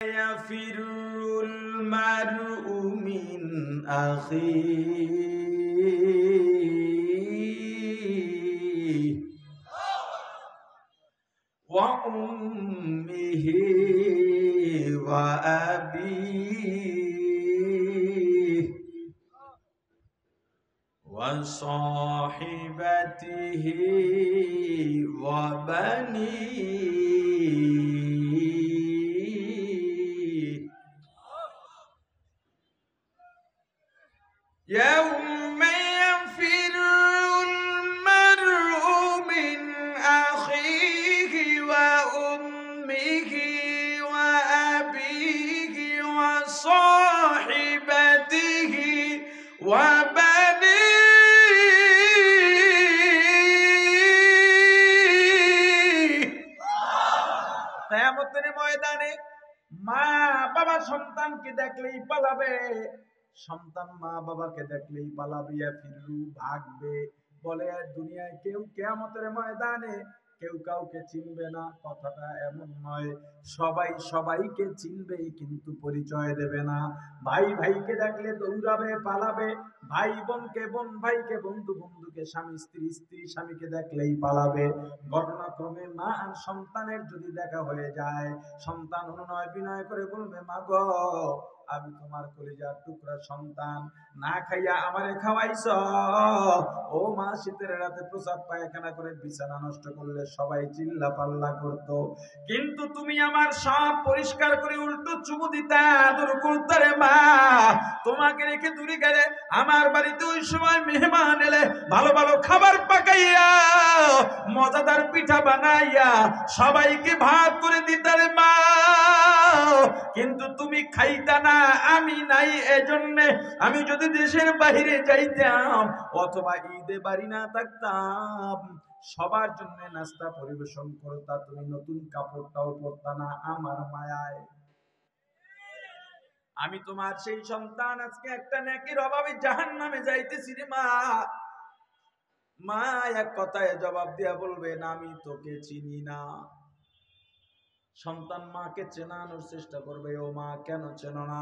يفر المرء من أخيه وأمه وأبيه وصاحبته وبنيه يوم يفر المرء من أخيه وأمه وأبيه وصاحبته وبنيه কিয়ামতের ময়দানে মা বাবা সন্তানকে দেখলেই পালাবে, সন্তান মা বাবাকে দেখলেই পালাবে, ফিরু ভাগবে। বলে দুনিয়ায় কেউ কিয়ামতের ময়দানে কেউ কাউকে চিনবে না, কথাটা এমন নয়। সবাই সবাইকে চিনবে কিন্তু পরিচয় দেবে না। ভাই ভাইকে দেখলে দৌড়াবে, পালাবে। ভাই বোনকে, বোন ভাইকে, বন্ধু বন্ধুকে, স্বামী স্ত্রী স্ত্রী স্বামীকে দেখলেই পালাবে। ঘটনাক্রমে মা আর সন্তানের যদি দেখা হয়ে যায়, সন্তান অনুনয় বিনয় করে বলবে, মা গো আমি তোমার কলিজার টুকরা সন্তান, না খাইয়া আমারে খাওয়াইছ। ও মা শীতের রাতে প্রসাব পায়খানা করে বিছানা নষ্ট করলে সবাই চিল্লা পাল্লা করত, কিন্তু তুমি আমার সব পরিষ্কার করে উল্টো চুমু দিতা, আদর করতে রে মা। তোমাকে রেখে দূরে গেলে আমার বাড়িতে ওই সময় মেহমান এলে ভালো ভালো খাবার পাকাইয়া মজাদার পিঠা বানাইয়া সবাইকে ভাগ করে দিতা রে মা, কিন্তু তুমি খাইতা না। আমি নাই, এজন্য আমি যদি দেশের বাইরে যাইতাম অথবা ঈদে বাড়ি না থাকতাম, সবার জন্য নাস্তা পরিবেশন করতা, তুমি নতুন কাপড়টাও পরতা না আমার মায়ায়। আমি তোমার সেই সন্তান, আজকে একটা নেকির অভাবে জাহান্নামে যাইতেছি রে মা। মা এক কথায় জবাব দিয়া বলবেন, আমি তোকে চিনি না। সন্তান মাকে চেনানোর চেষ্টা করবে, ও মা কেন চেনো না?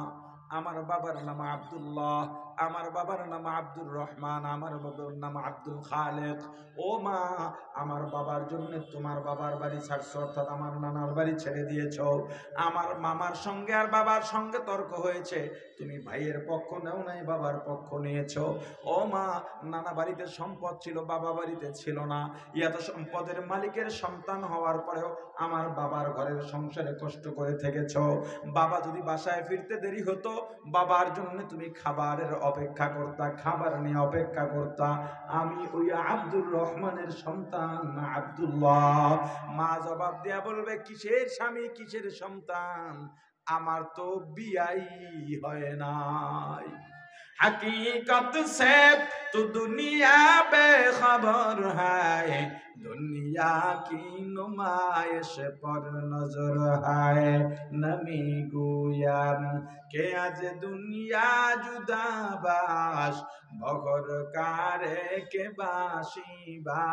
আমার বাবার নাম আব্দুল্লাহ, আমার বাবার নাম আব্দুর রহমান, আমার বাবার নাম আব্দুল খালেক। ও মা, আমার বাবার জন্য তোমার বাবার বাড়ি ছাড়ছো, অর্থাৎ আমার নানার বাড়ি ছেড়ে দিয়েছ। আমার মামার সঙ্গে আর বাবার সঙ্গে তর্ক হয়েছে, তুমি ভাইয়ের পক্ষ নেও নাই, বাবার পক্ষ নিয়েছ। ও মা, নানা বাড়িতে সম্পদ ছিল, বাবা বাড়িতে ছিল না। এত সম্পদের মালিকের সন্তান হওয়ার পরেও আমার বাবার ঘরের সংসারে কষ্ট করে থেকেছ। বাবা যদি বাসায় ফিরতে দেরি হতো, বাবার জন্য তুমি খাবারের অপেক্ষা করতা, খাবার নিয়ে অপেক্ষা করতা। আমি ওই আব্দুর রহমানের সন্তান আব্দুল্লাহ। মা জবাব দেয়া বলবে, কিসের স্বামী কিসের সন্তান, আমার তো বিয়াই হয় নাই। हकीकत से तो दुनिया बेखबर है, दुनिया की नुमाइश पर नजर है। नमी गुयाम के आज दुनिया जुदाबाश, बगर कारे के बाशिबा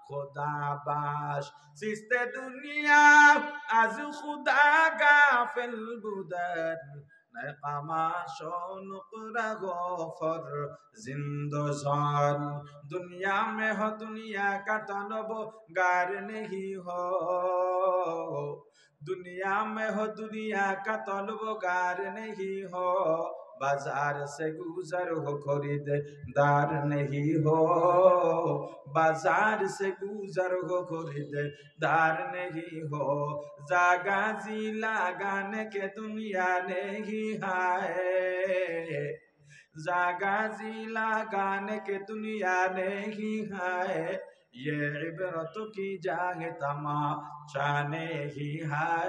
खुदा बाश। सिस्ते दुनिया आज खुदा गाफिल बुदर, गफर जिंदजान। दुनिया में हो दुनिया का तलबगार नहीं हो, दुनिया में हो दुनिया का तलबगार नहीं हो। बाजार से गुजर हो खरीददार नहीं हो, बाजार से गुजर हो खरीददार नहीं हो। जागा जी लगाने के दुनिया नहीं है, जागा जी लगाने के दुनिया नहीं है। ये इबरत की जागे तमाशा नहीं है,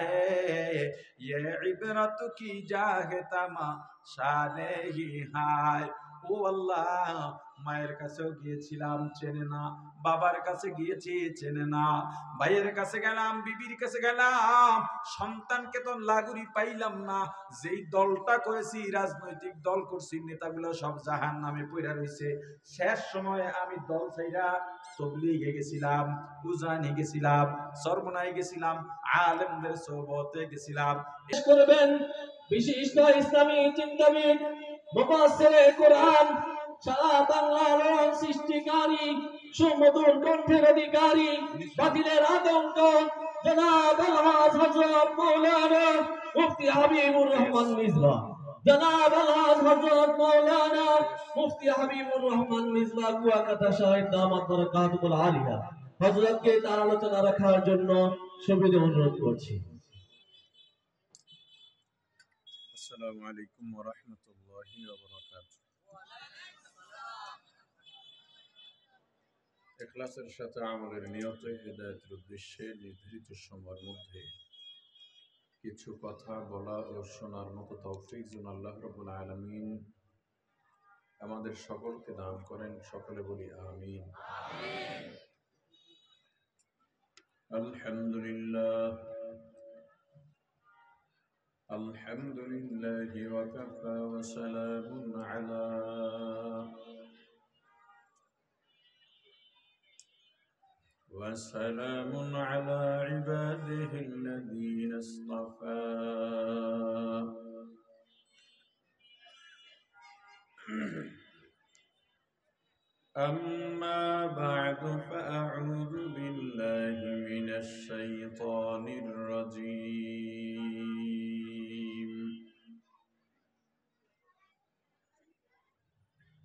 ये इबरत की जागे तमाशा नहीं है। ও আল্লাহ, মায়ের কাছেও গিয়েছিলাম, চেনে না। বাবার কাছে গিয়েছি, চেনে না। ভাইয়ের কাছে গেলাম, বিবির কাছে গেলাম, সন্তানকে তো লাগুরি পাইলাম না। যেই দলটা করেছি, রাজনৈতিক দল করছি, নেতাগুলো সব জাহান নামে পইরা রইছে। শেষ সময়ে আমি দল ছাইরা তবলিগে গেছিলাম, উজানি গেছিলাম, সরমনায় গেছিলাম, আলেমদের সোহবতে গেছিলাম। করবেন বিশিষ্ট ইসলামী চিন্তাবিদ, মুফাসসিরে কোরআন, সারা বাংলার সৃষ্টিকারী, সুমধুর কণ্ঠের অধিকারী, বাতিলের আতঙ্ক, জনাব আলহাজ হযরত মাওলানা মুফতি হাবিবুর রহমান মিজবা। জনাব আলহাজ হযরত মাওলানা মুফতি হাবিবুর রহমান মিজবা কুয়াকাটা সাহেব দামাত বরকাতুল আলিয়া হযরতকে তার আলোচনা রাখার জন্য সবিনয় অনুরোধ করছি। আসসালামু আলাইকুম ওয়া রাহমাতুল্লাহি ওয়া বারাকাতুহু। ইখলাসের সাথে আমলের নিয়তে হিদায়াতের উদ্দেশ্যে নির্ধারিত সময়ের মধ্যে কিছু কথা বলা ও শোনার মতো তৌফিক যেন আল্লাহ রাব্বুল আলামিন আমাদের সকলকে দান করেন। সকলে বলি আমিন। আলহামদুলিল্লাহ আলহামদুলিল্লাহি ওয়া কাফা ওয়া সালামুন আলা وسلام على عباده الذين اصطفى أما بعد فأعوذ بالله من الشيطان الرجيم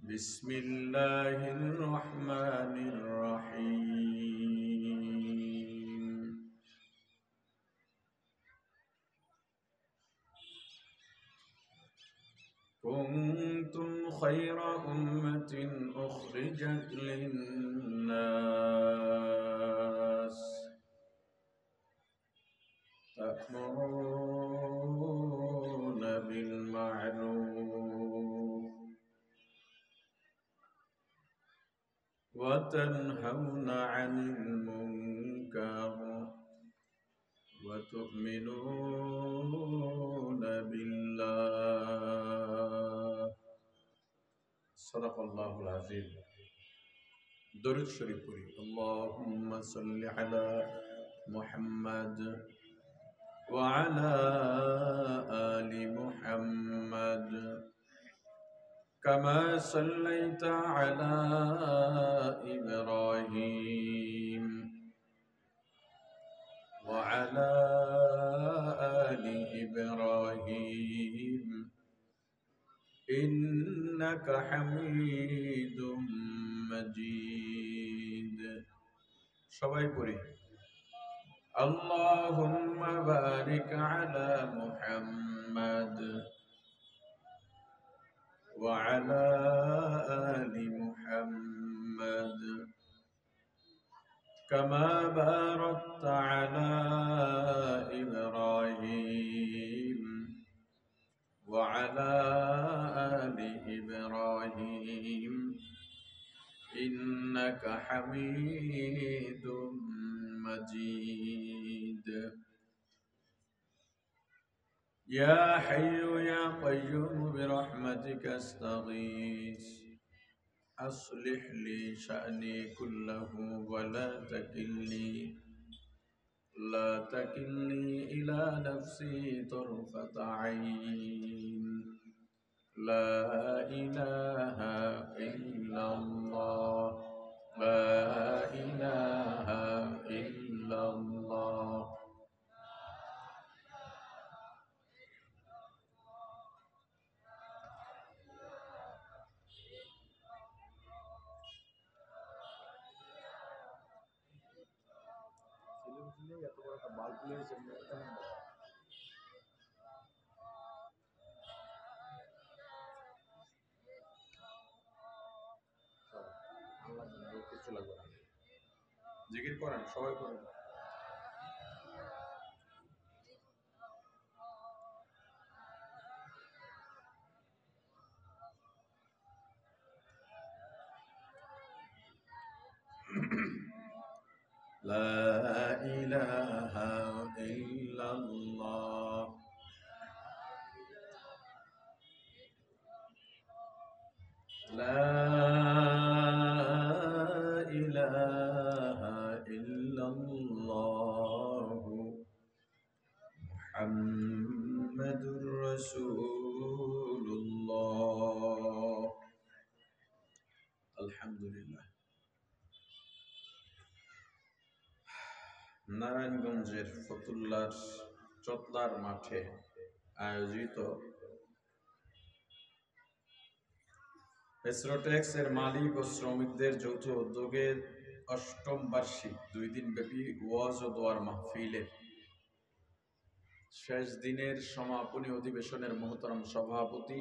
بسم الله الرحمن الرحيم كنتم خير أمة أخرجت للناس تأمرون بالمعروف وتنهون عن المنكر وتؤمنون بالله صدق الله العظيم درود شريف اللهم صل على محمد وعلى آل محمد كما صليت على إبراهيم وعلى آل إبراهيم إنك حميد مجيد সবাই পড়ি اللهم بارك على محمد وعلى آل محمد كما باركت على إبراهيم وعلى آل إبراهيم إنك حميد مجيد يا حي يا قيوم برحمتك استغيث أصلح لي شأني كله ولا تكلني إلى نفسي طرفة عين لا إله إلا الله لا إله إلا الله জিকির করেন সবাই করেন لا إله إلا الله لا إله إلا الله محمد رسول الله الحمد لله নারায়ণগঞ্জের ফতুল্লার চতলার মাঠে আয়োজিত এসরোটেক্স এর মালিক ও শ্রমিকদের যৌথ উদ্যোগে ৮ম বার্ষিক ২ দিন ব্যাপী ওয়াজ ও দোয়ার মাহফিলের শেষ দিনের সমাপনী অধিবেশনের মহতরম সভাপতি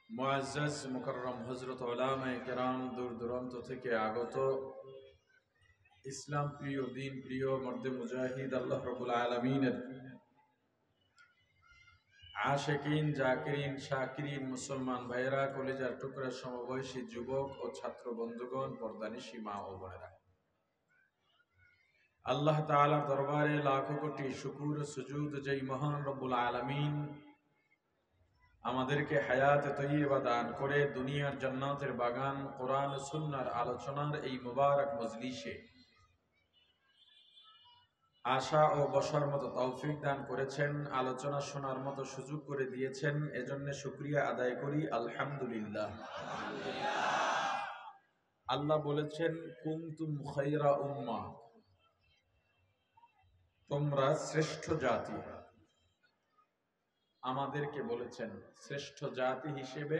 মুআজ্জাজ মুকাররম হযরত উলামায়ে কেরাম দূর দূরান্ত থেকে আগত ইসলাম প্রিয় দিন প্রিয় মর্দে মুজাহিদ আল্লাহ রাব্বুল আলামিনের আশিকিন জাকিরিন শাকিরিন মুসলমান ভাইয়েরা কলিজার টুকরা সমবয়সী যুবক ও ছাত্র বন্ধুগণ পর্দানিশী মা ও বোনেরা, আল্লাহ তাআলার দরবারে লাখো কোটি শুকর সুজুদ যেই মহান রব্বুল আলামিন আমাদেরকে হায়াত তৈয়বা দান করে দুনিয়ার জান্নাতের বাগান কোরআন সুন্নাহর আলোচনার এই মুবারক মজলিসে আশা ও বসার মতো তৌফিক দান করেছেন, আলোচনা শোনার মতো সুযোগ করে দিয়েছেন, এজন্য শুকরিয়া আদায় করি আলহামদুলিল্লাহ। আল্লাহ বলেছেন কুনতুম খায়রা উম্মাহ, তোমরা শ্রেষ্ঠ জাতি। আমাদেরকে বলেছেন শ্রেষ্ঠ জাতি হিসেবে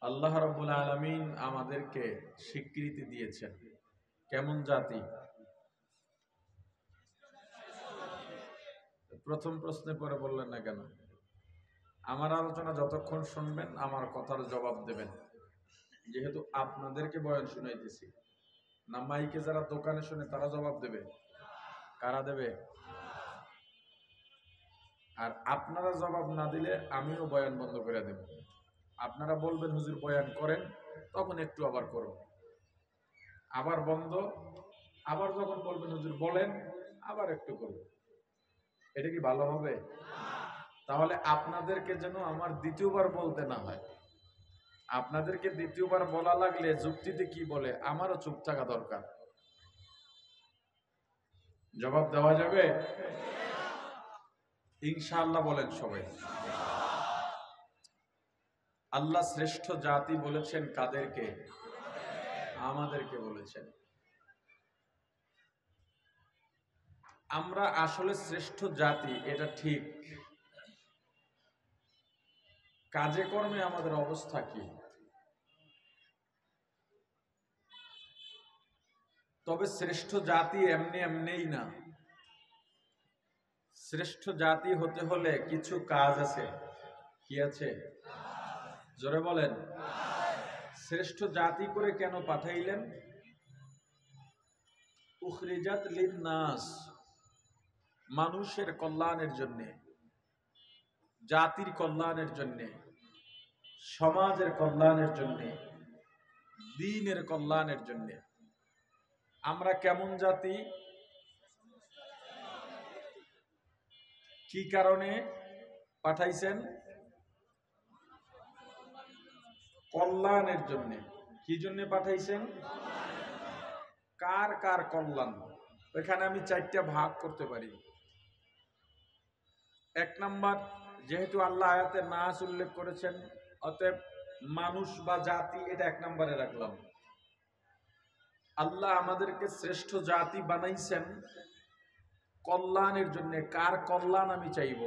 আল্লাহ রাব্বুল আলামিন আমাদেরকে স্বীকৃতি দিয়েছেন। কেমন জাতি? প্রথম প্রশ্নে পরে বললেন না কেন? আমার আলোচনা যতক্ষণ শুনবেন আমার কথার জবাব দেবেন, যেহেতু আপনাদেরকে বয়ান শুনাইতেছি না। মাইকে যারা দোকানে শুনে তারা জবাব দেবে? কারা দেবে? আর আপনারা জবাব না দিলে আমিও বয়ান বন্ধ করে দেব। আপনারা বলবেন হুজুর বয়ান করেন, তখন একটু আবার করব, আবার বন্ধ, আবার যখন বলবেন হুজুর বলেন আবার একটু করব। এটা কি ভালো হবে? তাহলে আপনাদেরকে যেন আমার দ্বিতীয়বার বলতে না হয়। আপনাদেরকে দ্বিতীয়বার বলা লাগলে যুক্তিতে কি বলে আমারও চুপ থাকা দরকার। জবাব দেওয়া যাবে ইনশাআল্লাহ? বলেন সবাই। আল্লাহ শ্রেষ্ঠ জাতি বলেছেন কাদেরকে? আমাদেরকে বলেছেন। আমরা আসলে শ্রেষ্ঠ জাতি, এটা ঠিক। কাজে কর্মে আমাদের অবস্থা কি? তবে শ্রেষ্ঠ জাতি এমনি এমনিই না। শ্রেষ্ঠ জাতি হতে হলে কিছু কাজ আছে। কি আছে? জোরে বলেন। শ্রেষ্ঠ জাতি করে কেন পাঠাইলেন? উখরিজাত লিন্নাস, মানুষের কল্যাণের জন্য, জাতির কল্যাণের জন্য, সমাজের কল্যাণের জন্য, দ্বীনের কল্যাণের জন্য। আমরা কেমন জাতি? কি কারণে পাঠাইছেন? কল্যাণের জন্য। কি জন্য পাঠাইছেন? কার কার কল্যাণ? এখানে আমি 4টা ভাগ করতে পারি। 1 নাম্বার, যেহেতু আল্লাহ আয়াতে নাস উল্লেখ করেছেন, অতএব মানুষ বা জাতি এটা 1 নম্বরে রাখলাম। আল্লাহ আমাদেরকে শ্রেষ্ঠ জাতি বানাইছেন কল্যাণের জন্য। কার কল্যাণ আমি চাইব?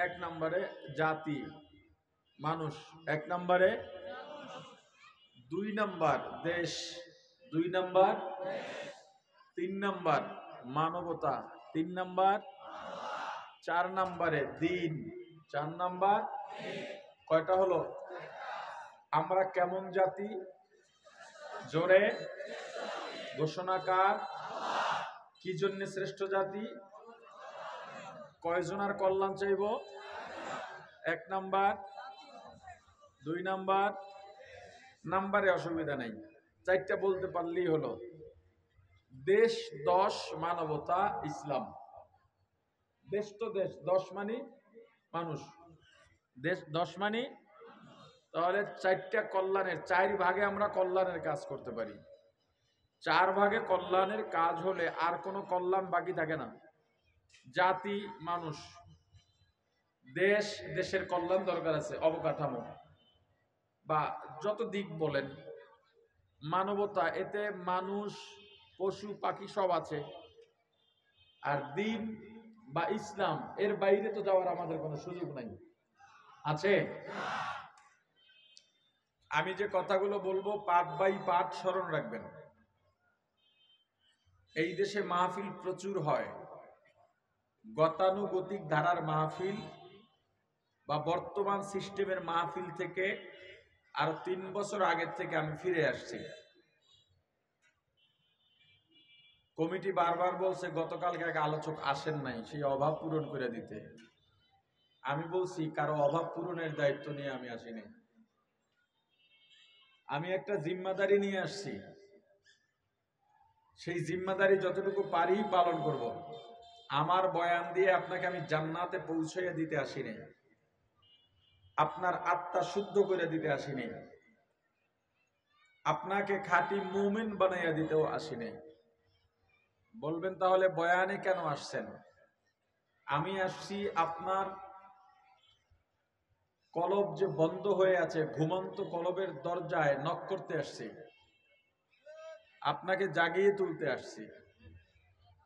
1 নম্বরে জাতি, মানুষ 1 নম্বরে। 2 নম্বর দেশ, 2 নম্বর। 3 নম্বর মানবতা, 3 নম্বর। 4 নম্বরে দ্বীন, 4 নম্বর। কয়টা হলো? আমরা কেমন জাতি? জোরে ঘোষণাকার। কি জন্য শ্রেষ্ঠ জাতি? কয়জনের কল্যাণ চাইব? 1 নাম্বার। 2 নাম্বার। নাম্বারে অসুবিধা নাই, চারটা বলতে পারলেই হলো। দেশ 10, মানবতা, ইসলাম। দেশ তো দেশ, 10 মানে মানুষ, দেশ 10 মানে, তাহলে 4টা কল্যাণের 4 ভাগে আমরা কল্যাণের কাজ করতে পারি। 4 ভাগে কল্যাণের কাজ হলে আর কোনো কল্যাণ বাকি থাকে না। জাতি, মানুষ, দেশ, দেশের কল্যাণ দরকার আছে, অবকাঠামো বা যত দিক বলেন, মানবতা, এতে মানুষ, পশু পাখি সব আছে। আর দিন বা ইসলাম, এর বাইরে তো যাওয়ার আমাদের কোনো সুযোগ নাই, আছে? আমি যে কথাগুলো বলবো পার্ট বাই পার্ট স্মরণ রাখবেন। এই দেশে মাহফিল প্রচুর হয়, গতানুগতিক ধারার মাহফিল বা বর্তমান সিস্টেমের মাহফিল থেকে আর 3 বছর আগের থেকে আমি ফিরে আসছি। কমিটি বারবার বলছে গতকালকে এক আলোচক আসেন নাই, সেই অভাব পূরণ করে দিতে। আমি বলছি কারো অভাব পূরণের দায়িত্ব নিয়ে আমি আসিনি, আমি একটা জিম্মাদারি নিয়ে আসছি। সেই জিম্মাদারি যতটুকু পারি পালন করব। আমার বয়ান দিয়ে আপনাকে আমি জান্নাতে পৌঁছাইয়া দিতে আসিনি, আপনার আত্মা শুদ্ধ করে দিতে আসিনি, আপনাকে খাঁটি মুমিন বানাইয়া দিতেও আসিনি। বলবেন তাহলে বয়ানে কেন আসছেন? আমি আসছি আপনার কলব যে বন্ধ হয়ে আছে, ঘুমন্ত কলবের দরজায় নক করতে আসছি, আপনাকে জাগিয়ে তুলতে আসছি।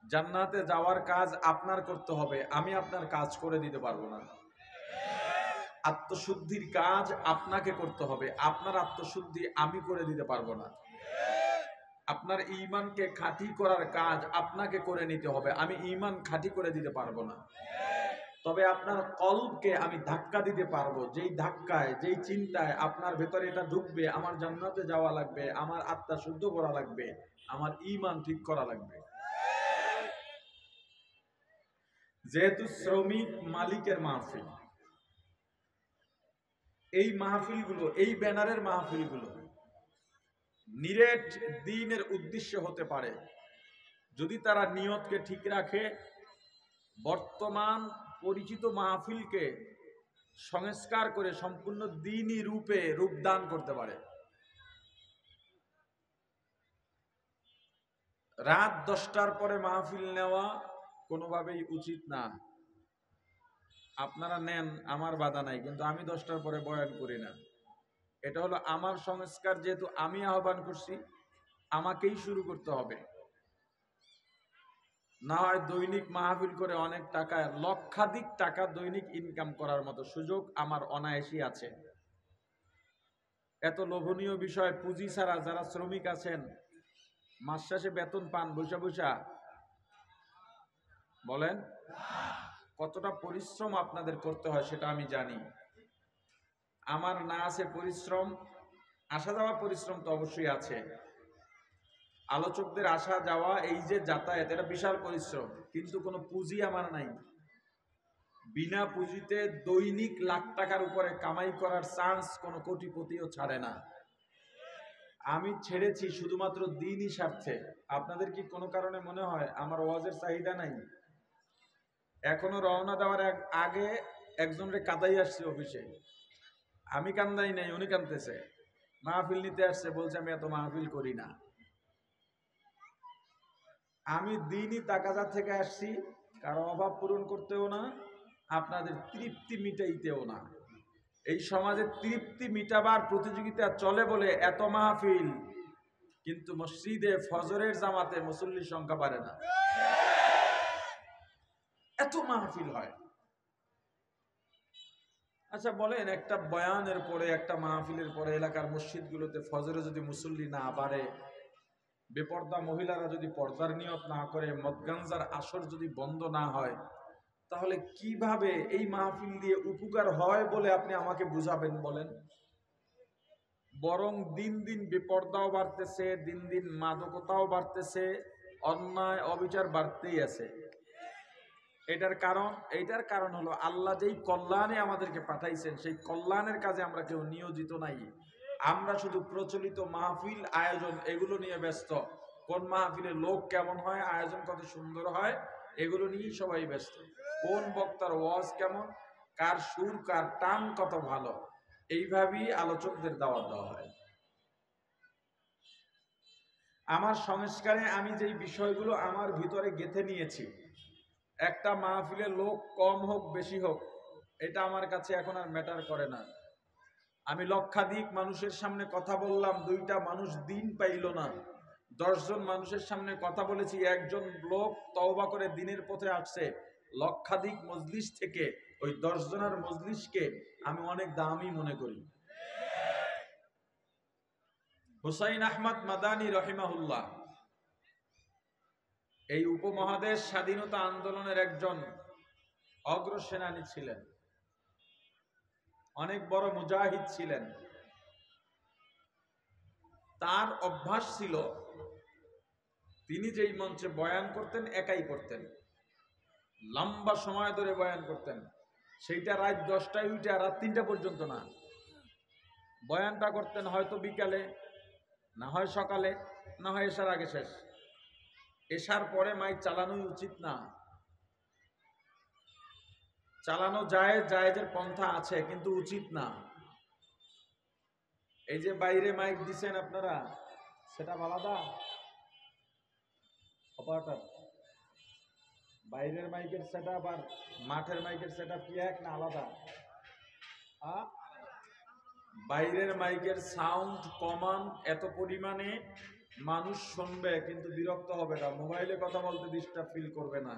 জান্নাতে যাওয়ার কাজ আপনার করতে হবে, আমি আপনার কাজ করে দিতে পারবো না। আত্মশুদ্ধির কাজ আপনাকে করতে হবে, আপনার আত্মশুদ্ধি আমি করে দিতে পারবো না। আপনার ঈমানকে খাঁটি করার কাজ আপনাকে করে নিতে হবে, আমি ঈমান খাঁটি করে দিতে পারবো না। তবে আপনার কলবকে আমি ধাক্কা দিতে পারবো, যেই ধাক্কায়, যেই চিন্তায় আপনার ভেতরে এটা ঢুকবে, আমার জান্নাতে যাওয়া লাগবে, আমার আত্মা শুদ্ধ করা লাগবে, আমার ঈমান ঠিক করা লাগবে। যেহেতু শ্রমিক মালিকের মাহফিল, এই মাহফিলগুলো, এই ব্যানারের মাহফিলগুলো নিরেট দ্বীনের উদ্দেশ্য হতে পারে যদি তারা নিয়তকে ঠিক রাখে, বর্তমান পরিচিত মাহফিলকে সংস্কার করে সম্পূর্ণ দ্বীনি রূপে রূপদান করতে পারে। রাত 10টার পরে মাহফিল নেওয়া কোনোভাবেই উচিত না। আপনারা নেন, আমার বাধা নাই, কিন্তু আমি 10টার পরে বয়ান করি না। এটা হলো আমার সংস্কার, যেহেতু আমি আহ্বান করছি আমাকেই শুরু করতে হবে। না হয় দৈনিক মাহফিল করে অনেক টাকা, লক্ষাধিক টাকা দৈনিক ইনকাম করার মতো সুযোগ আমার অনায়াসই আছে। এত লোভনীয় বিষয়, পুঁজি ছাড়া যারা শ্রমিক আছেন, মাস শেষে বেতন পান বৈশা বৈশা, বলেন কতটা পরিশ্রম আপনাদের করতে হয় সেটা আমি জানি। আমার না আছে পরিশ্রম, আসা যাওয়া পরিশ্রম তো অবশ্যই আছে। আলোচকদের আসা যাওয়া, এই যে যাতায়াত, এটা বিশাল পরিশ্রম, কিন্তু কোনো পুঁজি আমার নাই। বিনা পুঁজিতে দৈনিক লাখ টাকার উপরে কামাই করার চান্স কোনো কোটিপতিও ছাড়ে না। আমি ছেড়েছি শুধুমাত্র দ্বীনি স্বার্থে। আপনাদের কি কোনো কারণে মনে হয় আমার ওয়াজের চাহিদা নাই? এখনো রওনা দেওয়ার আগে একজনরে কাঁদাই আসছে অফিসে, আমি কান্দাই নাই, উনি কাঁদতেছে। মাহফিল নিতে আসছে, বলছে আমি এত মাহফিল করি না। আমি দ্বীনি তাকাজা থেকে আসছি, কারো অভাব পূরণ করতেও না, আপনাদের তৃপ্তি মিটাইতেও না। এই সমাজে তৃপ্তি মিটাবার প্রতিযোগিতা চলে বলে এত মাহফিল, কিন্তু মসজিদে ফজরের জামাতে মুসল্লির সংখ্যা বাড়ে না। এত মাহফিল হয়। আচ্ছা বলেন, একটা বয়ানের পরে, একটা মাহফিলের পরে এলাকার মসজিদগুলোতে ফজরে যদি মুসল্লি না বাড়ে, বেপর্দা মহিলারা যদি পর্দার নিয়ত না করে, মদগাঞ্জার আসর যদি বন্ধ না হয়, তাহলে কিভাবে এই মাহফিল দিয়ে উপকার হয় বলে আপনি আমাকে বুঝাবেন বলেন? বরং দিন দিন বেপর্দাও বাড়তেছে, দিন দিন মাদকতাও বাড়তেছে, অন্যায় অবিচার বাড়তেই আছে। এইটার কারণ হলো আল্লাহ যেই কল্যাণে আমাদেরকে পাঠাইছেন, সেই কল্যাণের কাজে আমরা কেউ নিয়োজিত নাই। আমরা শুধু প্রচলিত মাহফিল আয়োজন এগুলো নিয়ে ব্যস্ত। কোন মাহফিলে লোক কেমন হয়, আয়োজন কত সুন্দর হয়, এগুলো নিয়েই সবাই ব্যস্ত। কোন বক্তার ওয়াজ কেমন, কার সুর কার টান কত ভালো, এইভাবেই আলোচকদের দাওয়াত দেওয়া হয়। আমার সংস্কারে আমি যেই বিষয়গুলো আমার ভিতরে গেঁথে নিয়েছি, একটা মাহফিলে লোক কম হোক বেশি হোক এটা আমার কাছে এখন আর ম্যাটার করে না। আমি লক্ষাধিক মানুষের সামনে কথা বললাম, 2টা মানুষ দিন পাইল না। 10 জন মানুষের সামনে কথা বলেছি, একজন লোক তওবা করে দিনের পথে আসছে। লক্ষাধিক মজলিস থেকে ওই 10 জনের মজলিসকে আমি অনেক দামি মনে করি। হুসাইন আহমদ মাদানী রহিমাহুল্লাহ এই উপমহাদেশ স্বাধীনতা আন্দোলনের একজন অগ্রসেনানী ছিলেন, অনেক বড় মুজাহিদ ছিলেন। তার অভ্যাস ছিল তিনি যেই মঞ্চে বয়ান করতেন একাই করতেন, লম্বা সময় ধরে বয়ান করতেন। সেইটা রাত 10টায় উঠে রাত 3টা পর্যন্ত না। বয়ানটা করতেন হয়তো বিকালে, না হয় সকালে, না হয় এশার আগে শেষ। এশার পরে মাইক চালানোই উচিত না। চালানো যায়, জায়েজের পন্থা আছে, কিন্তু উচিত না। এই যে বাইরে মাইক দিছেন আপনারা, সেটা আলাদা। অপারেটর, বাইরের মাইকের সেটআপ আর মাঠের মাইকের সেটআপ কি এক না আলাদা? বাইরের মাইকের সাউন্ড কমান, এত পরিমাণে মানুষ শুনবে কিন্তু বিরক্ত হবে না, মোবাইলে কথা বলতে ডিস্টার্ব ফিল করবে না,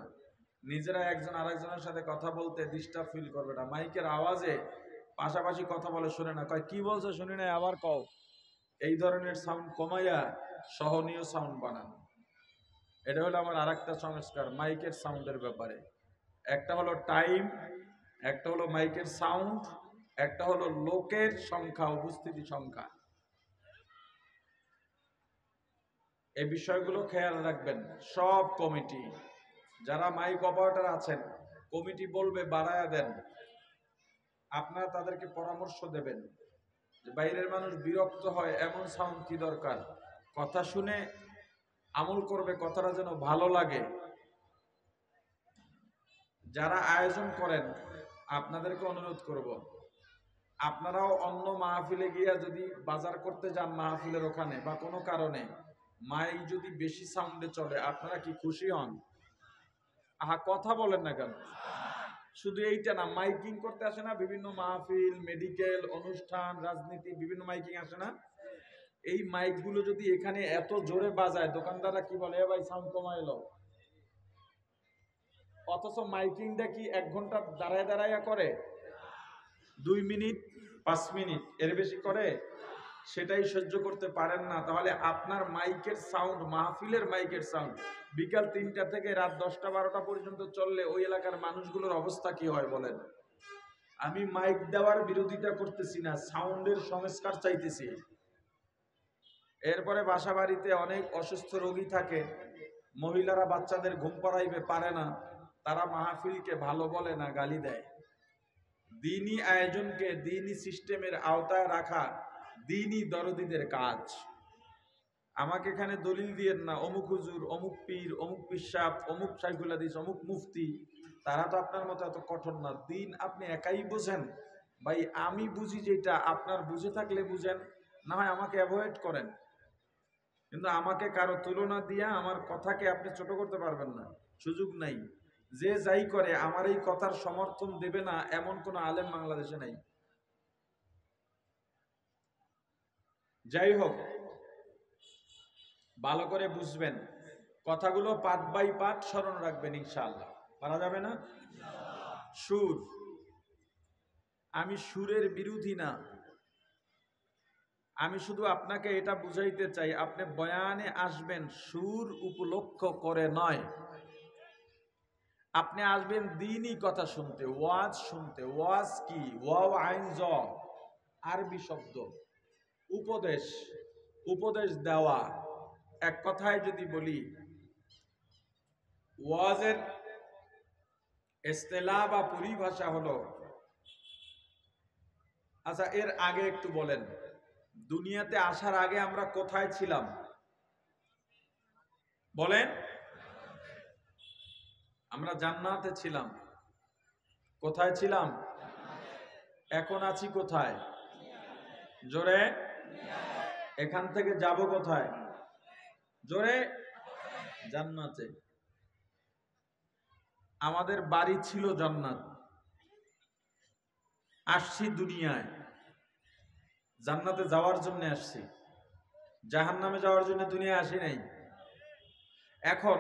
নিজেরা একজন আরেকজনের সাথে কথা বলতে ডিস্টার্ব ফিল করবে না। মাইকের আওয়াজে পাশাপাশি কথা বলে শুনে না, কয় কি বলছে শুনি না, আবার কও। এই ধরনের সাউন্ড কমাইয়া সহনীয় সাউন্ড বানান। এটা হলো আমার আরেকটা সংস্কার মাইকের সাউন্ডের ব্যাপারে। একটা হলো টাইম, একটা হলো মাইকের সাউন্ড, একটা হলো লোকের সংখ্যা, উপস্থিতি সংখ্যা। এই বিষয়গুলো খেয়াল রাখবেন। সব কমিটি যারা মাইক অপারেটর আছেন, কমিটি বলবে বাড়ায়া দেন, আপনারা তাদেরকে পরামর্শ দেবেন যে বাইরের মানুষ বিরক্ত হয় এমন সাউন্ড কি দরকার, কথা শুনে আমল করবে, কথাটা যেন ভালো লাগে। যারা আয়োজন করেন আপনাদেরকে অনুরোধ করব, আপনারাও অন্য মাহফিলে গিয়া যদি বাজার করতে যান মাহফিলের ওখানে বা কোনো কারণে মাইক যদি বেশি সাউন্ডে চলে, আপনারা কি খুশি হন? আহা, কথা বলেন না কেন? শুধু এইটা না, মাইকিং করতে আসে না বিভিন্ন মাহফিল, মেডিকেল অনুষ্ঠান, রাজনীতি, বিভিন্ন মাইকিং আসে না? এই মাইকগুলো যদি এখানে এত জোরে বাজায়, দোকানদাররা কি বলে, এ ভাই সাউন্ড কমায় এলো। অথচ মাইকিংটা কি 1 ঘন্টা দাঁড়ায় দাঁড়ায় করে? 2 মিনিট 5 মিনিট এর বেশি করে? সেটাই সহ্য করতে পারেন না, তাহলে আপনার মাইকের সাউন্ড, মাহফিলের মাইকের সাউন্ড বিকাল 3টা থেকে রাত 10টা 12টা পর্যন্ত চললে ওই এলাকার মানুষগুলোর অবস্থা কি হয় বলেন? আমি মাইক দেওয়ার বিরোধিতা করতেছি না, সাউন্ডের সংস্কার চাইতেছি। এরপরে বাসা বাড়িতে অনেক অসুস্থ রোগী থাকে, মহিলারা বাচ্চাদের ঘুম পাড়াইবে পারে না, তারা মাহফিলকে ভালো বলে না, গালি দেয়। দ্বীনি আয়োজনকে দ্বীনি সিস্টেমের আওতায় রাখা দ্বীনি দরদীদের কাজ। আমাকে এখানে দলিল দিয়েন না, অমুক হুজুর, অমুক পীর, অমুক পিসাব, অমুক শাইখুল হাদিস, অমুক মুফতি, তারা তো আপনার মতো এত কঠোর না। দিন আপনি একাই বোঝেন। ভাই আমি বুঝি যেটা, আপনার বুঝে থাকলে বুঝেন, না হয় আমাকে অ্যাভয়েড করেন, কিন্তু আমাকে কারো তুলনা দিয়া আমার কথাকে আপনি ছোট করতে পারবেন না, সুযোগ নাই। যে যাই করে আমার এই কথার সমর্থন দেবে না এমন কোন আলেম বাংলাদেশে নাই। যাই হোক, ভালো করে বুঝবেন, কথাগুলো পার্ট বাই পার্ট স্মরণ রাখবেন, ইনশাআল্লাহ। পারা যাবে না? সুর, আমি সুরের বিরোধী না, আমি শুধু আপনাকে এটা বুঝাইতে চাই, আপনি বয়ানে আসবেন সুর উপলক্ষ করে নয়, আপনি আসবেন দ্বীনি কথা শুনতে, ওয়াজ শুনতে। ওয়াজ কি? ওয়াও আইন জ, আরবি শব্দ। উপদেশ, উপদেশ দেওয়া। এক কথায় যদি বলি, ওয়াজের ইস্তেলাহ বা পরিভাষা হলো, আচ্ছা এর আগে একটু বলেন, দুনিয়াতে আসার আগে আমরা কোথায় ছিলাম বলেন? আমরা জান্নাতে ছিলাম। কোথায় ছিলাম? এখন আছি কোথায়? জোরে। এখান থেকে যাব কোথায়? জোরে। জান্নাতে। আমাদের বাড়ি ছিল জান্নাত, আসছি দুনিয়ায় জান্নাতে যাওয়ার জন্য আসছি, জাহান্নামে যাওয়ার জন্য দুনিয়ায় আসি নাই। এখন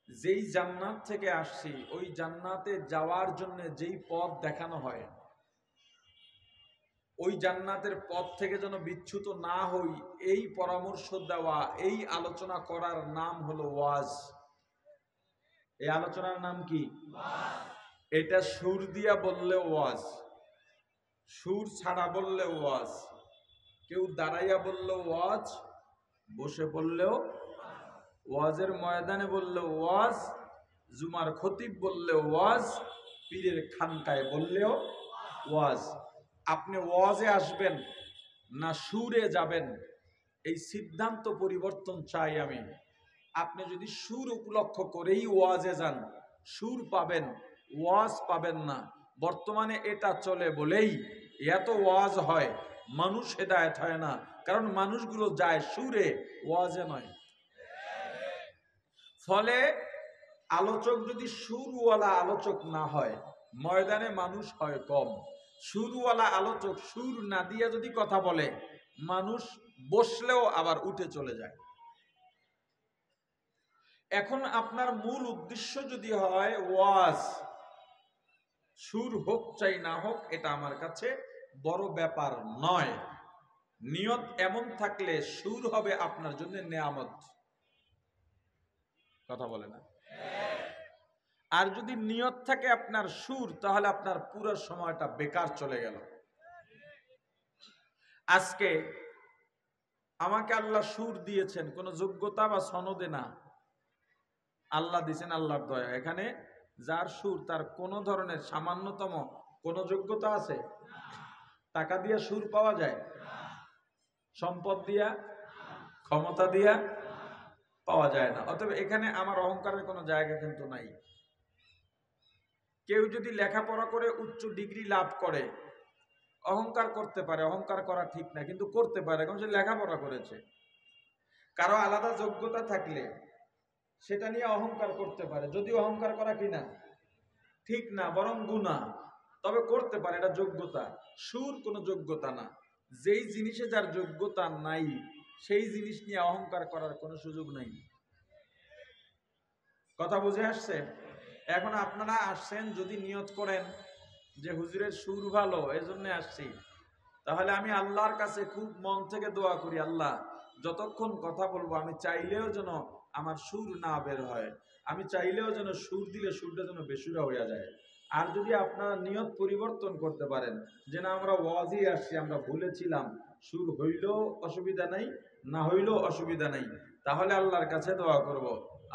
যেই জান্নাত থেকে আসছি ওই জান্নাতে যাওয়ার জন্য যেই পথ দেখানো হয়, ওই জান্নাতের পথ থেকে যেন বিচ্যুত না হই, এই পরামর্শ দেওয়া, এই আলোচনা করার নাম হলো ওয়াজ। এই আলোচনার নাম কি? এটা সুর দিয়া বললে ওয়াজ, সুর ছাড়া বললে ওয়াজ, কেউ দাঁড়াইয়া বললেও ওয়াজ, বসে বললেও ওয়াজের ময়দানে বললেও ওয়াজ, জুমার খতিব বললেও ওয়াজ, পীরের খানকায় বললেও ওয়াজ। আপনি ওয়াজে আসবেন না সুরে যাবেন, এই সিদ্ধান্ত পরিবর্তন চাই আমি। আপনি যদি সুর উপলক্ষ করেই ওয়াজে যান, সুর পাবেন, ওয়াজ পাবেন না। বর্তমানে এটা চলে বলেই এত ওয়াজ হয়, মানুষ হেদায়েত হয় না, কারণ মানুষগুলো যায় সুরে, ওয়াজে নয়। ফলে আলোচক যদি সুরওয়ালা আলোচক না হয়, ময়দানে মানুষ হয় কম। সুরওয়ালা আলোচক সুর না দিয়ে যদি কথা বলে, মানুষ বসলেও আবার উঠে চলে যায়। এখন আপনার মূল উদ্দেশ্য যদি হয় ওয়াজ, সুর হোক চাই না হোক এটা আমার কাছে বড় ব্যাপার নয়। নিয়ত এমন থাকলে সুর হবে আপনার জন্য নেয়ামত। কথা বলে না? আর যদি নিয়ত থাকে আপনার সুর, তাহলে আপনার পুরো সময়টা বেকার চলে গেল। আজকে আমাকে আল্লাহ সুর দিয়েছেন কোনো যোগ্যতা বা সনদে না, আল্লাহ দিয়েছেন আল্লাহর দয়া। এখানে যার সুর তার কোনো ধরনের সামান্যতম কোনো যোগ্যতা আছে? টাকা দিয়া সুর পাওয়া যায়? সম্পদ দিয়া, ক্ষমতা দিয়া পাওয়া যায় না। অতএব এখানে আমার অহংকারের কোনো জায়গা কিন্তু নাই। কেউ যদি লেখাপড়া করে উচ্চ ডিগ্রি লাভ করে, অহংকার করতে পারে, অহংকার করা ঠিক না, কিন্তু করতে পারে, কারণ সে লেখাপড়া করেছে। কারো আলাদা যোগ্যতা থাকলে সেটা নিয়ে অহংকার করতে পারে, যদি অহংকার করা কিনা ঠিক না, বরং গুনাহ, তবে করতে পারে, এটা যোগ্যতা। সুর কোনো যোগ্যতা না। যেই জিনিসে যার যোগ্যতা নাই সেই জিনিস নিয়ে অহংকার করার কোনো সুযোগ নাই। কথা বুঝে আসছে? এখন আপনারা আসছেন যদি নিয়ত করেন যে হুজুরের সুর ভালো এজন্য আসছি, তাহলে আমি আল্লাহর কাছে খুব মন থেকে দোয়া করি, আল্লাহ যতক্ষণ কথা বলবো আমি চাইলেও যেন আমার সুর না বের হয়, আমি চাইলেও যেন সুর দিলে সুরটা যেন বেসুরা হইয়া যায়। আর যদি আপনারা নিয়ত পরিবর্তন করতে পারেন যে না আমরা ওয়াজই আসছি, আমরা ভুলেছিলাম, সুর হইলেও অসুবিধা নাই, না হইলেও অসুবিধা নাই, তাহলে আল্লাহর কাছে দোয়া করব,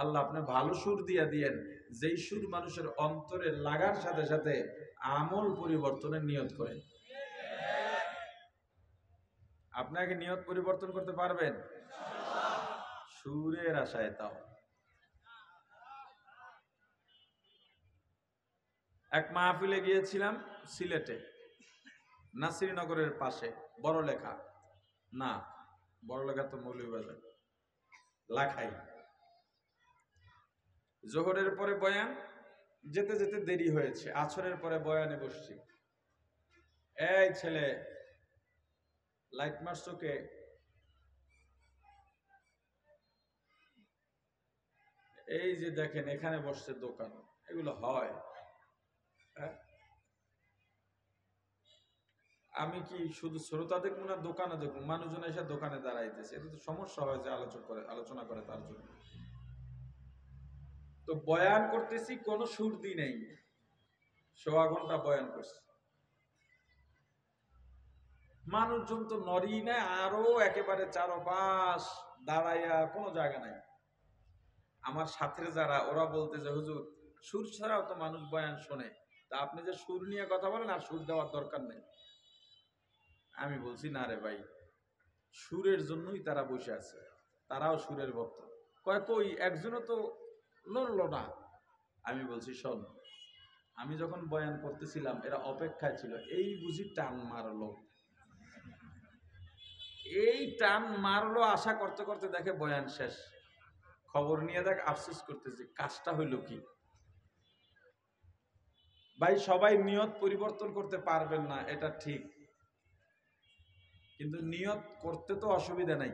আল্লাহ আপনি ভালো সুর দিয়ে দিয়েন, যেই সুর মানুষের অন্তরে লাগার সাথে সাথে আমল পরিবর্তনের নিয়ত করে। আপনাকে নিয়ত পরিবর্তন করতে পারবেন সুরের আশায়? তাও এক মাহফিলে গিয়েছিলাম সিলেটে, নাসিরনগরের পাশে, বড়লেখা না, বড়লেখা তো মৌলভীবাজার, লাখাই। জোহরের পরে বয়ান, যেতে যেতে দেরি হয়েছে, আসরের পরে বয়ানে বসছি। এই ছেলে লাইট মারছকে, এই যে দেখেন এখানে বসছে দোকান, এগুলো হয়? আমি কি শুধু শ্রোতা দেখবো না দোকানে দেখবো? মানুষজন এসে দোকানে দাঁড়াইতেছে, এটা তো সমস্যা হয় যে আলোচনা করে তার জন্য। তো বয়ান করতেছি, কোনো সুরদি নেই, সোয়া ঘন্টা বয়ান করছি, মানুষজন তো নড়ি না, আরো একেবারে চারপাশ দাঁড়াইয়া, কোনো জায়গা নাই। আমার সাথে যারা, ওরা বলতে যে হুজুর সুর ছাড়াও তো মানুষ বয়ান শোনে, তা আপনি যে সুর নিয়ে কথা বলেন, আর সুর দেওয়ার দরকার নেই। আমি বলছি না রে ভাই, সুরের জন্যই তারা বসে আছে, তারাও সুরের ভক্ত। কয় কই একজনও তো লড়লো না। আমি বলছি শোন, আমি যখন বয়ান করতেছিলাম এরা অপেক্ষায় ছিল, এই বুঝি টান মারলো, এই টান মারলো, আশা করতে করতে দেখে বয়ান শেষ, খবর নিয়ে দেখ আফসোস করতেছি কাজটা হইল কি। ভাই সবাই নিয়ত পরিবর্তন করতে পারবেন না, এটা ঠিক, কিন্তু নিয়ত করতে তো অসুবিধা নাই,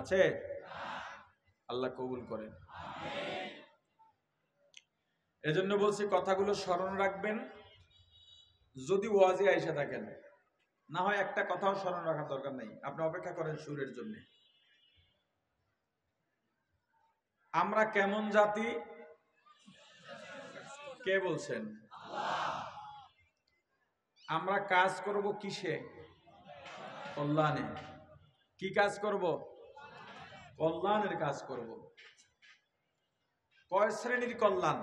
আছে? আল্লাহ কবুল করেন। এজন্য বলছি কথাগুলো স্মরণ রাখবেন যদি ওয়াজে আইসা থাকেন, না হয় একটা কথাও স্মরণ রাখার দরকার নেই, আপনি অপেক্ষা করেন সুরের জন্য। আমরা কেমন জাতি কে বলছেন? আমরা কাজ করব কিসে? কল্যাণে। কি কাজ করব? কল্যাণের কাজ করব। কয় শ্রেণীর কল্যাণ?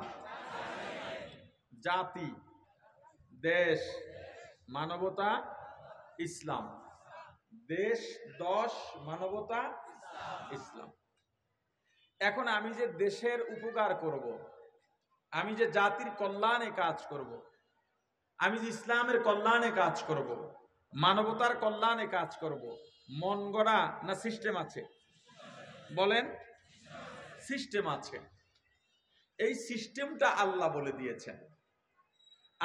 জাতি, দেশ, মানবতা, ইসলাম। দেশ, দশ, মানবতা, ইসলাম। এখন আমি যে দেশের উপকার করব, আমি যে জাতির কল্যাণে কাজ করব, আমি যে ইসলামের কল্যাণে কাজ করব, মানবতার কল্যাণে কাজ করব, মন গড়া না সিস্টেম আছে? বলেন, সিস্টেম আছে। এই সিস্টেমটা আল্লাহ বলে দিয়েছেন।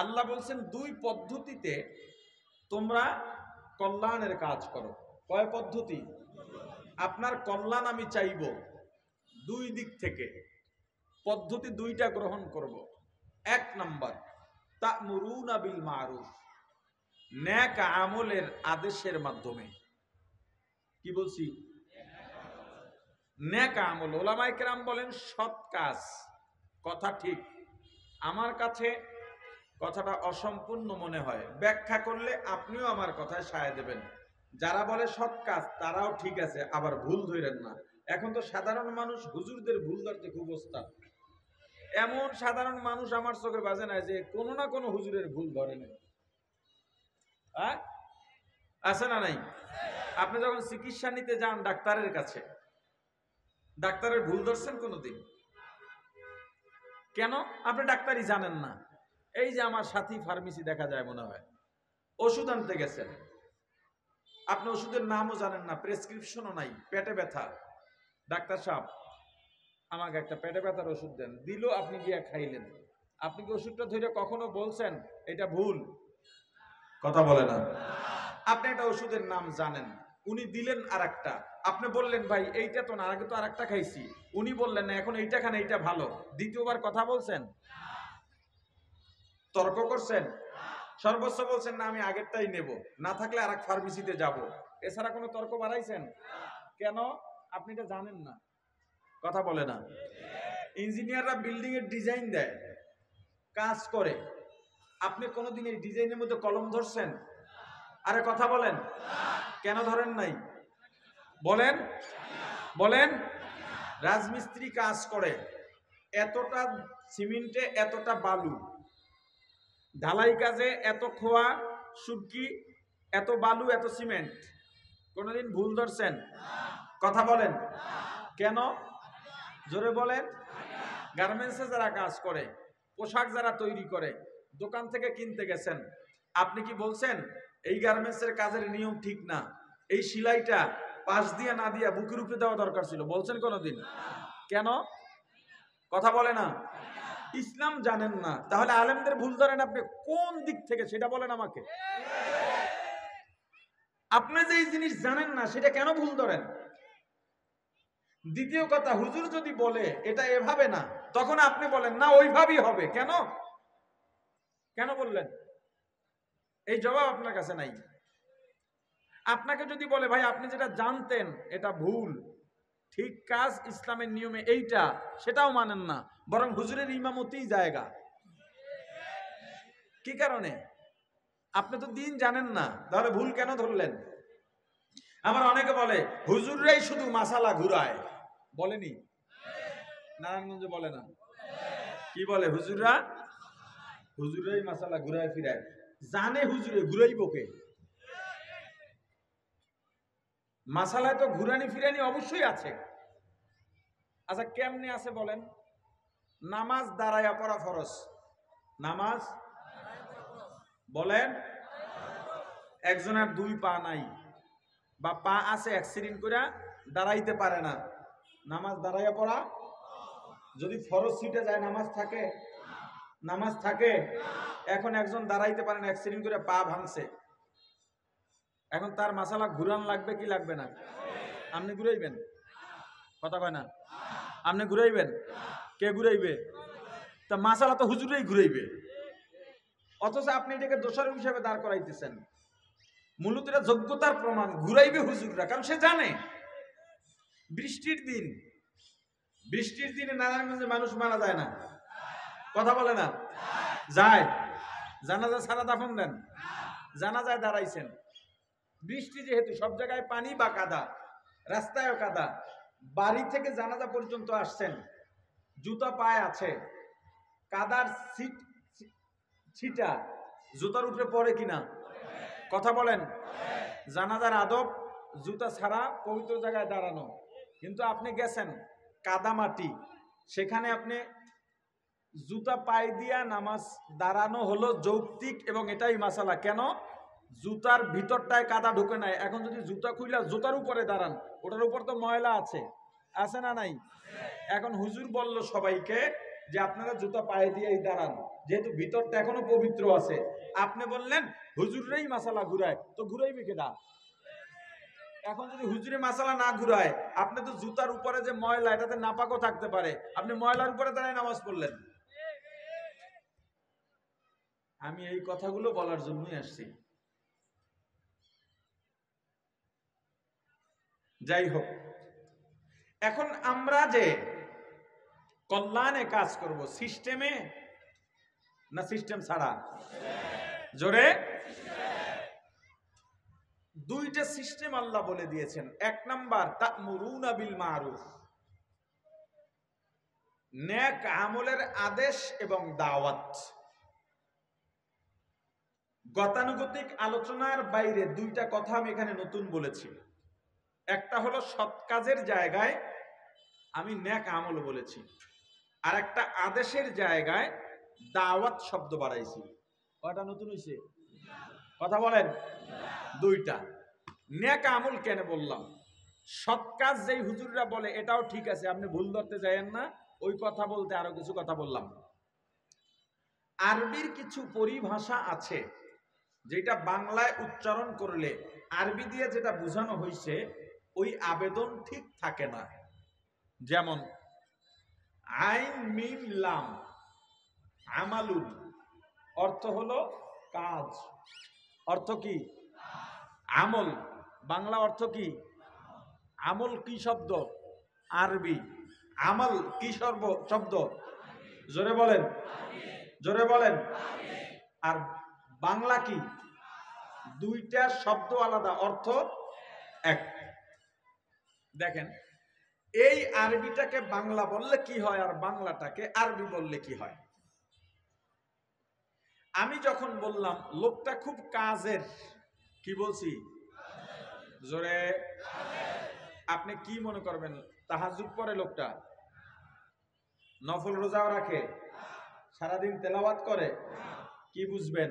আল্লাহ বলছেন দুই পদ্ধতিতে তোমরা কল্যাণের কাজ করো। কয় পদ্ধতি? আপনার কল্যাণ আমি চাইব দুই দিক থেকে, পদ্ধতি দুইটা গ্রহণ করব। এক নাম্বার, তা'মুরুনা বিল মারুফ, নেক আমলের আদেশের মাধ্যমে। কি বলছি? নেক আমল। ওলামায়ে কেরাম বলেন সৎ কাজ। কথা ঠিক, আমার কাছে কথাটা অসম্পূর্ণ মনে হয়, ব্যাখ্যা করলে আপনিও আমার কথায় সায় দেবেন। যারা বলে সৎ কাজ তারাও ঠিক আছে, আবার ভুল ধরেন না। এখন তো সাধারণ মানুষ হুজুরদের ভুল ধরতে খুব ওস্তাদ। এমন সাধারণ মানুষ আমার চোখে বাজে না যে কোনো না কোনো হুজুরের ভুল ধরে না। আছে না নাই? আপনি যখন চিকিৎসা নিতে যান ডাক্তারের কাছে, ডাক্তারের ভুল ধরছেন কোনোদিন? কেন? আপনি ডাক্তারই জানেন না। এই যে আমার সাথী ফার্মেসি দেখা যায় মনে হয়, ওষুধ আনতে গেছেন, আপনি ওষুধের নামও জানেন না, প্রেসক্রিপশনও নাই, পেটে ব্যথা, ডাক্তার সাহেব আমাকে একটা পেটে ব্যথার ওষুধ দেন, দিল, আপনি গিয়ে খাইলেন। আপনি কি ওষুধটা ধরে কখনো বলছেন এটা ভুল? কথা বলে না। আপনি একটা ওষুধের নাম জানেন, উনি দিলেন আর একটা, আপনি বললেন ভাই এইটা তো না, আগে তো আর একটা খাইছি, উনি বললেন না এখন এইটা খান, এইটা ভালো, দ্বিতীয়বার কথা বলছেন? তর্ক করছেন? সর্বোচ্চ বলছেন না আমি আগেরটাই নেব, না থাকলে আর এক ফার্মেসিতে যাব, এছাড়া কোনো তর্ক বাড়াইছেন? কেন? আপনি এটা জানেন না। কথা বলে না। ইঞ্জিনিয়াররা বিল্ডিং এর ডিজাইন দেয়, কাজ করে, আপনি কোনোদিন এই ডিজাইনের মধ্যে কলম ধরছেন? আরে কথা বলেন, কেন ধরেন নাই? বলেন, বলেন। রাজমিস্ত্রি কাজ করে, এতটা সিমেন্টে এতটা বালু, ঢালাই কাজে এত খোয়া সুরকি, এত বালু, এত সিমেন্ট, কোনোদিন ভুল ধরছেন? কথা বলেন, কেন? জোরে বলেন। গার্মেন্টসে যারা কাজ করে, পোশাক যারা তৈরি করে, দোকান থেকে কিনতে গেছেন, আপনি কি বলছেন এই গার্মেন্টসের কাজের নিয়ম ঠিক না, এই সেলাইটা পাশ দিয়ে না দিয়া বুকের উপরে দেওয়া দরকার ছিল? বলছেন কোনোদিন? কেন? কথা বলে না। ইসলাম জানেন না, তাহলে আলেমদের ভুল ধরেন আপনি কোন দিক থেকে সেটা বলেন আমাকে। আপনি যে এই জিনিস জানেন না সেটা কেন ভুল ধরেন? দ্বিতীয় কথা, হুজুর যদি বলে এটা এভাবে না, তখন আপনি বলেন না ওইভাবেই হবে। কেন? কেন বললেন? এই জবাব আপনার কাছে নাই। আপনাকে যদি বলে ভাই আপনি যেটা জানতেন এটা ভুল, ঠিক কাজ ইসলামের নিয়মে এইটা, সেটাও মানেন না, বরং হুজুরের ইমামতিই জায়গা। কি কারণে? আপনি তো দিন জানেন না, তাহলে ভুল কেন ধরলেন? আমার অনেকে বলে হুজুররাই শুধু মাসালা ঘুরায়, বলেনি? নারায়ণগঞ্জে বলে না? কি বলে? হুজুররাই মাসালা ঘুরায় ফিরায়। জানে হুজুরে, ঘুরাইব কে? মাসালায় তো ঘুরানি ফিরানি অবশ্যই আছে। আচ্ছা কেমনে আছে বলেন? নামাজ দাঁড়াইয়া পড়া ফরজ। নামাজ বলেন, একজনের দুই পা নাই বা পা আছে অ্যাক্সিডেন্ট করে দাঁড়াইতে পারে না, নামাজ দাঁড়াইয়া পড়া যদি ফরজ সিটে যায় নামাজ থাকে? নামাজ থাকে। এখন একজন দাঁড়াইতে পারে না, অ্যাক্সিডেন্ট করে পা ভাঙছে, এখন তার মাসালা ঘুরান লাগবে কি লাগবে না? আপনি ঘুরাইবেন? কথা কয় না। আপনি ঘুরাইবেন? কে ঘুরাইবে? তা মাসালা তো হুজুরেই ঘুরাইবে, অথচ আপনি এটাকে দোষারোপ হিসাবে দাঁড় করাইতেছেন। মূলত এটা যোগ্যতার প্রমাণ, ঘুরাইবে হুজুররা, কারণ সে জানে বৃষ্টির দিন, বৃষ্টির দিনে নারায়ণগঞ্জে মানুষ মারা যায় না, কথা বলে না? যায়। জানাজা ছাড়া দাফন দেন, জানাজায় দাঁড়াইছেন, বৃষ্টি যেহেতু সব জায়গায় পানি বা কাদা, রাস্তায়ও কাদা, বাড়ি থেকে জানাজা পর্যন্ত আসছেন, জুতা পায়ে আছে, কাদার ছিটা জুতার উপরে পড়ে কিনা? কথা বলেন। জানাজার আদব জুতা ছাড়া পবিত্র জায়গায় দাঁড়ানো, কিন্তু আপনি গেছেন কাদা মাটি, সেখানে আপনি জুতা পায়ে দিয়া নামাজ দাঁড়ানো হলো যৌক্তিক, এবং এটাই মাসালা। কেন? জুতার ভিতরটায় কাদা ঢুকে নাই, এখন যদি জুতা খুইলা জুতার উপরে দাঁড়ান, ওটার উপর তো ময়লা আছে, আছে না নাই? এখন হুজুর বলল সবাইকে যে আপনারা জুতা পায়ে দিয়েই দাঁড়ান, যেহেতু ভিতরটা এখনো পবিত্র আছে। আপনি বললেন হুজুররাই মাসালা ঘুরায়, তো ঘুরাইবে কেডা? এখন যদি হুজুরে মাসালা না ঘুরায়, আপনি তো জুতার উপরে যে ময়লা, এটাতে নাপাকও থাকতে পারে, আপনি ময়লার উপরে দাঁড়ায় নামাজ পড়লেন। আমি এই কথাগুলো বলার জন্যই আসছি। যাই হোক, এখন আমরা যে কল্যাণে কাজ করব, সিস্টেমে না সিস্টেম ছাড়া? জোরে। দুইটা সিস্টেম আল্লাহ বলে দিয়েছেন। এক নাম্বার তা'মুরুনা বিল মারুফ, নেক আমলের আদেশ এবং দাওয়াত। গতানুগতিক আলোচনার বাইরে দুইটা কথা আমি এখানে নতুন বলেছি। একটা হলো সৎ কাজের জায়গায় আমি নেক আমল বলেছি, আর একটা আদেশের জায়গায় দাওয়াত শব্দ বাড়াইছি। কয়টা নতুন হইছে? কথা বলেন। দুইটা। নেক আমল কেন বললাম? সৎ কাজ যেই হুজুররা বলে এটাও ঠিক আছে, আপনি ভুল ধরতে যায়েন না, ওই কথা বলতে আরো কিছু কথা বললাম। আরবির কিছু পরিভাষা আছে যেটা বাংলায় উচ্চারণ করলে আরবি দিয়ে যেটা বোঝানো হয়েছে ওই আবেদন ঠিক থাকে না। যেমন আইন মিম লাম, আমালুল, অর্থ হলো কাজ, অর্থ কি? আমল। বাংলা অর্থ কি? আমল কি শব্দ? আরবি। আমল কি শব্দ? জোরে বলেন, জোরে বলেন। আর বাংলা কি? দুইটা শব্দ আলাদা, অর্থ এক। দেখেন, এই আরবিটাকে বাংলা বললে কি হয় আর বাংলাটাকে আরবি বললে কি হয়? আমি যখন বললাম লোকটা খুব কাজের, কি বলছি? জোরে। আপনি কি মনে করবেন? তাহাজ্জুদ পড়ে লোকটা, নফল রোজাও রাখে, সারাদিন তেলাওয়াত করে, কি বুঝবেন?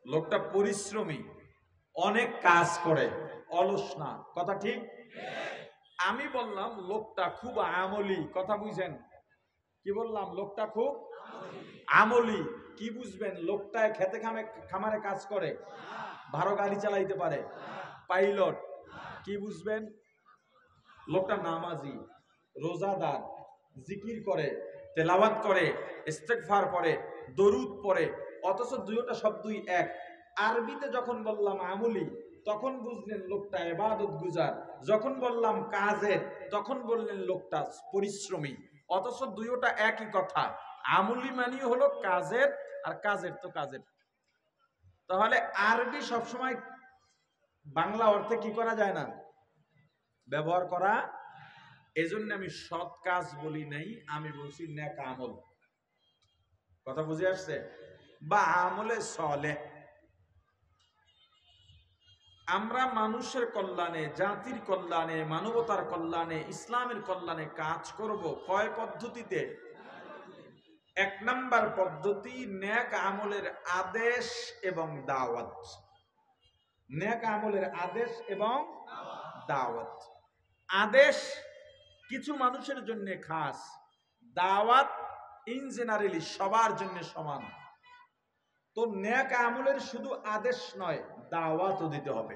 লোকটা পরিশ্রমী, অনেক কাজ করে, অলস না। কথা ঠিক? আমি বললাম লোকটা খুব আমলি, কথা বুঝেন? কি বললাম? লোকটা খুব আমলি, কি বুঝবেন? লোকটা খেতে খামারে কাজ করে, ভালো গাড়ি চালাইতে পারে, পাইলট, কি বুঝবেন? লোকটা নামাজি, রোজাদার, জিকির করে, তেলাওয়াত করে, ইস্তেগফার পড়ে, দরুদ পড়ে, অথচ দুইটা শব্দই এক। আরবিতে যখন বললাম আমলি, তখন বুঝলেন লোকটা ইবাদত গুজার, যখন বললাম কাজের, তখন বললেন লোকটা পরিশ্রমী, অথচ দুইটা একই কথা। আমলি মানে হলো কাজের, আর কাজের তো কাজের। তাহলে আরবি সবসময় বাংলা অর্থে কি করা যায় না? ব্যবহার করা। এজন্য আমি সৎ কাজ বলি নাই, আমি বলছি নেক আমল। কথা বুঝে আসছে? বা আমলে সলেহ। আমরা মানুষের কল্যাণে, জাতির কল্যাণে, মানবতার কল্যাণে, ইসলামের কল্যাণে কাজ করব কয় পদ্ধতিতে? এক নাম্বার পদ্ধতি, নেক আমলের আদেশ এবং দাওয়াত। নেক আমলের আদেশ এবং দাওয়াত। আদেশ কিছু মানুষের জন্য খাস, দাওয়াত ইন জেনারেলি সবার জন্য সমান। তো নেক আমলের শুধু আদেশ নয়, দাওয়াতও দিতে হবে।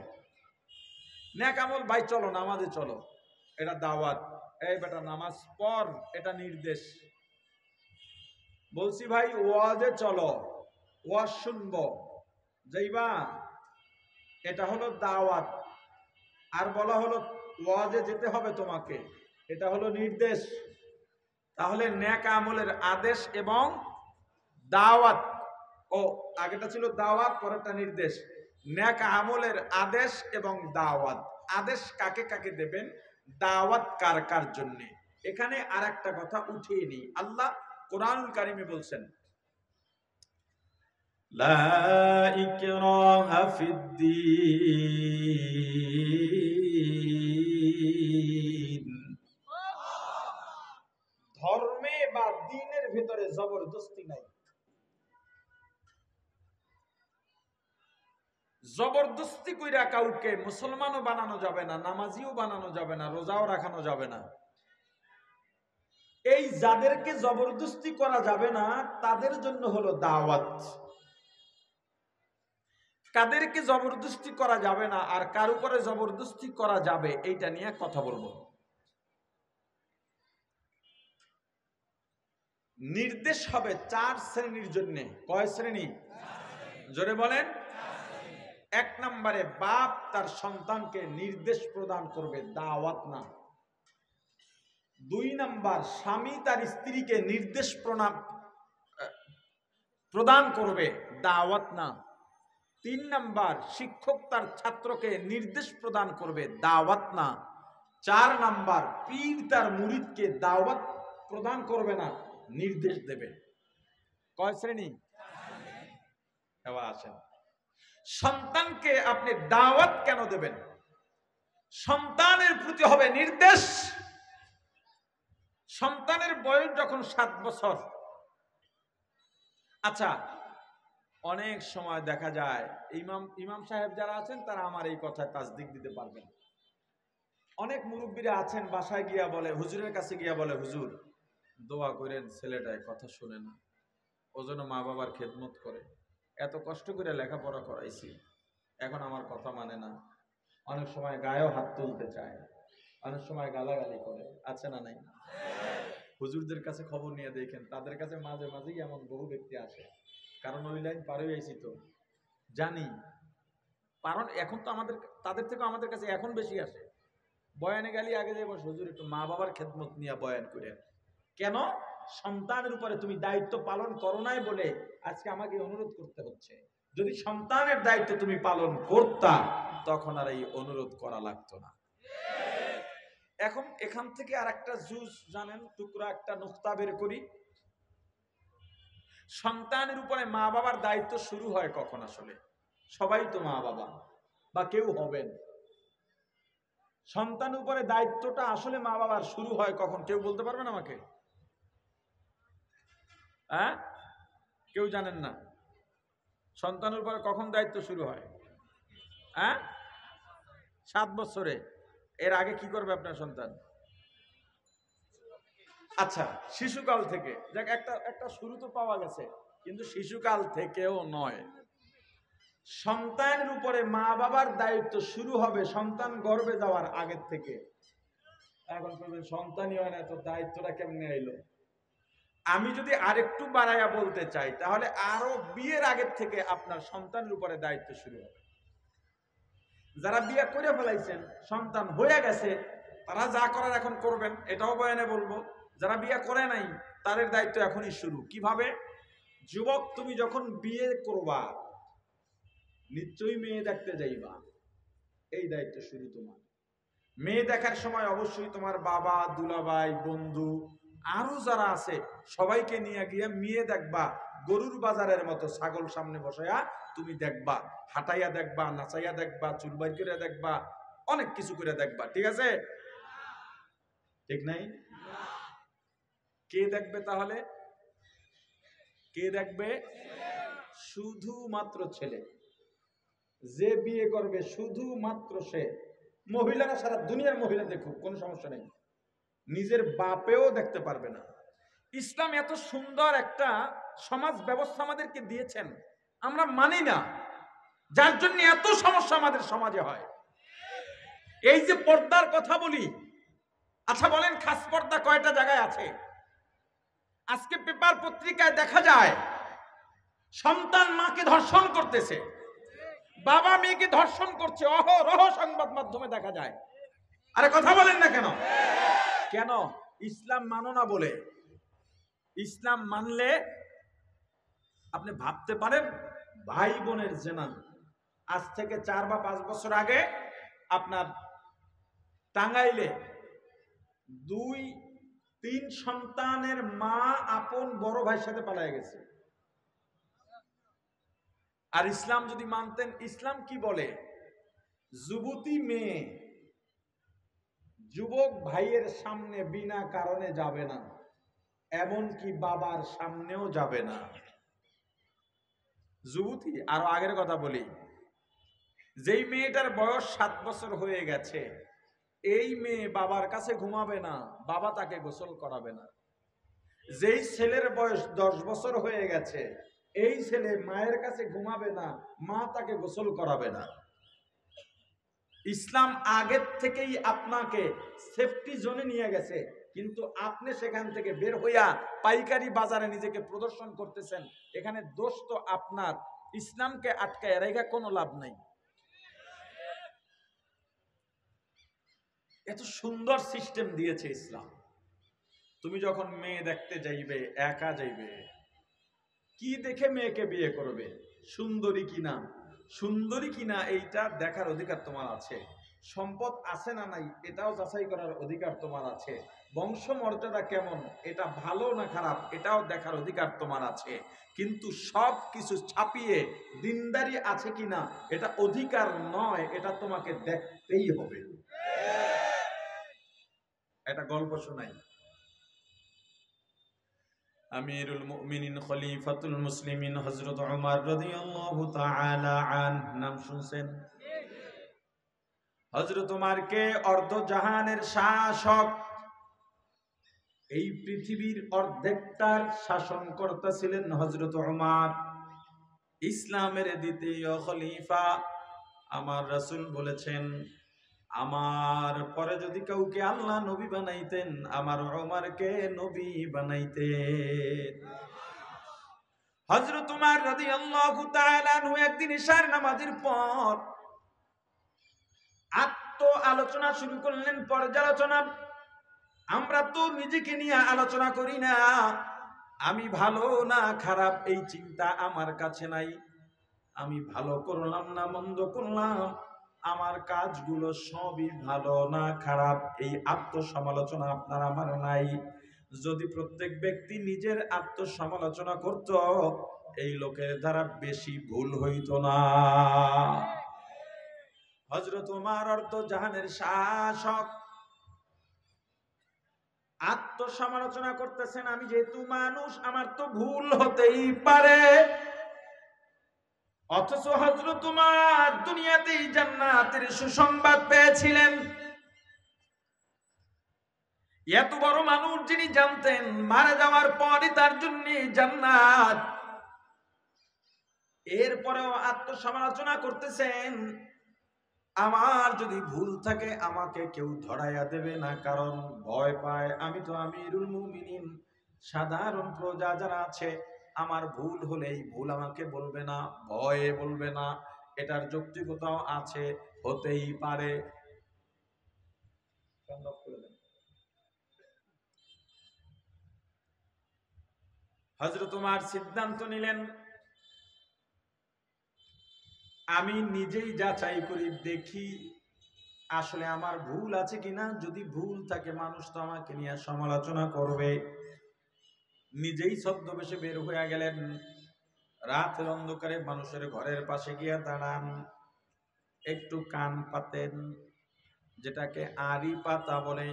নেক আমল, ভাই চলো নামাজে চলো, এটা দাওয়াত। এই বেটা নামাজ পড়, এটা নির্দেশ। বলছি ভাই ওয়াজে চলো, ওয়াজ শুনবো, যাইবা, এটা হলো দাওয়াত। আর বলা হলো ওয়াজে যেতে হবে তোমাকে, এটা হলো নির্দেশ। তাহলে নেক আমলের আদেশ এবং দাওয়াত, ও আগেটা ছিল দাওয়াত, পরেরটা নির্দেশ। নেক আমলের আদেশ এবং দাওয়াত। আদেশ কাকে কাকে দেবেন, দাওয়াত কার কার জন্য। এখানে আর একটা কথা উঠিয়ে নি। আল্লাহ কোরআনুল কারিমে বলছেন, লা ইকরাহা ফিদ্দীন। ধর্মে বা দ্বীনের ভিতরে জবরদস্তি নাই। জবরদস্তি কইরা কাউকে মুসলমানও বানানো যাবে না, নামাজিও বানানো যাবে না, রোজাও রাখানো যাবে না। এই যাদেরকে জবরদস্তি করা যাবে না তাদের জন্য হলো দাওয়াত। কাদেরকে জবরদস্তি করা যাবে না আর কার উপরে জবরদস্তি করা যাবে, এইটা নিয়ে কথা বলবো। নির্দেশ হবে 4 শ্রেণীর জন্য। কয় শ্রেণী? জোরে বলেন। 1 নম্বরে বাপ তার সন্তানকে নির্দেশ প্রদান করবে, দাওয়াত না। 2 নাম্বার স্বামী তার স্ত্রীকে নির্দেশ প্রদান করবে, দাওয়াত না। 3 নাম্বার শিক্ষক তার ছাত্রকে নির্দেশ প্রদান করবে, দাওয়াত না। 4 নাম্বার পীর তার মুরিদকে দাওয়াত প্রদান করবে না, নির্দেশ দেবে। কয় শ্রেণী? এবার আসেন, সন্তানকে আপনি দাওয়াত কেন দেবেন? সন্তানের প্রতি হবে নির্দেশ। সন্তানের বয়স যখন 7 বছর, আচ্ছা অনেক সময় দেখা যায় ইমাম সাহেব যারা আছেন তারা আমার এই কথায় তাসদিক দিতে পারবেন। অনেক মুরব্বীরা আছেন বাসায় গিয়া বলে, হুজুরের কাছে গিয়া বলে, হুজুর দোয়া করেন ছেলেটায় কথা শুনে না, ও যেন মা বাবার খেদমত করে, এত কষ্ট করে লেখাপড়া করাইছি, এখন আমার কথা মানে না। অনেক সময় গায়েও হাত তুলতে চায়, অনেক সময় গালাগালি করে, আছে না নাই? হুজুরদের কাছে খবর নিয়ে দেখেন, তাদের কাছে মাঝে মাঝেই এমন বহু ব্যক্তি আসে। কারণ ওই লাইন পার হয়েছি তো জানি, কারণ এখন তো আমাদের তাদের থেকে আমাদের কাছে এখন বেশি আসে। বয়ানে গেলে আগে যে বস, হুজুর একটু মা বাবার খেদমত নিয়ে বয়ান করেন। কেন? সন্তানের উপরে তুমি দায়িত্ব পালন করো নাই বলে আজকে আমাকে অনুরোধ করতে হচ্ছে। যদি সন্তানের দায়িত্ব তুমি পালন করতা তখন আর এই অনুরোধ করা লাগতো না। এখন এখান থেকে আর একটা জুজ জানেন, টুকরা একটা নুক্তা বের করি। সন্তানের উপরে মা বাবার দায়িত্ব শুরু হয় কখন? আসলে সবাই তো মা বাবা বা কেউ হবেন। সন্তানের উপরে দায়িত্বটা আসলে মা বাবার শুরু হয় কখন? কেউ বলতে পারবেন আমাকে? হ্যাঁ, কেউ জানেন না সন্তানের উপরে কখন দায়িত্ব শুরু হয়? হ্যাঁ, 7 বছরে। এর আগে কি করবে আপনার সন্তান? আচ্ছা, শিশুকাল থেকে। দেখ, একটা শুরু তো পাওয়া গেছে, কিন্তু শিশুকাল থেকেও নয়। সন্তানের উপরে মা বাবার দায়িত্ব শুরু হবে সন্তান গর্ভে যাওয়ার আগের থেকে। এখন বলবেন সন্তানই হয় না, তো দায়িত্বটা কেমনে আইলো? আমি যদি আরেকটু বাড়াইয়া বলতে চাই, তাহলে আরো বিয়ের আগের থেকে আপনার সন্তানের উপরে দায়িত্ব শুরু হবে। যারা বিয়ে করে ফেলাইছেন, সন্তান হয়ে গেছে, তারা যা করার এখন করবেন, এটাও বয়ানে বলবো। যারা বিয়ে করে নাই তাদের দায়িত্ব এখনই শুরু। কিভাবে? যুবক, তুমি যখন বিয়ে করবা নিশ্চয়ই মেয়ে দেখতে যাইবা, এই দায়িত্ব শুরু তোমার। মেয়ে দেখার সময় অবশ্যই তোমার বাবা, দুলাভাই, বন্ধু, আরো যারা আছে সবাইকে নিয়ে গিয়ে মেয়ে দেখবা, গরুর বাজারের মতো ছাগল সামনে বসায়া তুমি দেখবা, হাঁটাইয়া দেখবা, নাচাইয়া দেখবা, চুল বাইর করে দেখবা, অনেক কিছু করে দেখবা। ঠিক আছে? ঠিক নাই? কে দেখবে তাহলে? কে দেখবে? শুধুমাত্র ছেলে। যে বিয়ে করবে শুধুমাত্র সে। মহিলারা সারা দুনিয়ার মহিলা দেখুক, কোনো সমস্যা নেই, নিজের বাপেও দেখতে পারবে না। ইসলাম এত সুন্দর একটা সমাজ ব্যবস্থা আমাদেরকে দিয়েছেন, আমরা মানি না, যার জন্য এত সমস্যা আমাদের সমাজে হয়। এই যে পর্দার কথা বলি, আচ্ছা বলেন খাস পর্দা কয়টা জায়গায় আছে? আজকে পেপার পত্রিকায় দেখা যায় সন্তান মাকে ধর্ষণ করতেছে, বাবা মেয়েকে ধর্ষণ করছে, অহরহ সংবাদ মাধ্যমে দেখা যায়। আরে কথা বলেন না কেন? কেন? ইসলাম মানো না বলে। ইসলাম মানলে আপনি ভাবতে পারেন ভাই বোনের জেনা, আজ থেকে 4 বা 5 বছর আগে আপনার টাঙ্গাইলে 2-3 সন্তানের মা আপন বড় ভাইয়ের সাথে পালিয়ে গেছে। আর ইসলাম যদি মানতেন, ইসলাম কি বলে? যুবতী মেয়ে যুবক ভাইয়ের সামনে বিনা কারণে যাবে না, এমনকি বাবার সামনেও যাবে না। যুবতী, আরো আগের কথা বলি, যেই মেয়েটার বয়স 7 বছর হয়ে গেছে, এই মেয়ে বাবার কাছে ঘুমাবে না, বাবা তাকে গোসল করাবে না। যেই ছেলের বয়স 10 বছর হয়ে গেছে, এই ছেলে মায়ের কাছে ঘুমাবে না, মা তাকে গোসল করাবে না। ইসলাম আগের থেকেই আপনাকে সেফটি জোনে নিয়ে গেছে, কিন্তু আপনি সেখান থেকে বের হইয়া পাইকারি বাজারে নিজেকে প্রদর্শন করতেছেন। এখানে দোষ তো আপনার, ইসলামকে আটকায় রেখে কোনো লাভ নাই। এত সুন্দর সিস্টেম দিয়েছে ইসলাম। তুমি যখন মেয়ে দেখতে যাইবে, একা যাইবে, কি দেখে মেয়েকে বিয়ে করবে? সুন্দরী কিনা, সুন্দরী কিনা এইটা দেখার অধিকার তোমার আছে। সম্পদ আছে না নাই এটাও যাচাই করার অধিকার তোমার আছে। বংশ মর্যাদা কেমন, এটা ভালো না খারাপ, এটাও দেখার অধিকার তোমার আছে। কিন্তু সব কিছু ছাপিয়ে দিনদারি আছে কিনা এটা অধিকার নয়, এটা তোমাকে দেখতেই হবে। একটা গল্প শোনাই। আমিরুল মুমিনিন খলিফাতুল মুসলিমিন হযরত ওমর রাদিয়াল্লাহু তাআলা আনহু, নাম শুনছেন? হযরত ওমরকে অর্ধ জাহানের শাসক, এই পৃথিবীর অর্ধেকটার শাসনকর্তা ছিলেন হযরত ওমর, ইসলামের দ্বিতীয় খলিফা। আমার রাসূল বলেছেন, আমার পরে যদি কাউকে আল্লাহ নবী বানাইতেন, আমার ওমরকে নবী বানাইতেন। হযরত ওমর রাদিয়াল্লাহু তাআলা আনহু একদিন ইশার নামাজের পর আত্ম আলোচনা শুরু করলেন, পর্যালোচনা। আমরা তো নিজেকে নিয়ে আলোচনা করি না, আমি ভালো না খারাপ এই চিন্তা আমার কাছে নাই, আমি ভালো করলাম না মন্দ করলাম, আমার কাজগুলো সবই ভালো না খারাপ, এই আত্মসমালোচনা আপনার আমার নাই। যদি প্রত্যেক ব্যক্তি নিজের আত্মসমালোচনা করত, এই লোকের দ্বারা বেশি ভুল হইত না। হযরত ওমর অর্ধ জাহানের শাসক, আত্মসমালোচনা করতেছেন, আমি যেহেতু মানুষ আমার তো ভুল হতেই পারে। অথচ হযরত ওমর দুনিয়াতেই জান্নাতের সুসংবাদ পেয়েছিলেন। এত বড় মানুষ যিনি জানতেন মারা যাওয়ার পরই তার জন্য জান্নাত, এরপরেও আত্মসমালোচনা করতেছেন, আমার যদি ভুল থাকে আমাকে কেউ ধরাইয়া দেবে না, কারণ ভয় পায় আমি তো আমিরুল মুমিনিন, সাধারণ প্রজা যারা আছে আমার ভুল হলেই ভুল আমাকে বলবে না, ভয়ে বলবে না, এটার যৌক্তিকতাও আছে, হতেই পারে। হযরত ওমর সিদ্ধান্ত নিলেন, আমি নিজেই যাচাই করি, দেখি আসলে আমার ভুল আছে কিনা, যদি ভুল থাকে মানুষ তো আমাকে নিয়ে সমালোচনা করবে। নিজেই ছদ্মবেশে বের হয়ে গেলেন, রাতের অন্ধকারে মানুষের ঘরের পাশে গিয়া দাঁড়ান, একটু কান পাতেন, যেটাকে আড়ি পাতা বলে।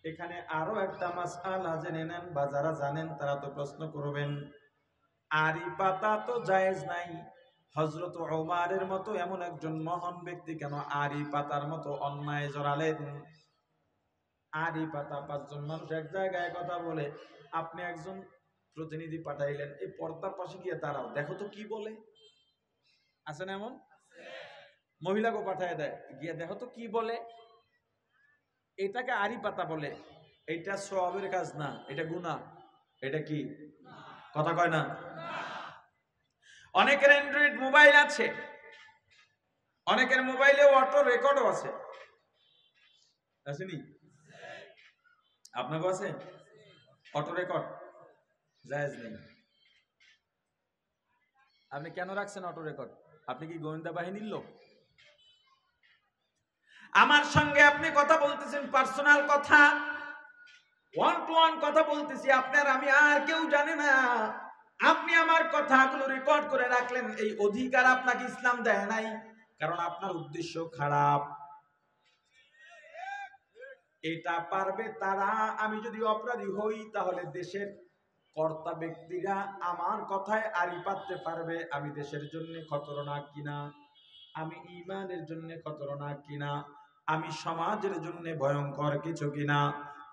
এখানে আরো একটা মাসআলা জেনে নেন, বা যারা জানেন তারা তো প্রশ্ন করবেন। আড়ি পাতা তো জায়েজ নাই, হযরত ওমরের মতো এমন একজন মহান ব্যক্তি কেন আড়ি পাতার মতো অন্যায় জড়ালেন? আড়ি পাতা, পাঁচজন মানুষ এক জায়গায় কথা বলে, আপনি একজন প্রতিনিধি পাঠাইলেন, এই পর্দার পাশে গিয়ে দাঁড়াও, দেখো তো কি বলে। আছে না এমন? মহিলাকে পাঠায় দেয়, গিয়ে দেখো তো কি বলে। এটাকে আড়ি পাতা বলে। এটা সওয়াবের কাজ না, এটা গুনাহ। এটা কি কথা কয় না? অনেকের অ্যান্ড্রয়েড মোবাইল আছে, অনেকের মোবাইলে অটো রেকর্ডও আছে। আসেনি? আপনাকে আছে অটো রেকর্ড? জায়েজ নেই। আপনি কেন রাখছেন অটো রেকর্ড? আপনি কি গোয়েন্দা বাহিনীর লোক? আমার সঙ্গে আপনি কথা বলতেছেন, পার্সোনাল কথা, ওয়ান টু ওয়ান কথা বলতেছি, আপনার আমি আর কেউ জানে না। আপনি আমার কথাগুলো রেকর্ড করে রাখলেন, এই অধিকার আপনাকে ইসলাম দেয় নাই, কারণ আপনার উদ্দেশ্য খারাপ। এটা পারবে তারা। আমি যদি অপরাধী হই তাহলে দেশের কর্তা ব্যক্তিরা আমার কথায় আড়ি পাততে পারবে, আমি দেশের জন্য খতরনাক কিনা, আমি ঈমানের জন্য খতরনাক কিনা, আমি সমাজের জন্য ভয়ঙ্কর কিছু কিনা,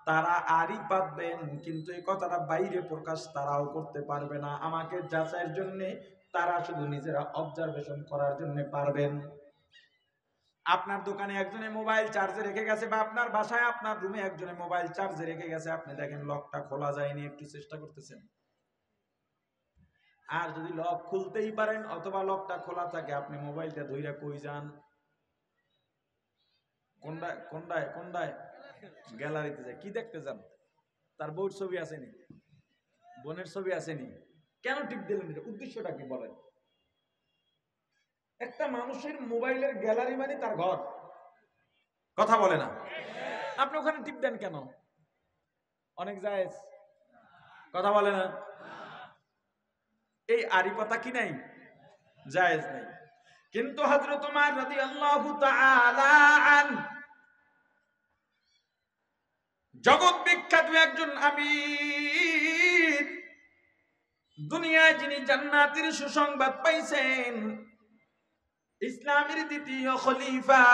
তারা আড়ি পাতবেন, কিন্তু এই কথাটা বাইরে প্রকাশ তারাও করতে পারবে না। আমাকে যাচাইয়ের জন্য তারা শুধু নিজেরা অবজারভেশন করার জন্য পারবেন। আপনার দোকানে একজনে মোবাইল চার্জে রেখে গেছে, বা আপনার বাসায় আপনার রুমে একজনে মোবাইল চার্জে রেখে গেছে, আপনি দেখেন লকটা খোলা যায়নি, একটু চেষ্টা করতেছেন। আর যদি লক খুলতেই পারেন অথবা লকটা খোলা থাকে, আপনি মোবাইলটা ধইরা কই যান? কোনটায় কোনটায় কোনটায়? গ্যালারিতে যায়। কি দেখতে যান? তার বউর ছবি আসেনি, বোনের ছবি আসেনি, কেন টিপ দিলেন? এটা উদ্দেশ্যটা কি বলেন? একটা মানুষের মোবাইলের গ্যালারি মানে তার ঘর, কথা বলে না? আপনি ওখানে টিপ দেন কেন? অনেক জায়েজ, কথা বলে না? এই আড়ি পাতা কি নাই? জায়েজ নাই। কিন্তু হযরত ওমর রাদিয়াল্লাহু তাআলা আনহু জগৎ বিখ্যাত একজন আমির, দুনিয়ায় যিনি জান্নাতের সুসংবাদ পাইছেন, ইসলামের দ্বিতীয় খলিফা।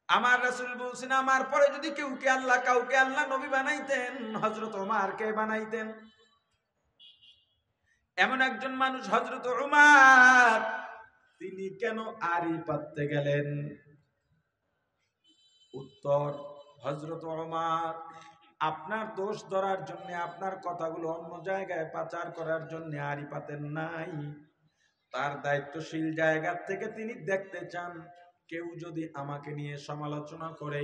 আমার রাসূল বলছেন, আমার পরে যদি কাউকে আল্লাহ নবী বানাইতেন, হযরত ওমরকে বানাইতেন। এমন একজন মানুষ হযরত ওমর, তিনি কেন আড়ি পাততে গেলেন? উত্তর, হযরত ওমর আপনার দোষ ধরার জন্য, আপনার কথাগুলো অন্য জায়গায় পাচার করার জন্য আড়ি পাতেন নাই। তার দায়িত্বশীল জায়গা থেকে তিনি দেখতে চান, কেউ যদি আমাকে নিয়ে সমালোচনা করে,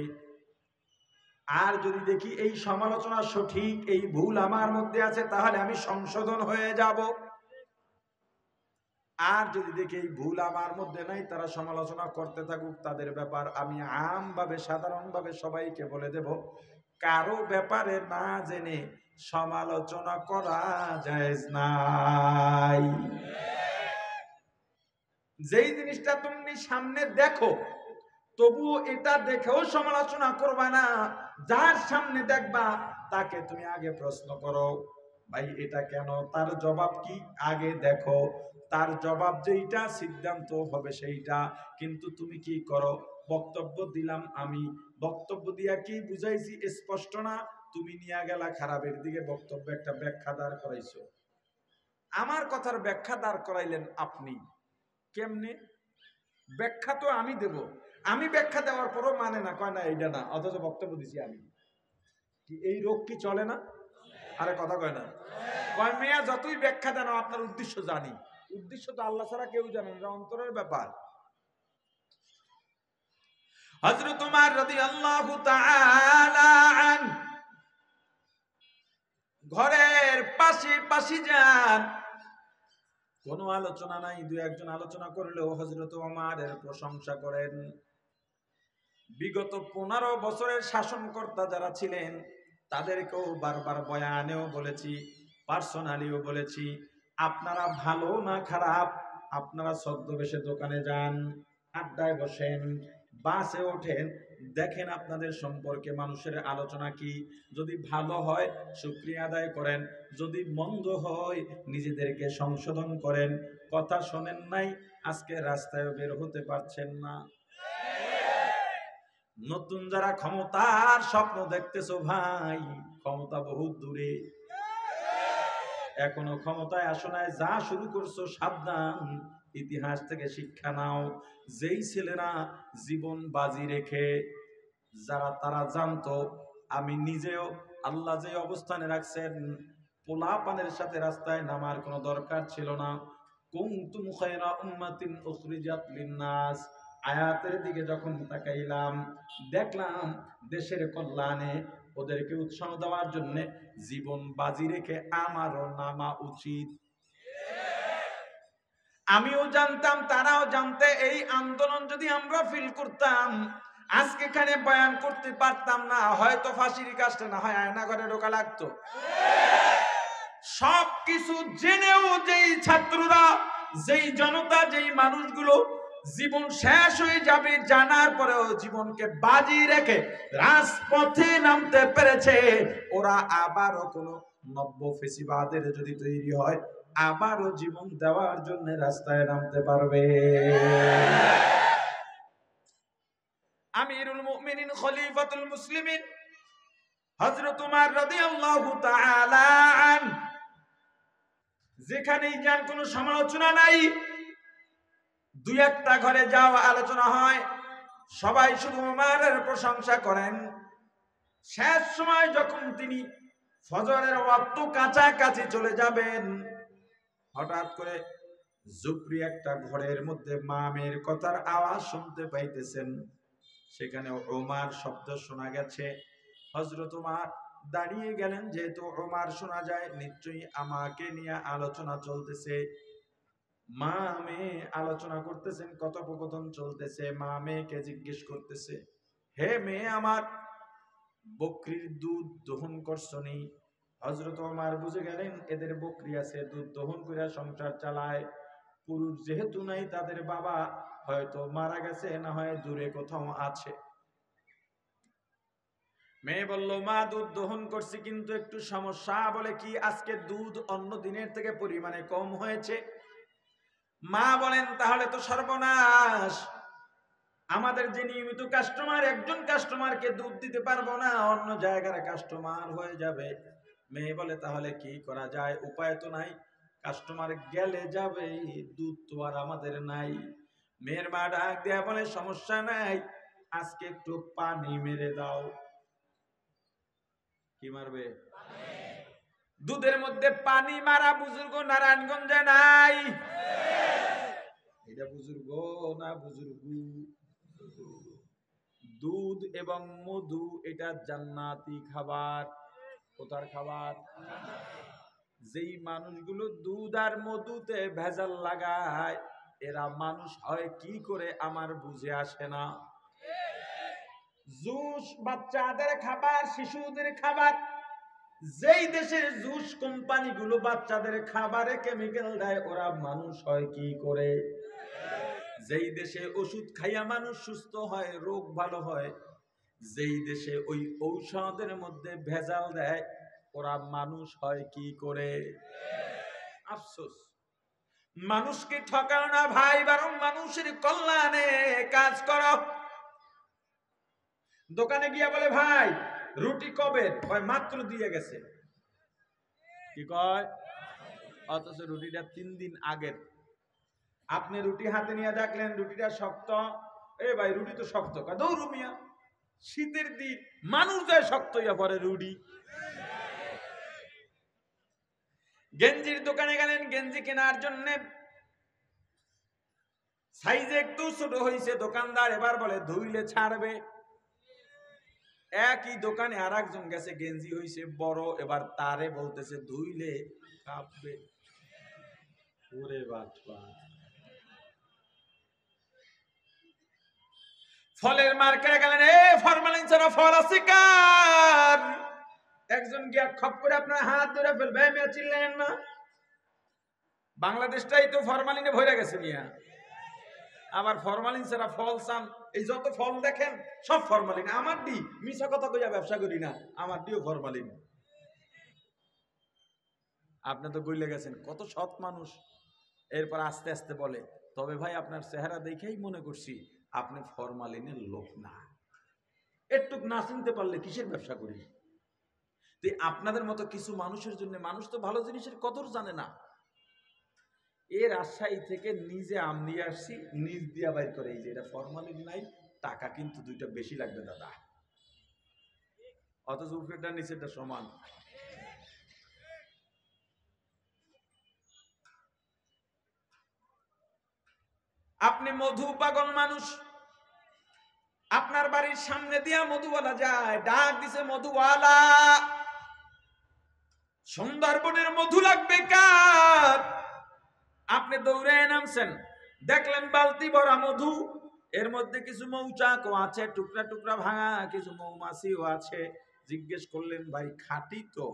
আর যদি দেখি এই সমালোচনা সঠিক, এই ভুল আমার মধ্যে আছে, তাহলে আমি সংশোধন হয়ে যাব। আর যদি দেখি এই ভুল আমার মধ্যে নাই, তারা সমালোচনা করতে থাকুক, তাদের ব্যাপার, আমি আমভাবে সাধারণভাবে সবাইকে বলে দেব, কারো ব্যাপারে না জেনে সমালোচনা করা জায়েজ নাই। যেই জিনিসটা তুমি সামনে দেখো, তবুও এটা দেখেও সমালোচনা করবা না। যার সামনে দেখবা তাকে তুমি আগে প্রশ্ন করো, ভাই এটা কেন, তার জবাব কি, আগে দেখো। তার জবাব যেইটা, সিদ্ধান্ত হবে সেইটা। কিন্তু তুমি কি করো, বক্তব্য দিলাম, আমি বক্তব্য দিয়া কি বুঝাইছি স্পষ্ট না? তুমি নিয়ে গেলা খারাপের দিকে, বক্তব্য একটা ব্যাখ্যা দাঁড় করাইছো। আমার কথার ব্যাখ্যা দাঁড় করাইলেন আপনি, কেমনে? ব্যাখ্যা তো আমি দেব, আমি ব্যাখ্যা দেওয়ার পরও মানে না, কয় না এইটা না, অথচ বক্তব্য দিছি আমি। কি এই রোগ কি চলে না? আরে কথা কয় না? কয় মেয়া যতই ব্যাখ্যা দেন, আপনার উদ্দেশ্য জানি। উদ্দেশ্য তো আল্লাহ ছাড়া কেউ জানেন, এটা অন্তরের ব্যাপার। হযরত ওমর রাদিয়াল্লাহু তাআলা আনহু ঘরের পাশে যান, কোনো আলোচনা নাই, দুই একজন আলোচনা করলেও হযরত ওমরের প্রশংসা করেন। বিগত 15 বছরের শাসনকর্তা যারা ছিলেন তাদেরকেও বারবার বয়ানেও বলেছি, পার্সোনালিও বলেছি, আপনারা ভালো না খারাপ, আপনারা ছদ্মবেশে দোকানে যান, আড্ডায় বসেন, বাসে ওঠেন, দেখেন আপনাদের সম্পর্কে মানুষের আলোচনা কি। যদি ভালো হয় শুকরিয়া আদায় করেন, যদি মন্দ হয় নিজেদেরকে সংশোধন করেন। কথা শোনেন নাই, আজকে রাস্তায় বের হতে পারছেন না। নতুন যারা ক্ষমতার স্বপ্ন দেখতেছো ভাই, ক্ষমতা বহুত দূরে, এখনো ক্ষমতায় আসো নাই, যা শুরু করছো সাবধান, ইতিহাস থেকে শিক্ষা নাও। যেই ছেলেরা জীবন বাজি রেখে, যারা তারা জানতো আমি নিজেও আল্লাহ যে অবস্থানে রাখছেন, পোলা পানের সাথে রাস্তায় নামার কোনো দরকার ছিল না। কুনতুম খায়রা উম্মাতিন উখরিজাত লিন-নাস, আয়াতের দিকে যখন তাকাইলাম দেখলাম দেশের কল্যাণে ওদেরকে উৎসাহ দেওয়ার জন্য জীবন বাজি রেখে আমারও নামা উচিত। আমিও জানতাম, তারাও জানতে, এই আন্দোলন যদি আমরা ফিল করতাম আজকে এখানে বয়ান করতে পারতাম না, হয়তো ফাঁসির কাজটা না হয় আয়না ঘরে ঢোকা লাগতো। সবকিছু জেনেও যেই ছাত্ররা, যেই জনতা, যেই মানুষগুলো জীবন শেষ হয়ে যাবে জানার পরেও জীবনকে বাজি রেখে রাজপথে নামতে পেরেছে, ওরা আবারও কোনো নব্য ফেসিবাদের যদি তৈরি হয় আবারও জীবন দেওয়ার জন্য রাস্তায় নামতে পারবে। আমিরুল মুমিনিন খলিফাতুল মুসলিমিন হযরত উমর রাদিয়াল্লাহু তাআলা আন, যেখানেই যান কোনো সমালোচনা নাই, দুই একটা ঘরে যাও আলোচনা হয়, সবাই শুধু উমরের প্রশংসা করেন। শেষ সময় যখন তিনি ফজরের ওয়াক্ত কাছাকাছি চলে যাবেন, হঠাৎ করে জুপরি একটা ঘরের মধ্যে মা মেয়ের কথার আওয়াজ শুনতে পাইতেছেন। সেখানে ওমর শব্দ শোনা গেছে। হযরত উমর দাঁড়িয়ে গেলেন, যেহেতু ওমর শোনা যায় নিশ্চয়ই আমাকে নিয়ে আলোচনা চলতেছে। মা মেয়ে আলোচনা করতেছেন, কথোপকথন চলতেছে। মা মেয়েকে জিজ্ঞেস করতেছে, হে মেয়ে আমার, বকরির দুধ দহন করছনি? হযরত ওমর বুঝে গেলেন এদের বকরি আছে, দুধ দহন করে সংসার চালায়। পুরুষ যেহেতু নাই, তাদের বাবা হয়তো মারা গেছে, না হয় দূরে কোথাও আছে। মেয়ে বলল, মা দুধ দহন করছি, কিন্তু একটু সমস্যা। বলে কি? আজকে দুধ অন্য দিনের থেকে পরিমাণে কম হয়েছে। মা বলেন, তাহলে তো সর্বনাশ, আমাদের যে নিয়মিত কাস্টমার, একজন কাস্টমারকে দুধ দিতে পারবো না, অন্য জায়গার কাস্টমার হয়ে যাবে। মেয়ে বলে, তাহলে কি করা যায়? উপায় তো নাই, কাস্টমার গেলে যাবে, দুধ তো আর আমাদের নাই। মেয়ের মা ডাক দেয়া বলে, সমস্যা নাই, আজকে একটু পানি মেরে দাও। কি মারবে? দুধের মধ্যে পানি মারা বুজুর্গ নারায়ণগঞ্জে নাই। এটা বুজুর্গ না বুজুর্গ? দুধ এবং মধু এটা জান্নাতি খাবার। কোথার খাবার? যেই মানুষগুলো দুধ আর মধুতে ভেজাল লাগায়, এরা মানুষ হয় কি করে আমার বুঝে আসে না। জুস বাচ্চাদের খাবার, শিশুদের খাবার। যেই দেশের জুস কোম্পানিগুলো বাচ্চাদের খাবারে কেমিক্যাল দেয়, ওরা মানুষ হয় কি করে? যেই দেশে ওষুধ খাইয়া মানুষ সুস্থ হয়, রোগ ভালো হয়, যেই দেশে ওই ঔষধের মধ্যে ভেজাল দেয়, ওরা মানুষ হয় কি করে? আফসোস, মানুষকে ঠকাও না ভাই, বরং মানুষের কল্যাণে কাজ করো। দোকানে গিয়া বলে, ভাই রুটি কবে? কয় মাত্র দিয়ে গেছে। কি কয়? অথচ রুটিটা 3 দিন আগের। আপনি রুটি হাতে নিয়ে দেখলেন রুটিটা শক্ত, এ ভাই রুটি তো শক্ত। কয় দৌড় মিয়া, শীতের দিন মানুষ যায় শক্ত হইয়া পরে রুটি। গেঞ্জির দোকানে গেলেন গেঞ্জি কেনার জন্য, সাইজে একটু ছোট হয়েছে, দোকানদার এবার বলে ধুইলে ছাড়বে। একই দোকানে আর একজন গেছে, গেঞ্জি হয়েছে বড়, এবার তারে বলতেছে ধুইলে কাঁপবে। ওরে বাবা, ফলের মার্কেটে গেলেন, এ ফরমালিন ছাড়া ফল আছে কার? একজন গিয়া খপ করে আপনার হাত ধরে ফেলবে, মিয়া চিল্লেন না। বাংলাদেশটাই তো ফরমালিনে ভরে গেছে মিয়া। আবার ফরমালিন ছাড়া ফল চান, এই যত ফল দেখেন সব ফরমালিন। আমার ডি মিছা কথা কইয়া ব্যবসা করি না, আমার ডিও ফরমালিন। আপনি তো গইলে গেছেন, কত সৎ মানুষ। এরপর আস্তে আস্তে বলে, তবে ভাই আপনার চেহারা দেখেই মনে করছি আপনি ফরমালিনের লোক না। একটু না চিনতে পারলে কিসের ব্যবসা করি? আপনাদের মতো কিছু মানুষের জন্য মানুষ তো ভালো জিনিসের কদর জানে না। এর রাজশাহী থেকে নিজে আম নিয়ে আসছি, নিজ দিয়া বাইর করে, এই যে এটা ফরমালিন নাই, টাকা কিন্তু দুইটা বেশি লাগবে দাদা। অথচ উপরেরটা নিচেরটা সমান। আপনি মধু পাগল মানুষ, আপনার বাড়ির সামনে দিয়া মধুওয়ালা যায়, ডাক দিছে মধুওয়ালা, সুন্দরবনের মধু লাগবে কার? আপনি দৌড়ে নামছেন, দেখলেন বালতি ভরা মধু, এর মধ্যে কিছু মৌচাকও আছে, টুকরা টুকরা ভাঙা, কিছু মৌমাছিও আছে। জিজ্ঞেস করলেন, ভাই খাঁটি তো?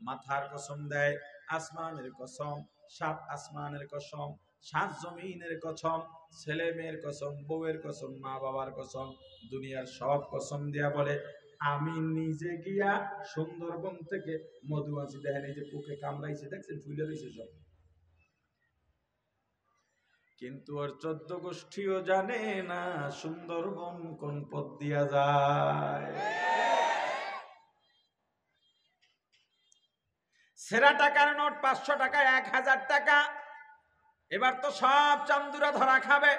মাথার কসম দেয়, আসমানের কসম, 7 আসমানের কসম, 7 জমিনের কসম, ছেলে মেয়ের কসম, বউয়ের কসম, মা বাবার কসম, দুনিয়ার সব কসম দিয়া বলে, আমি নিজে গিয়া সুন্দরবন থেকে মধুমাছি, দেখেন এই যে পোকে কামড়াইছে, দেখছেন ফুলে রয়েছে সব। কিন্তু ওর 14 গোষ্ঠীও জানে না সুন্দরবন কোন পথ দিয়া যায়। সেরা টাকার নোট 500 টাকা, 1000 টাকা, এবার তো সব চান্দুরা ধরা খাবে।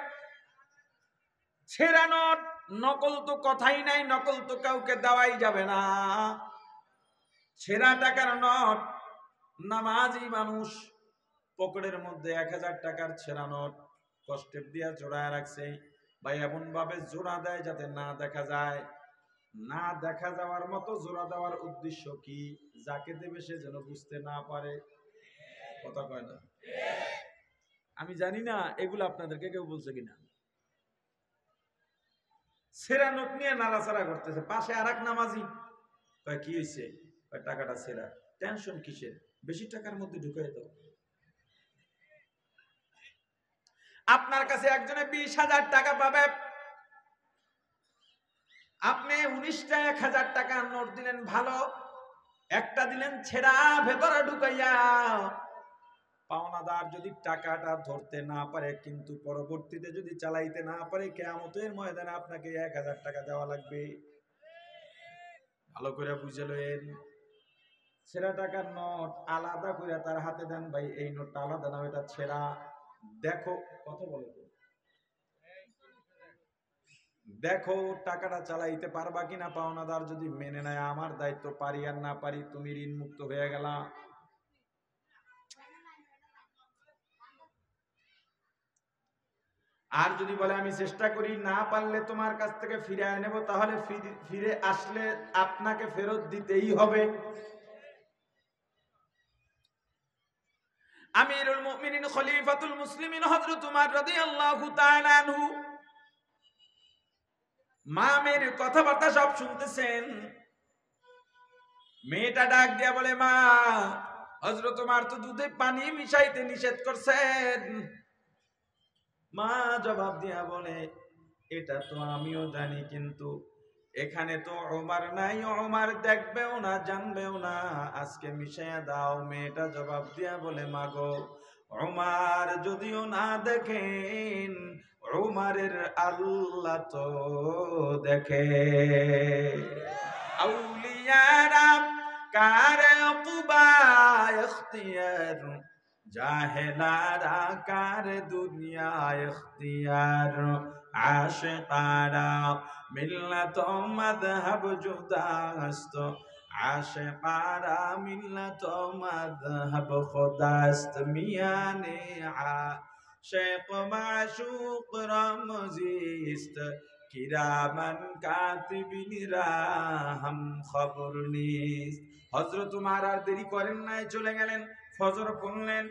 সেরা নোট, নকল তো কথাই নাই, নকল তো কাউকে দেওয়াই যাবে না। সেরা টাকার নোট, নামাজি মানুষ পকেটের মধ্যে 1000 টাকার ছেঁড়া নোট কষ্টেপ দিয়া জোড়ায় রাখছে। ভাই এমন ভাবে জোড়া দেয় যাতে না দেখা যায়। না দেখা যাওয়ার মতো জোড়া দেওয়ার উদ্দেশ্য কি? যাকে দেবে সে যেন বুঝতে না পারে। কথা কয় না? আমি জানি না এগুলো আপনাদেরকে কেউ বলছে কিনা। ছেঁড়া নোট নিয়ে নাড়াচাড়া করতেছে, পাশে আর এক নামাজি কয় কি হয়েছে? টাকাটা ছেঁড়া। টেনশন কিসের? বেশি টাকার মধ্যে ঢুকাই দাও। আপনার কাছে একজনে 20,000 টাকা পাবে, আপনি 19টা 1000 টাকার নোট দিলেন ভালো, একটা দিলেন ছেঁড়া, ভেতরে ঢুকাইয়া। পাওনাদার যদি টাকাটা ধরতে না পারে, কিন্তু পরবর্তীতে যদি চালাইতে না পারে, কিয়ামতের ময়দানে আপনাকে 1000 টাকা দেওয়া লাগবে। ভালো করে বুঝে লইন। ছেঁড়া টাকার নোট আলাদা করে তার হাতে দেন, ভাই এই নোটটা আলাদা না, এটা ছেঁড়া, দেখো কথা বলো তো, দেখো টাকাটা চালাইতে পারবা কিনা। পাওনাদার যদি মেনে নেয়, আমার দায়িত্ব, পারি আর না পারি, তুমি ঋণ মুক্ত হয়ে গেলা। আর যদি বলে আমি চেষ্টা করি, না পারলে তোমার কাছ থেকে ফিরে নেব, তাহলে ফিরে আসলে আপনাকে ফেরত দিতেই হবে। আমিরুল মুমিনিন খলিফাতুল মুসলিমিন হযরত উমর রাদিয়াল্লাহু তাআলা আনহু মা মেয়ের কথাবার্তা সব শুনতেছেন। মেয়েটা ডাক দিয়া বলে, মা, হযরত উমর তো দুধে পানি মিশাইতে নিষেধ করছেন। মা জবাব দিয়া বলে, এটা তো আমিও জানি, কিন্তু এখানে তো ওমর নাই, ওমর দেখবেও না, জানবেও না, আজকে মিশাইয়া দাও। মেয়েটা জবাব দিয়া বলে, মাগো, ওমর যদিও না দেখেন, ওমরের আল্লাহ তো দেখে। আউলিয়ারা কারে কুবা ইখতিয়ার, জাহেলারা কার দুনিয়া ইখতিয়ার, আশিকারা মিল্লাত মাযহাব জুদাস্ত, আশিকারা মিল্লাত মাযহাব খুদাস্ত। মিয়ানে আশিক মাশুক রমজিস্ত, কিরামান কাতিবিনরা হাম খবর নিস। হযরত উমর আর দেরি করেন নাই, চলে গেলেন। ফজর পড়লেন,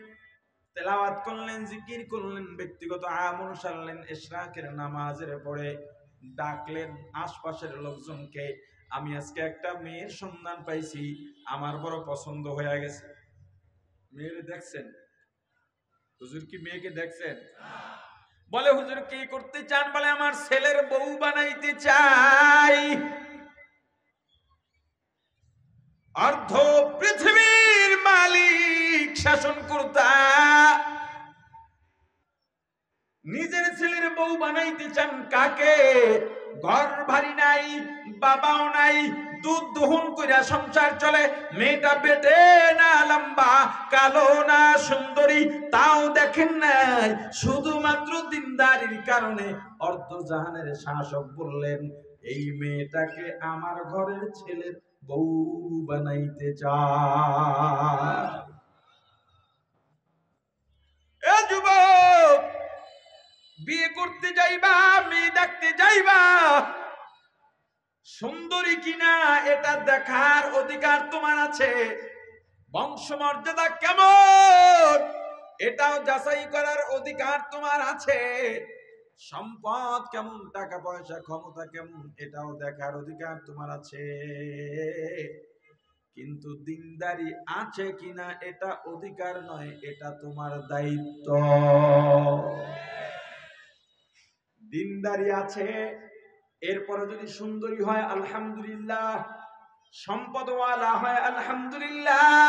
তেলাওয়াত করলেন, জিকির করলেন, ব্যক্তিগত আমল সারলেন, ইশরাকের নামাজের পরে ডাকলেন আশপাশের লোকজনকে, আমি আজকে একটা মেয়ের সন্ধান পাইছি, আমার বড় পছন্দ হয়ে গেছে। মেয়ের দেখছেন? হুজুর কি মেয়েকে দেখছেন? বলে হুজুর কি করতে চান? বলে আমার ছেলের বউ বানাইতে চাই। অর্ধ পৃথিবীর মালিক শাসনকর্তা নিজের ছেলের বউ বানাইতে চান কাকে? ঘর ভারী নাই, বাবাও নাই, দুধ দহন কইরা সংসার চলে, মেয়েটা বেটে না লম্বা, কালো না সুন্দরী, তাও দেখেন নাই, শুধুমাত্র দিনদারির কারণে অর্ধজাহানের শাসক বললেন এই মেয়েটাকে আমার ঘরের ছেলের বউ বানাইতে চায়। এ যুবক, বিয়ে করতে যাইবা, মেয়ে দেখতে যাইবা, সুন্দরী কিনা এটা দেখার অধিকার তোমার আছে। বংশমর্যাদা কেমন এটাও যাচাই করার অধিকার তোমার আছে। সম্পদ কেমন, টাকা পয়সা ক্ষমতা কেমন এটাও দেখার অধিকার তোমার আছে। কিন্তু দিনদারি আছে কিনা এটা অধিকার নয়, এটা তোমার দায়িত্ব। দিনদারি আছে, এরপরে যদি সুন্দরী হয় আলহামদুলিল্লাহ, সম্পদওয়ালা হয় আলহামদুলিল্লাহ,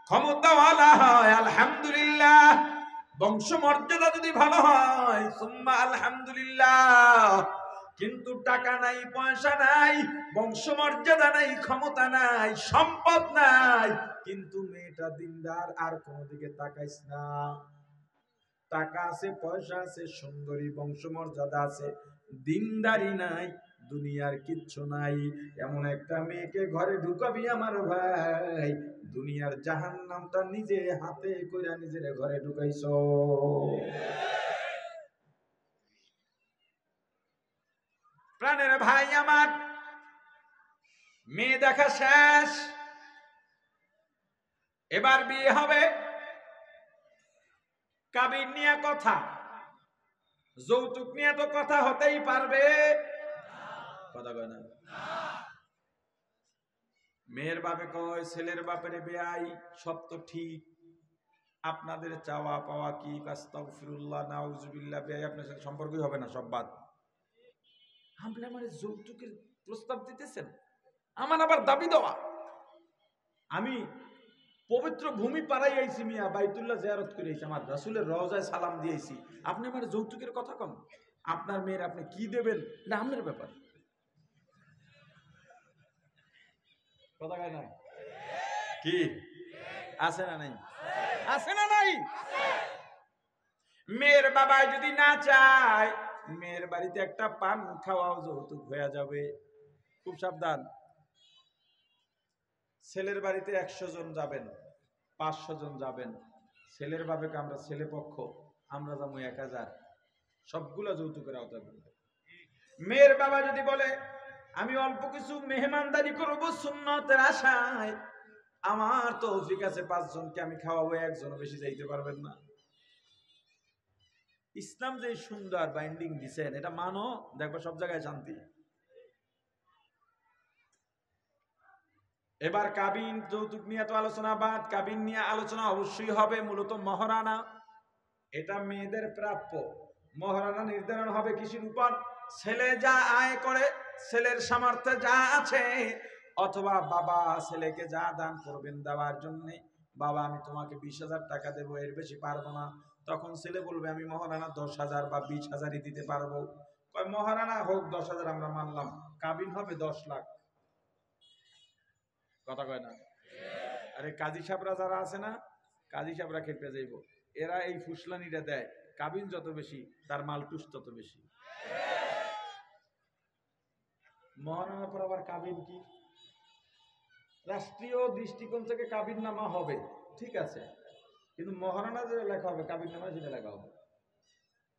ক্ষমতাওয়ালা হয় আলহামদুলিল্লাহ, বংশমর্যাদা যদি ভালো হয় সুম্মা আলহামদুলিল্লাহ। কিন্তু টাকা নাই, পয়সা নাই, বংশমর্যাদা নাই, ক্ষমতা নাই, সম্পদ নাই, কিন্তু মেয়েটা দিনদার, আর কোনো দিকে তাকাইস না। টাকা আছে, পয়সা আছে, সুন্দরী, বংশমর্যাদা আছে, দিনদারি নাই, দুনিয়ার কিচ্ছু নাই, এমন একটা মেয়েকে ঘরে ঢুকাবি আমার ভাই, দুনিয়ার জাহান্নামটা নিজে হাতে কইরা নিজের ঘরে ঢুকাইছো। প্রাণের ভাই আমার, মেয়ে দেখা শেষ, এবার বিয়ে হবে। কাবিন নিয়ে কথা, যৌতুক নিয়ে তো কথা হতেই পারবে, কথা কয় না। মেয়ের বাপে কয় ছেলের বাপের বেয়াই, সব তো ঠিক, আপনাদের চাওয়া পাওয়া কি, আস্তাগফিরুল্লাহ নাউজুবিল্লাহ, বেয়াই আপনার সাথে সম্পর্কই হবে না, সব বাদ। আপনি আমার যৌতুকের প্রস্তাব দিতেছেন, আমার আবার দাবি দেওয়া। আমি পবিত্র ভূমি পাড়াই আইছি মিয়া, বাইতুল্লাহ জিয়ারত করে আইছি, আমার রাসূলের রওজায় সালাম দিয়েছি, আপনি আমার যৌতুকের কথা কন। আপনার মেয়ের আপনি কি দেবেন এটা আপনার ব্যাপার, কথা কয় না? কি আছে না নাই? আছে না নাই? মেয়ের বাবা যদি না চায়, মেয়ের বাড়িতে একটা পান খাওয়াও যৌতুক হয়ে যাবে। খুব সাবধান। ছেলের বাড়িতে 100 জন যাবেন, 500 জন যাবেন, ছেলের বাবাকে আমরা ছেলে পক্ষ, আমরা যাবো 1000, সবগুলা যৌতুকের আওতায় পড়বে। মেয়ের বাবা যদি বলে আমি অল্প কিছু মেহমানদারি করবো সুন্নতের আশায়, আমার তৌফিক আছে 5 জনকে আমি খাওয়াবো, একজনও বেশি যাইতে পারবেন না। ইসলাম যে সুন্দর বাইন্ডিং দিছেন এটা মানো, দেখবো সব জায়গায় শান্তি। এবার কাবিন, যৌতুক নিয়ে তো আলোচনা বাদ, কাবিন নিয়ে আলোচনা অবশ্যই হবে। মূলত মহারানা, এটা মেয়েদের প্রাপ্য। মহারানা নির্ধারণ হবে কিসের উপর? ছেলে যা আয় করে, ছেলের সামর্থ্যে যা আছে, অথবা বাবা ছেলেকে যা দান করবেন দেওয়ার জন্য, বাবা আমি তোমাকে 20,000 টাকা দেবো, এর বেশি পারবো না, তখন ছেলে বলবে আমি মহারানা 10,000 বা 20,000-ই দিতে পারবো। মহারানা হোক 10,000 আমরা মানলাম, কাবিন হবে 10 লাখ, কথা কয় না? আরে কাজী সাহেবরা যারা আছে না, কাজী সাহেবরা খেপে যাইব, এরা এই ফুসলানিটা দেয়, কাবিন যত বেশি তার মালটুস তত বেশি। মহারানার পর আবার কাবিন কি? রাষ্ট্রীয় দৃষ্টিকোণ থেকে কাবিন নামা হবে, ঠিক আছে, কিন্তু মহারানা যেটা লেখা হবে কাবিন নামা যেটা লেখা হবে,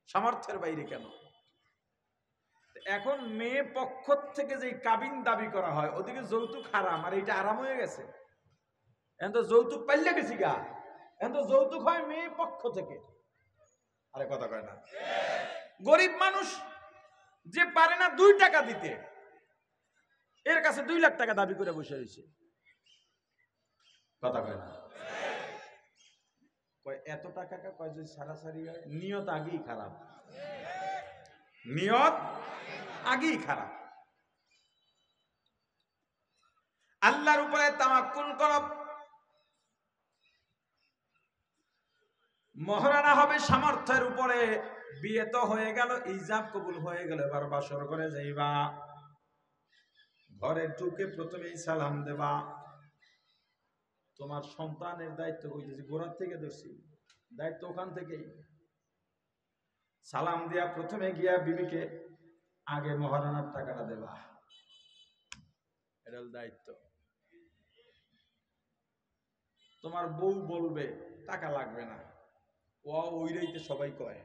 সামর্থ্যের বাইরে কেন? এখন মেয়ে পক্ষ থেকে যে কাবিন দাবি করা হয়, ওদিকে যৌতুক হারাম, আর এইটা আরাম হয়ে গেছে। এখন তো যৌতুক পাইলে গেছি গা, এখন তো যৌতুক হয় মেয়ে পক্ষ থেকে। আরে কথা কয় না? গরিব মানুষ যে পারে না 2 টাকা দিতে, এর কাছে 2 লাখ টাকা দাবি করে বসে রয়েছে। কথা কয় না? কয় এত টাকা কয় যদি সারাসারি হয়, নিয়ত আগেই খারাপ, নিয়ত আগেই খারাপ। আল্লাহর উপরে তাওয়াক্কুল করো। মহারানা হবে সামর্থ্যের উপরে। বিয়ে তো হয়ে গেল, ইজাব কবুল হয়ে গেল, এবার বাসর করে যাইবা। ঘরে ঢুকে প্রথমেই সালাম দেবা। তোমার সন্তানের দায়িত্ব হইতেছে, গোড়ার থেকে ধরছি, দায়িত্ব ওখান থেকেই। সালাম দিয়া প্রথমে গিয়া বিবিকে আগে মহারানার টাকাটা দেবা, এটা দায়িত্ব। তোমার বউ বলবে টাকা লাগবে না, ওইটাইতে সবাই কয়।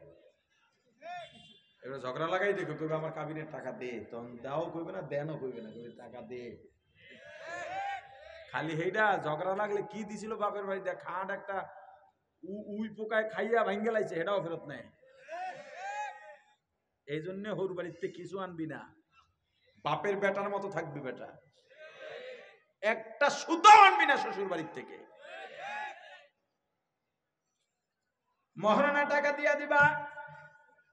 এবার ঝগড়া লাগাই দেখো, কইবে আমার কাবিনের টাকা দে, তখন দাও কইবে না, দেনও কইবে না, কইবে টাকা দে। খালি সেইটা ঝগড়া লাগলে কি দিছিল বাপের বাড়িতে, খাট একটা উই পোকায় খাইয়া ভাঙ্গে লাইছে, এটাও ফেরত নেয়। এই জন্য হরু বাড়িতে কিছু আনবি না, বাপের বেটার মতো থাকবি বেটা, একটা সুতাও আনবি না শ্বশুর বাড়ির থেকে। মহারানা টাকা দিয়া দিবা।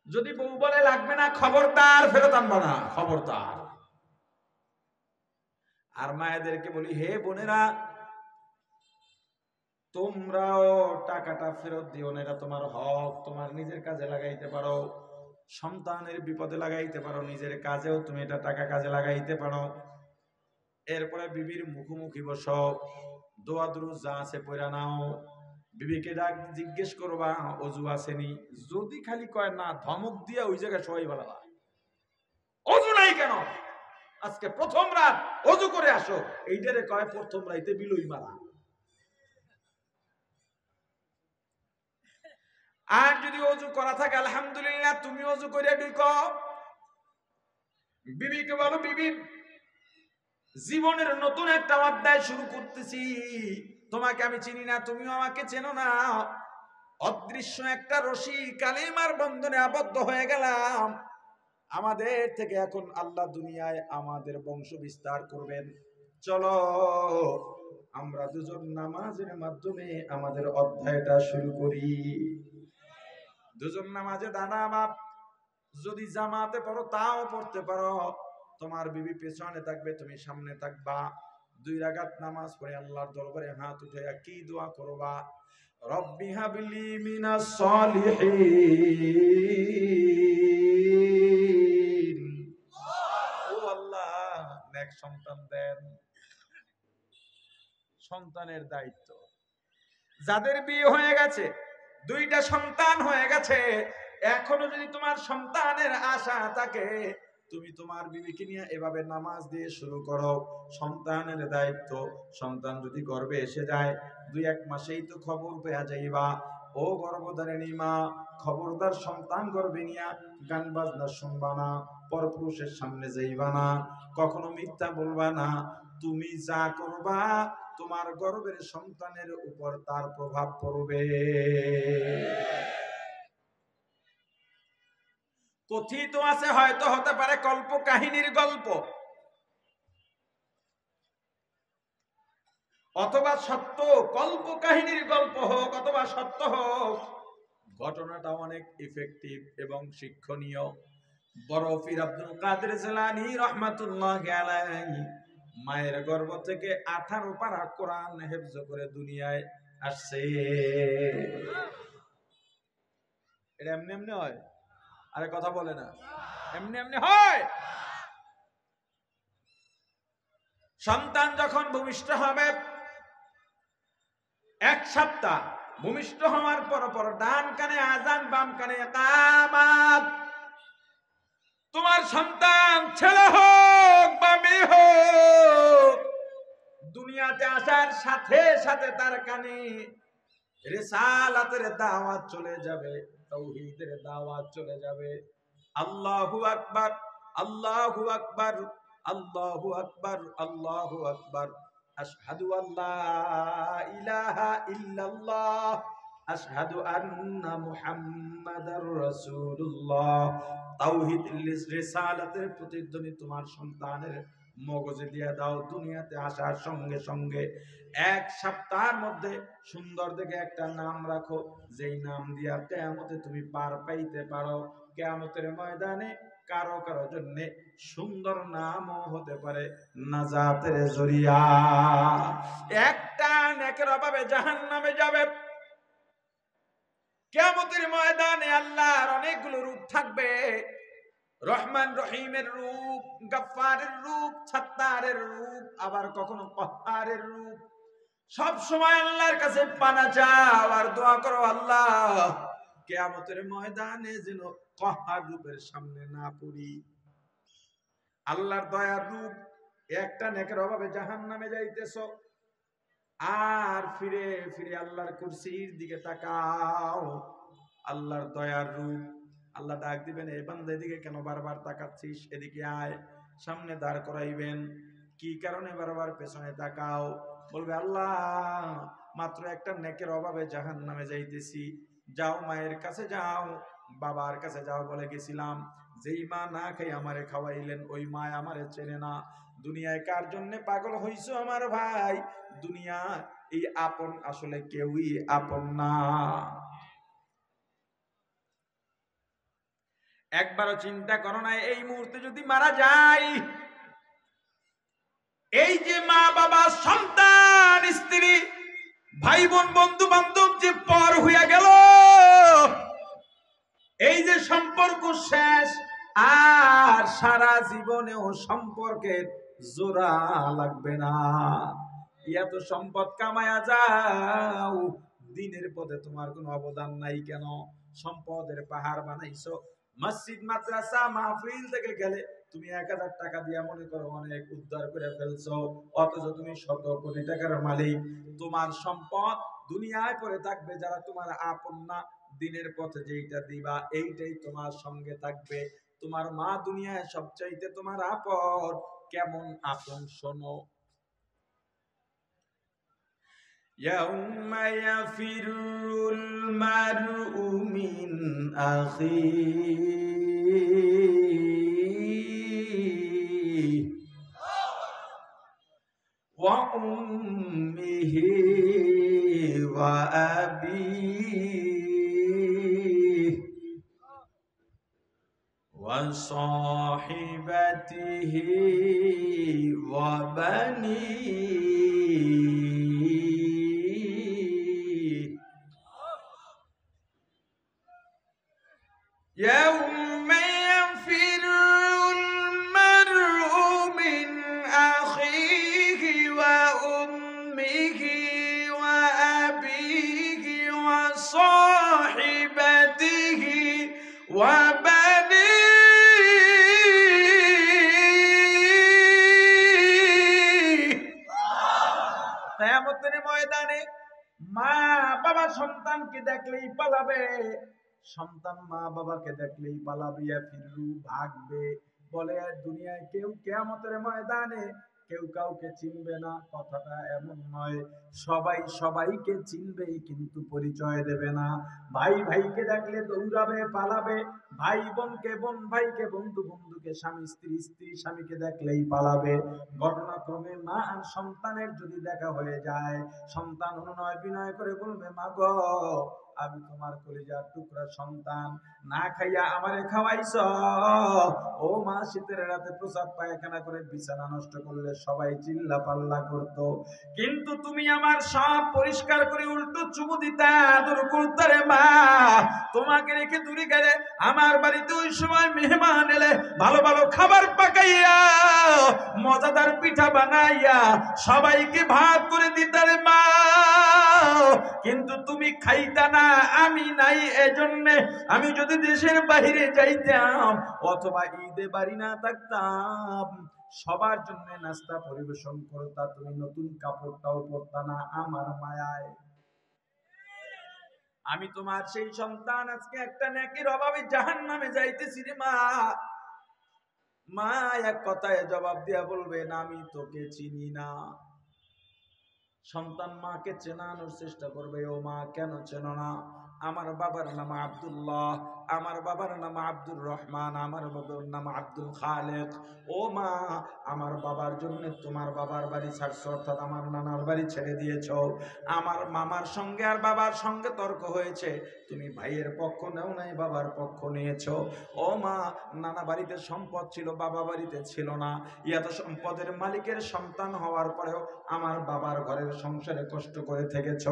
যদি বউ বলে লাগবে না, খবরদার ফেরত আনবা না, খবরদার। আর মায়েদেরকে বলি, হে বোনেরা, তোমরাও টাকাটা ফেরত দিও না, এটা তোমার হক। তোমার নিজের কাজে লাগাইতে পারো, সন্তানের বিপদে লাগাইতে পারো, নিজের কাজেও তুমি এটা টাকা কাজে লাগাইতে পারো। এরপরে বিবির মুখোমুখি বসো, দোয়া দুরুদ যা আছে পড়া নাও। বিবিকে ডাক জিজ্ঞেস করবা অজু আসেনি, যদি খালি কয় না, ধমক দিয়া ওই জায়গায় সবাই ভালো, অজু নাই কেন, আজকে প্রথম রাত, অজু করে আসো, এইটারে কয় প্রথম রাইতে বিলই মারা। আর যদি অজু করা থাকে, আলহামদুলিল্লাহ, তুমি অজু করে ঢুকো। বিবিকে বলো, বিবি, জীবনের নতুন একটা অধ্যায় শুরু করতেছি, তোমাকে আমি চিনি না, তুমিও আমাকে চেনো না। অদৃশ্য একটা রশি, কালিমার বন্ধনে আবদ্ধ হয়ে গেলাম। আমাদের থেকে এখন আল্লাহ দুনিয়ায় আমাদের বংশ বিস্তার করবেন। চলো আমরা দুজন নামাজের মাধ্যমে আমাদের অধ্যায়টা শুরু করি। দুজন নামাজে দাঁড়া বাপ, যদি জামাতে পড়ো তাও পড়তে পারো। তোমার বিবি পেছনে থাকবে, তুমি সামনে থাকবা। 2 রাকাত নামাজ পড়ে আল্লাহর দরবারে হাত উঠে কি দোয়া করবা? রব্বি হাবলি মিনাস সলিহিন, ও আল্লাহ নেক সন্তান দেন। সন্তানের দায়িত্ব। যাদের বিয়ে হয়ে গেছে, 2টা সন্তান হয়ে গেছে, এখনো যদি তোমার সন্তানের আশা থাকে, তুমি তোমার বিবিকে নিয়ে এভাবে নামাজ দিয়ে শুরু করো। সন্তানের দায়িত্ব। সন্তান যদি গর্ভে এসে যায়, 2-1 মাসেই তো খবর পেয়ে যাইবা। ও গর্ভধারিণী মা, খবরদার সন্তান গর্ভে নিয়া গান বাজনা শুনবা না, পরপুরুষের সামনে যাইবা না, কখনো মিথ্যা বলবা না। তুমি যা করবা, তোমার গর্ভের সন্তানের উপর তার প্রভাব পড়বে। কথিত আছে, হয়তো হতে পারে কল্প কাহিনীর গল্প, অথবা সত্য, কল্প কাহিনীর গল্প হোক অথবা সত্য হোক, ঘটনাটা অনেক ইফেক্টিভ এবং শিক্ষণীয়। বড় পীর আব্দুল কাদের জিলানী রাহমাতুল্লাহি আলাইহি মায়ের গর্ভ থেকে 18 পারা কোরআন হেফজ করে দুনিয়ায় আসছে। এটা এমনি এমনি হয়? আরে কথা বলে না, এমনি এমনি হয়? সন্তান যখন ভূমিষ্ঠ হবে, 1 সপ্তাহ ভূমিষ্ঠ হওয়ার পর ডান কানে আযান, বাম কানে ইকামাত। তোমার সন্তান ছেলে হোক বা মেয়ে হোক, দুনিয়াতে আসার সাথে সাথে তার কানে রিসালাতের দাওয়াত চলে যাবে, তাওহীদের দাওয়াত চলে যাবে। আল্লাহু আকবার, আল্লাহু আকবার, আল্লাহু আকবার, আল্লাহু আকবার, আশহাদু আল্লা ইলাহা ইল্লাল্লাহ আশহাদু আন্না মুহাম্মাদার রাসূলুল্লাহ, তাওহীদ রিসালাতের প্রতিধ্বনি তোমার সন্তানের মগজে দিয়ে দাও। দুনিয়াতে আসার সঙ্গে সঙ্গে 1 সপ্তাহের মধ্যে সুন্দর দেখে একটা নাম রাখো, যেই নাম দিয়া কিয়ামতে তুমি পার পাইতে পারো। কিয়ামতের ময়দানে কারো কারো জন্য সুন্দর নামও হতে পারে নাজাতের জরিয়া। একটা নেকের অভাবে জাহান্নামে যাবে। কিয়ামতের ময়দানে আল্লাহর অনেকগুলো রূপ থাকবে। রহমান রহিমের রূপ, গফফারের রূপ, সাত্তারের রূপ, আবার কখনো কহ্হারের রূপ। সব সময় আল্লাহর কাছে পানা চাও আর দোয়া করো, আল্লাহ কিয়ামতের ময়দানে যেন কহ্হার রূপের সামনে না পড়ি। আল্লাহর দয়ার রূপ। একটা নেকের অভাবে জাহান্নামে যাইতেছো, আর ফিরে ফিরে আল্লাহর কুরসির দিকে তাকাও। আল্লাহর দয়ার রূপ। আল্লাহ ডাক দিবেন, এই বান্দা এদিকে কেন বারবার তাকাচ্ছিস, এদিকে আয়। সামনে দাঁড় করাইবেন, কি কারণে বারবার পেছনে তাকাও? বলবে, আল্লাহ মাত্র একটা নেকের অভাবে জাহান্নামে যাইতেছি। যাও মায়ের কাছে যাও, বাবার কাছে যাও বলে গেছিলাম। যেই মা না খাই আমারে খাওয়াইলেন, ওই মা আমারে চেনে না। দুনিয়ায় কার জন্য পাগল হইছো আমার ভাই? দুনিয়া এই আপন আসলে কেউই আপন না। একবারও চিন্তা করো না, এই মুহূর্তে যদি মারা যায়, এই যে মা বাবা, সন্তান, স্ত্রী, ভাই বোন, বন্ধু বান্ধব যে পর হইয়া গেল, এই যে সম্পর্ক শেষ, আর সারা জীবনেও সম্পর্কের জোড়া লাগবে না। এত সম্পদ কামায়া যাও, দিনের পথে তোমার কোনো অবদান নাই কেন? সম্পদের পাহাড় বানাইছো। মসজিদ, মাদ্রাসা, মাহফিল থেকে গেলে তুমি 1000 টাকা দিয়া মনে করো অনেক উদ্ধার করে ফেলছো, অথচ তুমি শত কোটি টাকার মালিক। তোমার সম্পদ দুনিয়ায় পড়ে থাকবে, যারা তোমার আপন না, দিনের পথে যেইটা দিবা এইটাই তোমার সঙ্গে থাকবে। তোমার মা দুনিয়ায় সবচাইতে তোমার আপন। কেমন আপন শোনো। ইয়াউমা ইয়াফিরুল মারউ মিন আখিহি ওয়া উম্মিহি ওয়া আবিহি ওয়া সাহিবাতিহি ওয়া বানিহি। يوم يفر المرء من أخيه وأمه وأبيه وصاحبته وبنيه কিয়ামতের ময়দানে মা বাবা সন্তানকে দেখলেই পালাবে, সন্তান মা বাবাকে দেখলেই পালাবিয়া ফিরু, ভাগবে। বলে দুনিয়ায় কেউ কিয়ামতের ময়দানে কেউ কাউকে চিনবে না, কথাটা এমন নয়। সবাই সবাইকে চিনবে কিন্তু পরিচয় দেবে না। ভাই ভাইকে দেখলে দৌড়াবে, পালাবে। ভাই বোনকে, বোন ভাইকে, বন্ধু বন্ধুকে, স্বামী স্ত্রী, স্ত্রী স্বামীকে দেখলেই পালাবে। ঘটনাক্রমে মা আর সন্তানের যদি দেখা হয়ে যায়, সন্তান অনুনয় বিনয় করে বলবে, মা গো আমি তোমার কলিজার টুকরা সন্তান, না খাইয়া আমারে খাওয়াইছ। ও মা, শীতের রাতে প্রসাব পায়খানা করে বিছানা নষ্ট করলে সবাই চিল্লা পাল্লা করত, কিন্তু তুমি আমার সব পরিষ্কার করে উল্টো চুমু দিতা, আদর করতে। মা তোমাকে রেখে দূরে গেলে আমার বাড়িতে ওই সময় মেহমান এলে ভালো ভালো খাবার পাকাইয়া, মজাদার পিঠা বানাইয়া সবাইকে ভাগ করে দিতারে মা, কিন্তু তুমি খাইতা না। আমি নাই, এজন্য আমি যদি দেশের বাইরে যাইতাম অথবা ঈদে বাড়ি না থাকতাম, সবার জন্য নাস্তা পরিবেশন করতা, তুমি নতুন কাপড়টাও পরতা না আমার মায়ায়। আমি তোমার সেই সন্তান, আজকে একটা নেকির অভাবে জাহান্নামে যাইতেছি রে মা। মা এক কথায় জবাব দিয়া বলবেন, আমি তোকে চিনি না। সন্তান মাকে চেনানোর চেষ্টা করবে, ও মা কেন চেনো না? আমার বাবার নাম আব্দুল্লাহ, আমার বাবার নাম আব্দুর রহমান, আমার বাবার নাম আব্দুল খালেক। ও মা, আমার বাবার জন্য তোমার বাবার বাড়ি ছাড়ছো, অর্থাৎ আমার নানার বাড়ি ছেড়ে দিয়েছ। আমার মামার সঙ্গে আর বাবার সঙ্গে তর্ক হয়েছে, তুমি ভাইয়ের পক্ষ নেও নাই, বাবার পক্ষ নিয়েছ। ও মা, নানা বাড়িতে সম্পদ ছিল, বাবা বাড়িতে ছিল না। এত সম্পদের মালিকের সন্তান হওয়ার পরেও আমার বাবার ঘরের সংসারে কষ্ট করে থেকেছ।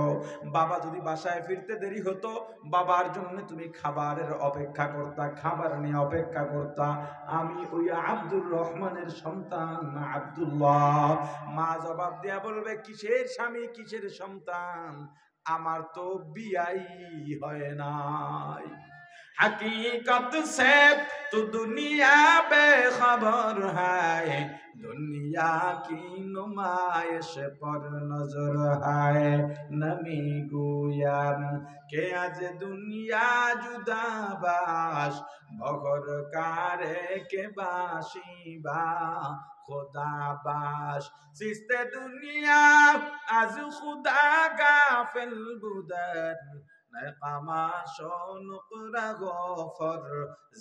বাবা যদি বাসায় ফিরতে দেরি হতো, বাবার জন্য তুমি খাবারের অপেক্ষা করতা, খাবার নিয়ে অপেক্ষা করতা। আমি ওই আব্দুর রহমানের সন্তান আব্দুল্লাহ। মা জবাব দেয়া বলবে, কিসের স্বামী, কিসের সন্তান? আমার তো বিয়াই হয় নাই। हकीकत से तो दुनिया बेखबर है, दुनिया की नुमाइश पर नजर है। नमी गुयाम के आज दुनिया जुदाबाश, बगर कारे के बाशिबा खुदा बाश। सिस्ते दुनिया आज खुदा गाफिल बुदर, गफर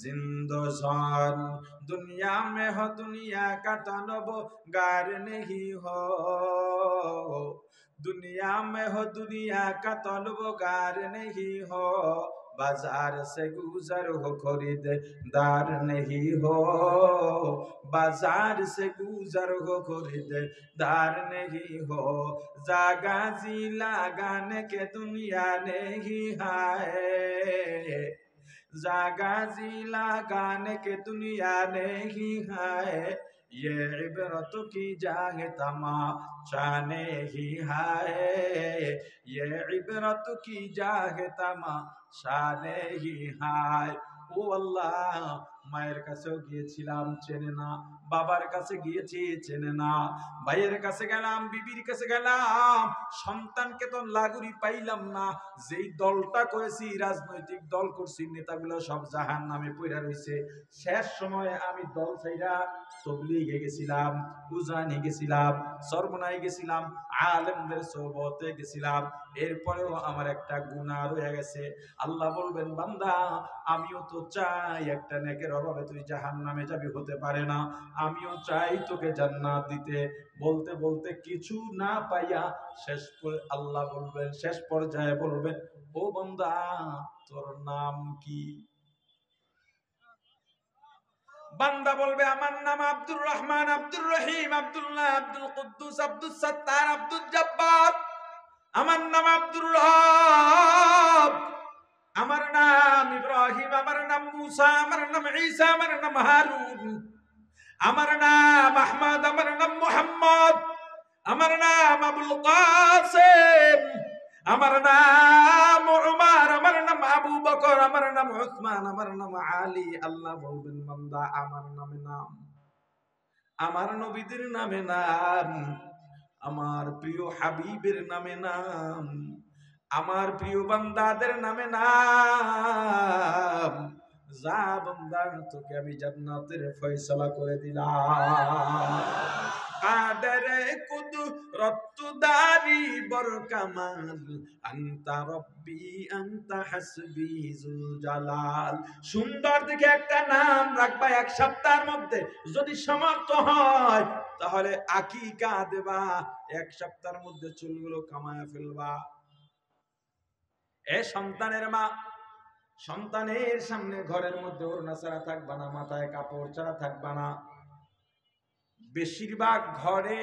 जिंदजान। दुनिया में हो दुनिया का तलबगार नहीं हो, दुनिया में हो दुनिया का तलबगार नहीं हो। बाजार से गुजर हो खरीददार नहीं हो, बाजार से गुजर हो खरीददार नहीं हो। जागा जी लगाने के दुनिया नहीं है, जागा जी लगाने के दुनिया नहीं है। ये इबरत की जागे तमाशा नहीं है, ये इबरत की जागे तमाशा नहीं है। ও আল্লাহ, মায়ের কাছেও গিয়েছিলাম, চেনে না। বাবার কাছে গিয়েছি, চেনে না। ভাইয়ের কাছে গেলাম, বিবির কাছে গেলাম, সন্তানকে তো লাগুরি পাইলাম না। যেই দলটা করেছি, রাজনৈতিক দল করছি, নেতাগুলো সব জাহান নামে পইরা রইছে। শেষ সময়ে আমি দল ছাইরা তবলিগে গেছিলাম, উজানি গেছিলাম, সরমনায় গেছিলাম, আলেমদের সোহবতে গেছিলাম। এরপরেও আমার একটা গুনাহ রয়ে গেছে। আল্লাহ বলবেন, বান্দা, আমিও তো চাই একটা নেকের অভাবে তুই জাহান্নামে যাবি, হতে পারে না। আমিও চাই তোকে জান্নাত দিতে। বলতে বলতে কিছু না পাইয়া আল্লাহ বলবেন, শেষ পর্যায়ে বলবেন, ও বান্দা, তোর নাম কি? বান্দা বলবে, আমার নাম আব্দুর রহমান, আব্দুর রহিম, আব্দুল্লাহ, আব্দুল কুদ্দুস, আব্দুল সত্তার, আব্দুল জব্বার। আমার নাম আব্দুর রব, আমার নাম ইব্রাহিম, আমার নাম মুসা, আমার নাম ঈসা, আমার নাম হারুন, আমার নাম আহমদ, আমার নাম মুহাম্মদ, আমার নাম আবুল কাসেম, আমার নাম উমর, আমার নাম আবু বকর, আমার নাম উসমান, আমার নাম আলী। আল্লাহ বলবেন, বান্দা, আমার নামে নাম, আমার নবীদের নামে নাম, আমার প্রিয় হাবিবের নামে নাম, আমার প্রিয় বান্দাদের নামে নাম। যা বান্দা, তোকে আমি জান্নাতের ফয়সালা করে দিলাম। কাদরে কুদরত দারি বর কামাল, আনতা রব্বি আনতা হাসবি যুল জালাল। সুন্দর দেখে একটা নাম রাখবা, এক সপ্তাহের মধ্যে যদি সমর্থ হয় তাহলে আকিকা দেবা, এক সপ্তাহের মধ্যে চুলগুলো কামায়া ফেলবা। এ সন্তানের মা, সন্তানের সামনে ঘরের মধ্যে ওড়না ছাড়া থাকবা না, মাথায় কাপড় ছাড়া থাকবা না। বেশিরভাগ ঘরে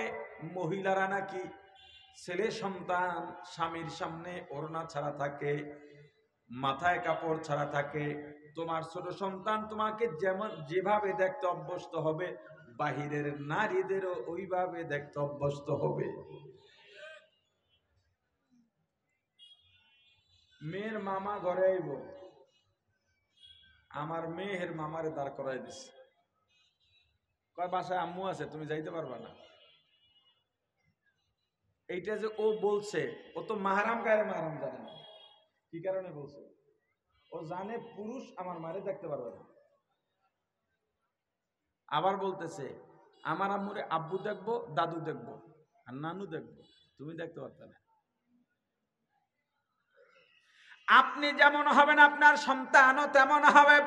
মহিলারা নাকি ছেলে সন্তান স্বামীর সামনে ওড়না ছাড়া থাকে, মাথায় কাপড় ছাড়া থাকে। তোমার ছোট সন্তান তোমাকে যেমন যেভাবে দেখতে অভ্যস্ত হবে, বাহিরের নারীদেরও ওইভাবে দেখতে অভ্যস্ত হবে। মেয়ের মামা ঘরে আইব, আমার মেয়ের মামারে দাঁড় করাই দিছে, কয় বাসায় আম্মু আছে, তুমি যাইতে পারবা না। এইটা যে ও বলছে, ও তো মাহারাম গায়ের মাহারাম জানে না। কি কারণে বলছে? ও জানে পুরুষ আমার মারে দেখতে পারবে না। আবার বলতেছে, আমার আম্মুরে আব্বু দেখবো, দাদু দেখবো, আর নানু দেখবো। তুমি দেখতে পারতে না। আপনি যেমন হবেন আপনার সন্তানও তেমন হবে।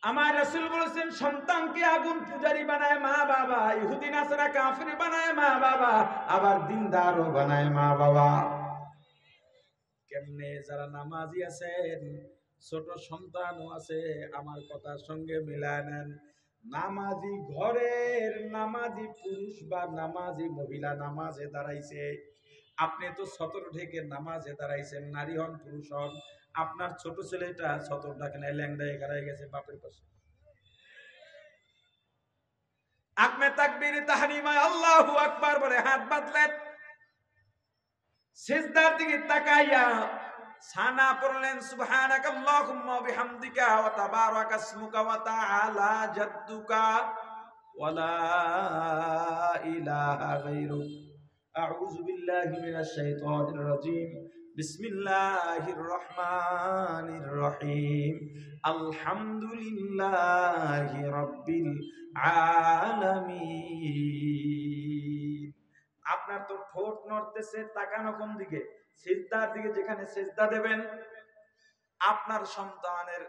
আমার রাসূল বলেছেন, সন্তানকে আগুন পূজারি বানায় মা বাবা, ইহুদি নাসারা কাফির বানায় মা বাবা, আবার দিনদারও বানায় মা বাবা। কেমনে? যারা নামাজি আছেন, ছোট সন্তানও আছে, আমার কথার সঙ্গে মিলায় নেন। নামাজি ঘরের নামাজি পুরুষ বা নামাজি মহিলা নামাজে দাঁড়াইছে, আপনি তো সতর ঢেকে নামাজে দাঁড়াইছেন, নারী হন পুরুষ হন, আপনার ছোট ছেলেটা সতর ঢাকে নাই, ল্যাংড়ায় গাড়াই গেছে বাপের পাশে। আপনি তাকবীর তাহরিমায় আল্লাহু আকবার বলে হাত বাঁধলেন, সিজদার দিকে তাকাইয়া সানা পড়লেন সুবহানাকাল্লাহুম্মা ওয়া বিহামদিকা ওয়া তাবারাকা ইসমুকা ওয়া তাআলা জাদ্দুকা ওয়া লা ইলাহা গায়রুক, আউযু বিল্লাহি মিনাশ শাইতানির রাজীম, বিসমিল্লাহির রহমানির রহিম, আলহামদুলিল্লাহি রাব্বিল আলামিন। আপনার তো ঠোঁট নড়তেছে, তাকানো কোন দিকে? সিজদার দিকে, যেখানে সিজদা দেবেন। আপনার সন্তানের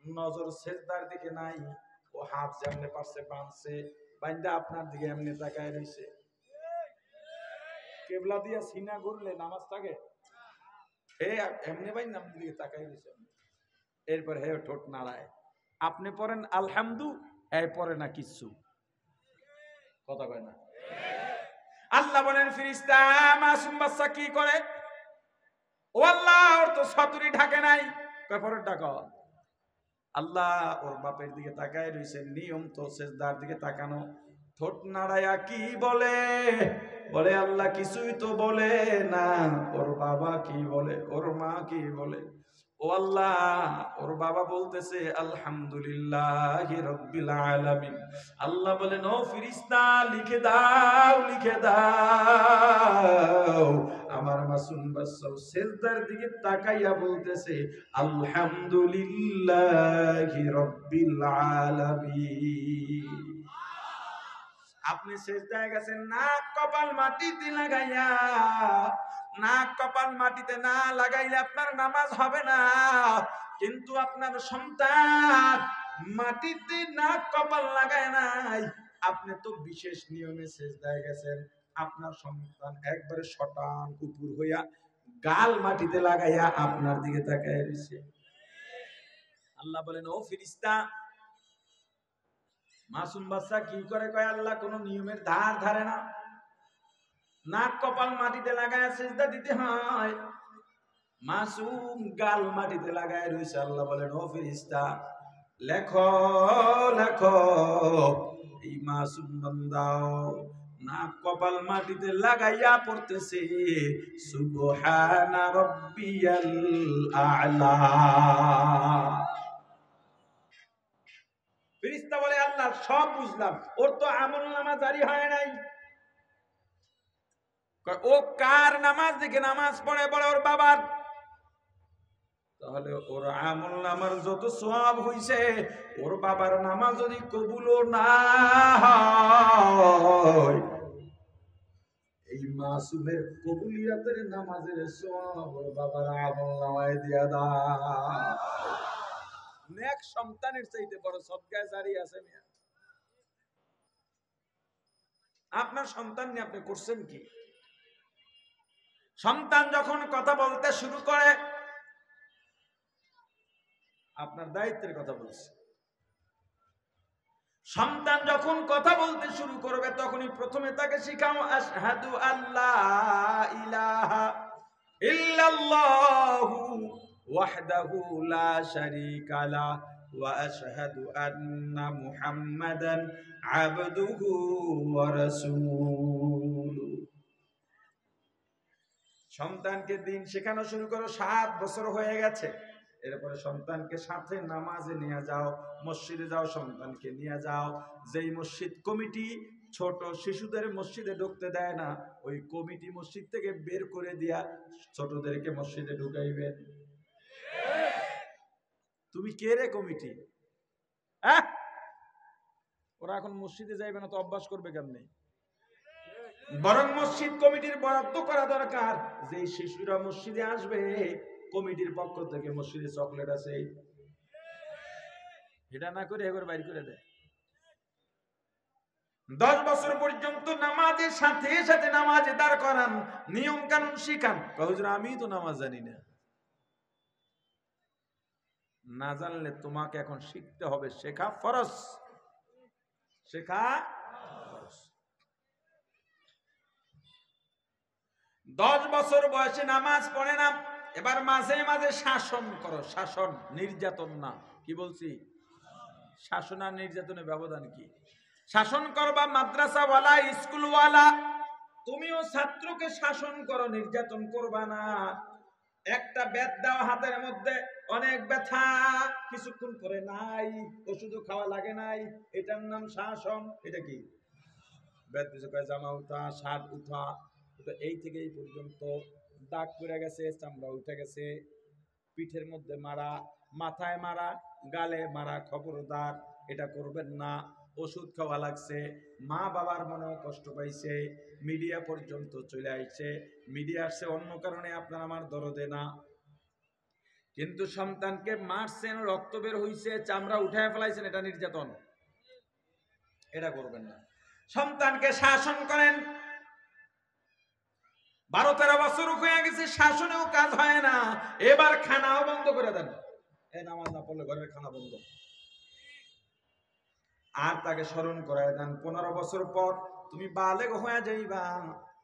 নজর সিজদার দিকে নাই, ও হাত যেমনে পারছে বাঁধছে, বাইন্দা আপনার দিকে এমনি তাকায় রইছে। কেবলা দিয়া সিনা ঘুরলে নামাজ থাকে? হে এমনি বাইন্দা আপনার দিকে তাকায় রইছে। এরপর হে ঠোঁট নাড়ায়। আপনি পড়েন আলহামদু, এই পড়ে না কিচ্ছু, কথা কয় না। আল্লাহ বলেন, ফেরেশতা মাসুম বাচ্চা কি করে? ও আল্লাহ, ওর তো সতুরি ঢাকে নাই। কয় পরের ডাকো। আল্লাহ ওর বাপের দিকে তাকায় রইছে, নিয়ম তো সিজদার দিকে তাকানো। ঠোঁট নাড়ায়া কি বলে? বলে আল্লাহ কিছুই তো বলে না। ওর বাবা কি বলে? ওর মা কি বলে? ও আল্লাহ, ওর বাবা বলতেছে আলহামদুলিল্লাহি রাব্বিল আলামিন। আল্লাহ বলেন, ও ফেরেশতা লিখে দাও, লিখে দাও। আমার মাসুম বাচ্চা সিজদার দিকে তাকাইয়া বলতেছে আলহামদুলিল্লাহি রাব্বিল আলামিন। আপনি সিজদায় গেছেন, নাক কপাল মাটিতে লাগাইয়া। নাক কপাল মাটিতে না লাগাইলে আপনার নামাজ হবে না। কিন্তু আপনার সন্তান মাটিতে নাক কপাল লাগায় নাই, আপনি তো বিশেষ নিয়মে সিজদায় গেছেন। আপনার সন্তান একবারে শটান কুকুর হইয়া গাল মাটিতে লাগাইয়া আপনার দিকে তাকায় রইছে। আল্লাহ বলেন, ও ফেরেশতা, মাসুম বাচ্চা কি করে? কয় আল্লাহ কোন নিয়মের ধার ধারে না, নাক কপাল মাটিতে লাগায় সিজদা দিতে হয়। মাসুম গাল মাটিতে লাগায় রইছে। আল্লাহ বলেন, ও ফেরেশতা লেখো, লেখো, এই মাসুম বান্দাও নাক কপাল মাটিতে লাগাইয়া পড়তেছে সুবহানা রাব্বিয়াল আ'লা। ফেরেশতা বলে, আল্লাহ সব বুঝলাম, ওর তো আমলনামা জারি হয় নাই। ও কার নামাজ দেখে নামাজ পড়ে? বলে ওর বাবার। তাহলে ওর আমলনামার যত সওয়াব হইছে, ওর বাবার নামাজ যদি কবুলও না হয়, এই মাসুমের কবুলিয়াতের নামাজের সওয়াব ওর বাবার আমলনামায় দিয়া দাও। নেক সন্তানের চাইতে বড় সদকায়ে জারিয়া আছে মিয়া? আপনার সন্তান নিয়ে আপনি করছেন কি? সন্তান যখন কথা বলতে শুরু করে, আপনার দায়িত্বের কথা বলছে। সন্তান যখন কথা বলতে শুরু করবে, তখনই প্রথমে তাকে শিখাও আশহাদু আল্লা ইলাহা ইল্লাল্লাহু ওয়াহদাহু লা শারীকা লা ওয়া আশহাদু আন্না মুহাম্মাদান আবদুহু ওয়া রাসূলুহু। সন্তানকে দিন শেখানো শুরু করো। 7 বছর হয়ে গেছে, এরপরে সন্তানকে সাথে নামাজে নিয়ে যাও, মসজিদে যাও, সন্তানকে নিয়ে যাও। যেই মসজিদ কমিটি ছোট শিশুদের মসজিদে ঢুকতে দেয় না, ওই কমিটি মসজিদ থেকে বের করে দিয়া ছোটদেরকে মসজিদে ঢুকাইবেন। তুমি কে রে কমিটি? ওরা এখন মসজিদে যাইবে না তো অভ্যাস করবে কেমনে? বরং মসজিদ কমিটির বরাদ্দ করা দরকার। যে শিশুরা মসজিদে আসবে, কমিটির পক্ষ থেকে মসজিদে চকলেট আছে, এটা না করে এবার বাইর করে দেয়। 10 বছর পর্যন্ত নামাজের সাথে সাথে নামাজে দাঁড় করান, নিয়ম কানুন শিখান। হুজুর আমি তো নামাজ জানি না। না জানলে তোমাকে এখন শিখতে হবে, শেখা ফরজ, শেখা ফরজ। 10 বছর বয়সে নামাজ পড়ে না, এবার মাঝে মাঝে শাসন করো। শাসন, নির্যাতন না। কি বলছি? শাসন আর নির্যাতনের ব্যবধান কি? শাসন করবা মাদ্রাসাওয়ালা, স্কুলওয়ালা, তুমিও ছাত্রকে শাসন করো, নির্যাতন করবা না। একটা বেত দাও হাতের মধ্যে, অনেক ব্যথা, কিছুক্ষণ পরে নাই, ওষুধও খাওয়া লাগে নাই, এটার নাম শাসন। এটা কি? বেত দিছে, কয় জামা উঠা, শার্ট উঠা, এই থেকে এই পর্যন্ত দাগ পড়ে গেছে, চামড়া উঠে গেছে, পিঠের মধ্যে মারা, মাথায় মারা, গালে মারা, খবরদার এটা করবেন না। ওষুধ খাওয়া লাগছে, মা বাবার মনেও কষ্ট পাইছে, মিডিয়া পর্যন্ত চলে আসছে, মিডিয়া আসছে অন্য কারণে, আপনার আমার দরদে না। কিন্তু সন্তানকে মারছেন, রক্ত বের হইছে, চামড়া উঠায় ফেলাইছেন, এটা নির্যাতন, এটা করবেন না। সন্তানকে শাসন করেন। 12-13 বছর হয়ে গেছে, শাসনেও কাজ হয় না, এবার খানাও বন্ধ করে দেন। এই নামাজ না পড়লে ঘরের খানা বন্ধ। আর তাকে স্মরণ করায় দেন, 15 বছর পর তুমি বালেগ হয়ে যাইবা,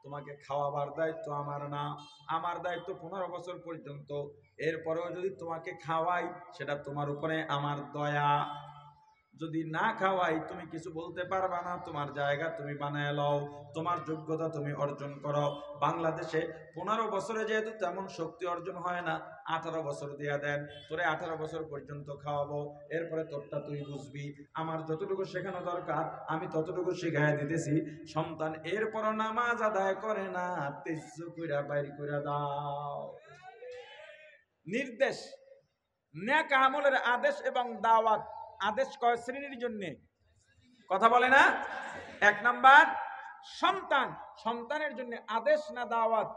তোমাকে খাওয়াবার দায়িত্ব আমার না, আমার দায়িত্ব 15 বছর পর্যন্ত। এরপরেও যদি তোমাকে খাওয়াই, সেটা তোমার উপরে আমার দয়া। যদি না খাওয়াই, তুমি কিছু বলতে পারবা না, তোমার জায়গা তুমি বানায় লও, তোমার যোগ্যতা তুমি অর্জন করো। বাংলাদেশে 15 বছরে যেহেতু তেমন শক্তি অর্জন হয় না, 18 বছর দিয়ে দেন, তোরে 18 বছর পর্যন্ত খাওয়াবো, এরপরে তোরটা তুই বুঝবি। আমার যতটুকু শেখানো দরকার আমি ততটুকু শিখাই দিতেছি। সন্তান এরপরও নামাজ আদায় করে না, তেজ্য কইরা বাইর কইরা দাও। নির্দেশ, নেক আমলের আদেশ এবং দাওয়াত। আদেশ কয় শ্রেণীর জন্য? কথা বলে না? 1 নাম্বার সন্তান, সন্তানের জন্য আদেশ না দাওয়াত?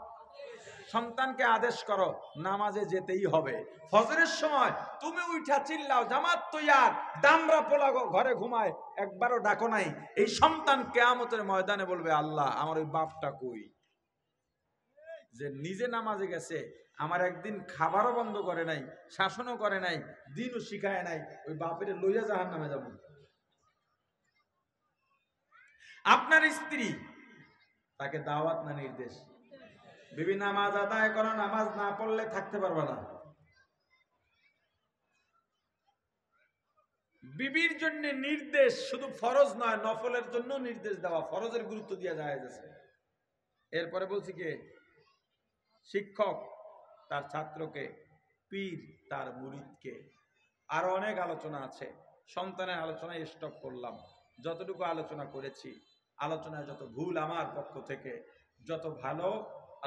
সন্তানকে আদেশ করো, নামাজে যেতেই হবে। ফজরের সময় তুমি উঠা চিল্লাও, জামাত তৈয়ার, দামরা পোলা ঘরে ঘুমায়, একবারও ডাকো নাই। এই সন্তান কিয়ামতের ময়দানে বলবে, আল্লাহ আমার ওই বাপটা কই, যে নিজে নামাজে গেছে, আমার একদিন খাবারও বন্ধ করে নাই, শাসনও করে নাই, দিনও শিখায় নাই, ওই বাপের লইয়া জাহান্নামে যাব। আপনার স্ত্রী, তাকে দাওয়াত না নির্দেশ? বিবি নামাজ আদায় করো, নামাজ না পড়লে থাকতে পারবে না। বিবির জন্য নির্দেশ শুধু ফরজ নয়, নফলের জন্য নির্দেশ দেওয়া, ফরজের গুরুত্ব দিয়া যায় গেছে। এরপরে বলছি কে? শিক্ষক তার ছাত্রকে, পীর তার মুরিদকে। আরো অনেক আলোচনা আছে, সন্তানের আলোচনায় স্টপ করলাম। যতটুকু আলোচনা করেছি, আলোচনায় যত ভুল আমার পক্ষ থেকে, যত ভালো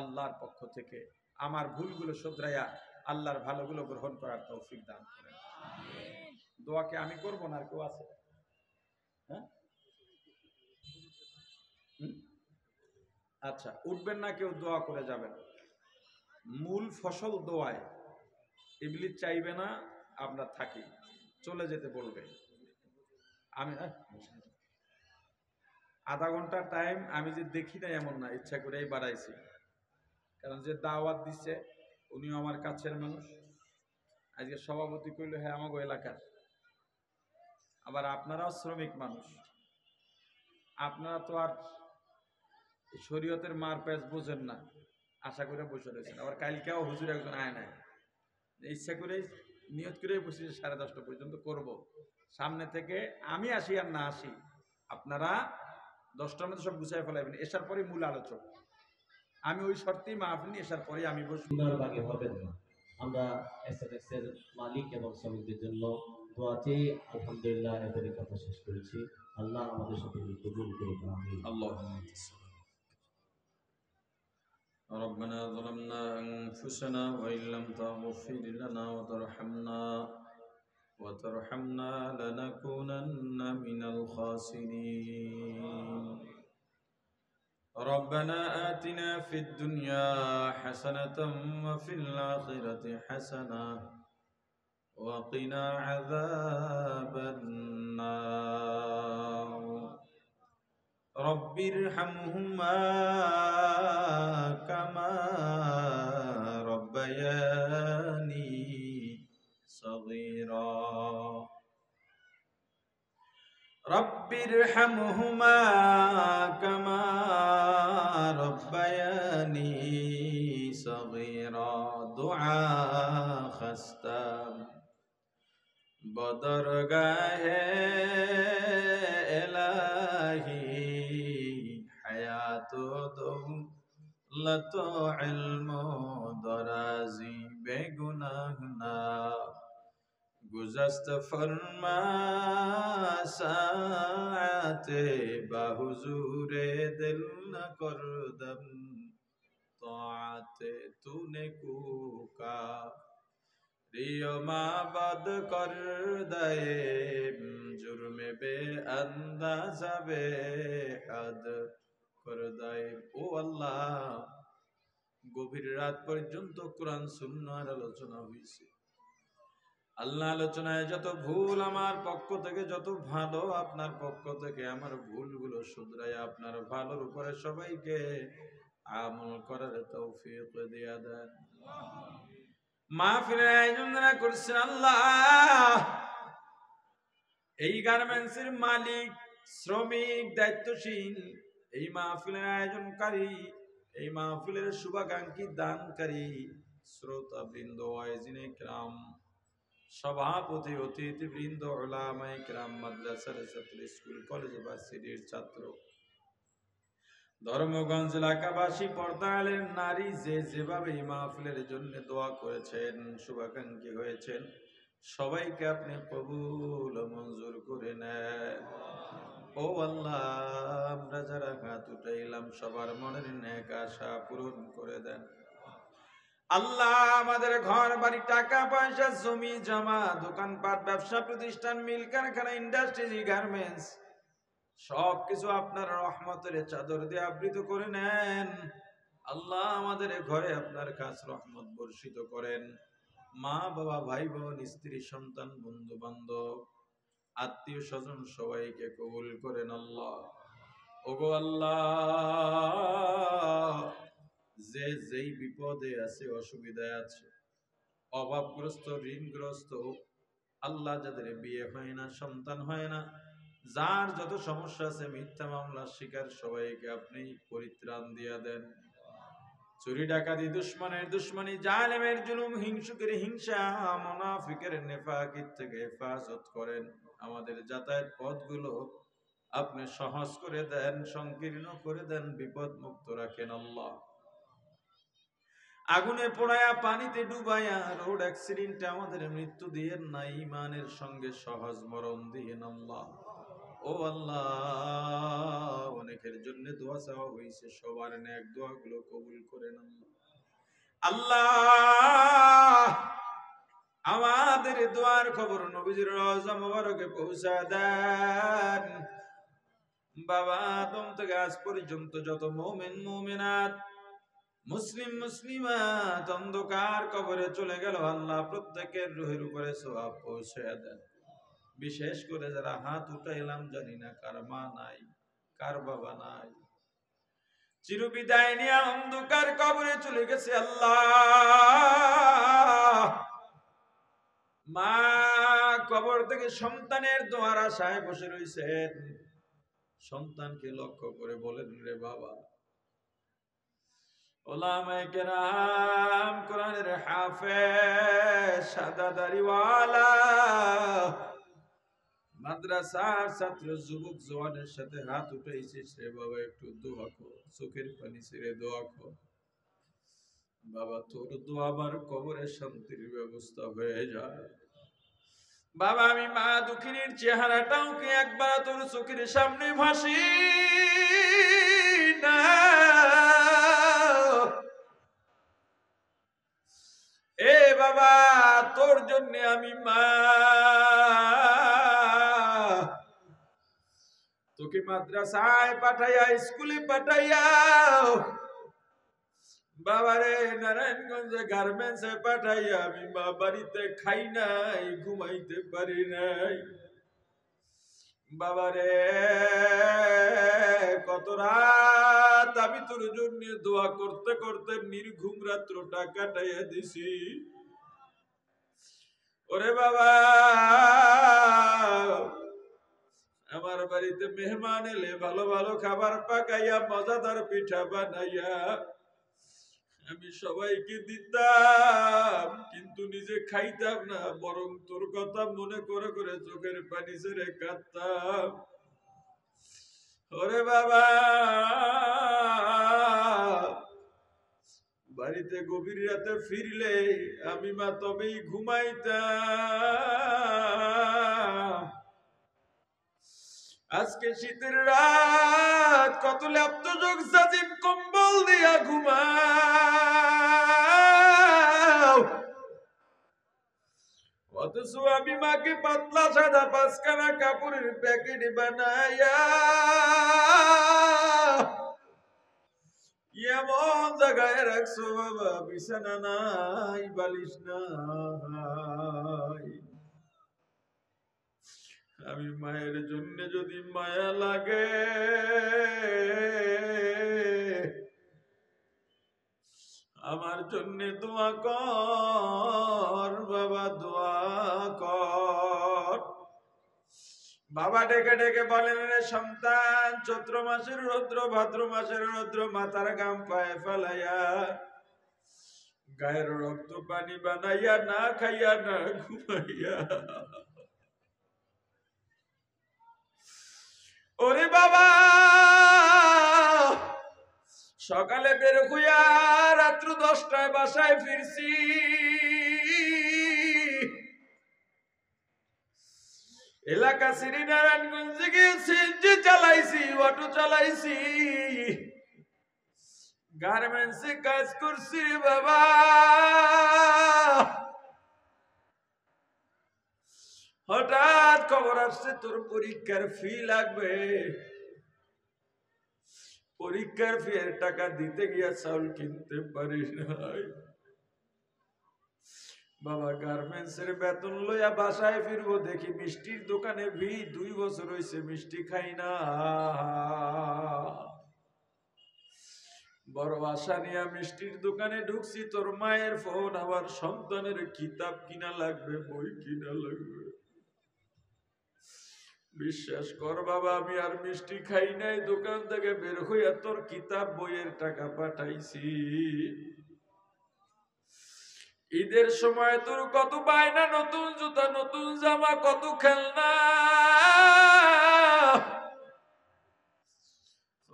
আল্লাহর পক্ষ থেকে। আমার ভুলগুলো শুধরাইয়া আল্লাহর ভালোগুলো গ্রহণ করার তৌফিক দান করেন। দোয়াকে আমি করব না, আর কেউ আছে? হ্যাঁ, আচ্ছা, উঠবেন না কেউ, দোয়া করে যাবেন। মূল ফসল দোয়ায়, ইবলিস চাইবে না আমরা থাকি, চলে যেতে বলবে। আমি আধা ঘন্টা টাইম আমি যে দেখি না এমন না, ইচ্ছা করেই বাড়াইছি। কারণ যে দাওয়াত দিচ্ছে উনিও আমার কাছের মানুষ। আজকে সভাপতি কইল, হ্যাঁ আমাগো এলাকার। আবার আপনারাও শ্রমিক মানুষ, আপনারা তো আর শরীয়তের মার প্যাচ বোঝেন না, আশা করে বসে রয়েছেন। আবার কালকেও হুজুর একজন আয় নাই, ইচ্ছা করেই নিয়ত করেই বসে 10:30 পর্যন্ত করব। সামনে থেকে আমি আসি আর না আসি, আপনারা 10টার মধ্যে সব গুছাই ফেলাইবেন। এসার পরে মূল আলোচক আমি, ওই শর্তেই মাহফিল নিয়ে এসার পরে আমি বসবো। বাকি হবেন না। আমরা এসএফএক্স এর মালিক এবং শ্রমিকদের জন্য দোয়া চেয়ে আলহামদুলিল্লাহ এবারে কথা শেষ করেছি। আল্লাহ আমাদের সকলকে কবুল করুন, আমিন। اللهم ربنا ظلمنا أنفسنا وإن لم تغفر لنا وترحمنا لنكونن من الخاسرين ربنا آتنا في الدنيا حسنة وفي الآخرة حسنة وقنا عذاب النار رب ارحمهما كما ربياني صغيرا رب ارحمهما كما ربياني صغيرا دعاء خستم بدرگاه الهی حیات دولت علم درازی بگناه گذشت فرما ساعت با حضور دل نکردم طاعت تو نکو کا ریو ما بد کر دے جرم بے اندازہ بے حد کر دے ও আল্লাহ গভীর রাত পর্যন্ত কোরআন সুন্নাহর আলোচনা হয়েছে আল্লাহ আলোচনায় যত ভুল আমার পক্ষ থেকে যত ভালো আপনার পক্ষ থেকে আমার ভুলগুলো শুধরাই আপনার ভালোর উপরে সবাইকে আমল করার তৌফিক দিয়া দেন মাহফিলের আয়োজন যারা করছেন আল্লাহ এই গার্মেন্টসের মালিক শ্রমিক দায়িত্বশীল এই মাহফিলের আয়োজনকারী এই মাহফিলের শুভাকাঙ্ক্ষী দানকারী শ্রোতা বৃন্দ ওয়াইজিনে কিরাম সভাপতি অতিথিবৃন্দ উলামায়ে কিরাম মাদ্রাসার ছাত্র স্কুল কলেজ ভার্সিটির ছাত্র ধর্মগঞ্জ এলাকাবাসী পর্দালের নারী যে যেভাবে এই মাহফিলের জন্য দোয়া করেছেন শুভাকাঙ্ক্ষী হয়েছেন সবাইকে আপনি কবুল ও মঞ্জুর করে নেন ও আল্লাহ আমরা যারা হাত উঠাইলাম সবার মনের নেক আশা পূরণ করে দেন আল্লাহ আমাদের ঘর বাড়ি টাকা পয়সা জমি জমা দোকানপাট ব্যবসা প্রতিষ্ঠান মিল কারখানা ইন্ডাস্ট্রি গার্মেন্টস সবকিছু আপনার রহমতের চাদর দিয়ে আবৃত করে নেন আল্লাহ আমাদের ঘরে আপনার খাস রহমত বর্ষিত করেন মা বাবা ভাই বোন স্ত্রী সন্তান বন্ধু বান্ধব আত্মীয় স্বজন সবাইকে কবুল করেন আল্লাহ ওগো আল্লাহ যে যেই বিপদে আছে অসুবিধায় আছে অভাবগ্রস্ত ঋণগ্রস্ত আল্লাহ যাদের বিয়ে হয় না সন্তান হয় না যার যত সমস্যা আছে মিথ্যা মামলার শিকার সবাইকে আপনি পরিত্রাণ দিয়া দেন চুরি ডাকাতি দুশ্মনের দুশ্মনী জালেমের জুলুম হিংসুকের হিংসা মুনাফিকের নেফাকির থেকে হেফাজত করেন আমাদের যাতায়াত পথগুলো আপনি সহজ করে দেন সংকীর্ণ করে দেন বিপদ মুক্ত রাখেন আল্লাহ আগুনে পোড়ায়া পানিতে ডুবায়া রোড অ্যাক্সিডেন্টে আমাদের মৃত্যু দিয়েন না ঈমানের সঙ্গে সহজ মরণ দিয়েন আল্লাহ ও আল্লাহ অনেকের জন্য দোয়া চাওয়া হয়েছে সবার নেক দোয়াগুলো কবুল করেন আল্লাহ আমাদের দোয়ার খবর নবীজির রওজা মোবারকে পৌঁছা দেন বাবা আদম থেকে আজ পর্যন্ত যত মুমিন মুমিনাত মুসলিম মুসলিমাত অন্ধকার কবরে চলে গেল আল্লাহ প্রত্যেকের রুহের উপরে সওয়াব পৌঁছে দেন বিশেষ করে যারা হাত উঠাইলাম জানি না কার মা নাই কার বাবা নাই চিরবিদায় নিয়ে অন্ধকার কবরে চলে গেছে আল্লাহ মা কবর থেকে সন্তানের দোয়ার আশায় বসে রয়েছেন সন্তানকে লক্ষ্য করে বলেন রে বাবা ওলামায়ে কেরাম কোরআনের হাফেজ সাদা দাড়িওয়ালা মাদ্রাসার ছাত্র যুবক জওয়ানের সাথে হাত উঠাইছিস রে বাবা একটু দোয়া কর চোখের পানি ছেড়ে দোয়া কর বাবা তোর দোয়া আমার কবরে শান্তির ব্যবস্থা হয়ে যায় বাবা আমি মা দুঃখিনীর চেহারাটাও কি একবার তোর চোখের সামনে ভাসি না এ বাবা তোর জন্য আমি মা তোকে মাদ্রাসায় পাঠাইয়া, স্কুলে পাঠাইয়া, বাবারে নারায়ণগঞ্জে গার্মেন্টসে পাঠাইয়া আমি বাড়িতে খাই নাই, ঘুমাইতে পারি নাই। বাবারে কত রাত আমি তোর জন্য দোয়া করতে করতে নির্ঘুম রাত্রটা কাটাইয়া দিছি। ওরে বাবা, আমার বাড়িতে মেহমান এলে ভালো ভালো খাবার পাকাইয়া, মজাদার পিঠা বানাইয়া আমি সবাইকে দিতাম, কিন্তু নিজে খাইতাম না, বরং তোর কথা মনে করে করে চোখের পানি ছেড়ে কাঁদতাম। ওরে বাবা, বাড়িতে গভীর রাতে ফিরলে আমি মা তবেই ঘুমাইতাম। আজকে শীতের রাত, কত ল্যাপটপ সাজিম কম্বল দিয়া ঘুমাও, অথচ আমি মাকে পাতলা সাদা পাঁচখানা কাপড়ের প্যাকেট বানাইয়া এমন জায়গায় রাখছো বাবা, বিছানা নাই, বালিশ নাই। আমি মায়ের জন্য যদি মায়া লাগে, আমার জন্য দোয়া কর বাবা, দোয়া কর। বাবা ডেকে ডেকে বলেন, রে সন্তান, চৈত্র মাসের রৌদ্র, ভাদ্র মাসের রৌদ্র মাথার গাম পায়ে ফেলাইয়া, গায়ের রক্ত পানি বানাইয়া, না খাইয়া না ঘুমাইয়া, ওরে বাবা সকালে বের হইয়া রাত্র 10টায় বাসায় ফিরছি। এলাকা শ্রীনারায়ণগঞ্জে গিয়ে সিএনজি চালাইছি, অটো চালাইছি, গার্মেন্টসে কাজ করছি রে বাবা। হঠাৎ খবর আসছে তোর পরীক্ষার ফি লাগবে। পরীক্ষার ফি এর টাকা দিতে গিয়া চাউল কিনতে পারি নাই। বাবা গার্মেন্টস এর বেতন লইয়া বাসায় ফিরবো, দেখি মিষ্টির দোকানে ভিড়, 2 বছর হইছে মিষ্টি খাই না। বড় আশা নিয়ে মিষ্টির দোকানে ঢুকছি, তোর মায়ের ফোন, আবার সন্তানের কিতাব কিনা লাগবে, বই কিনা লাগবে। বিশ্বাস কর বাবা, আমি আর মিষ্টি খাই নাই, দোকান থেকে বের হইয়া তোর কিতাব বইয়ের টাকা পাঠাইছি। ঈদের সময় তোর কত বায়না, নতুন জুতা, নতুন জামা, কত খেলনা,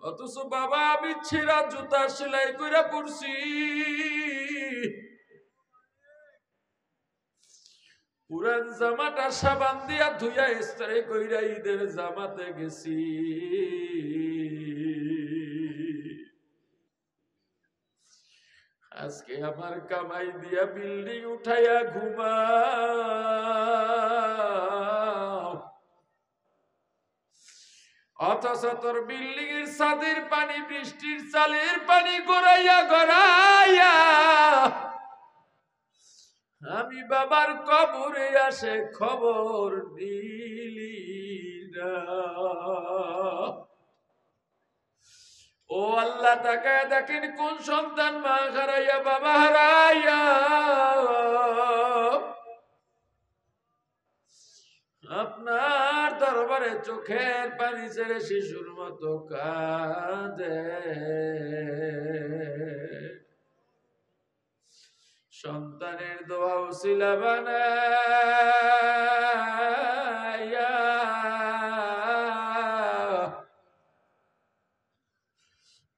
অথচ বাবা আমি ছেঁড়া জুতা সেলাই কইরা পড়ছি। পুরান জামাটা সাবান দিয়া ধুইয়া ইস্ত্রি কইরা ঈদের জামাতে গেছি। আজকে আমার কামাই দিয়া বিল্ডিং উঠাইয়া ঘুমাও, অথচ তোর বিল্ডিং এর ছাদের পানি, বৃষ্টির চালের পানি গড়াইয়া গড়াইয়া আমি বাবার কবরে আসে খবর দিলি না। ও আল্লাহ, তাকায় দেখেন কোন সন্তান মা হারাইয়া, বাবা হারাইয়া আপনার দরবারে চোখের পানি ছেড়ে শিশুর মতো কাঁদে। সন্তানের দোয়া উসিলা বানাইয়া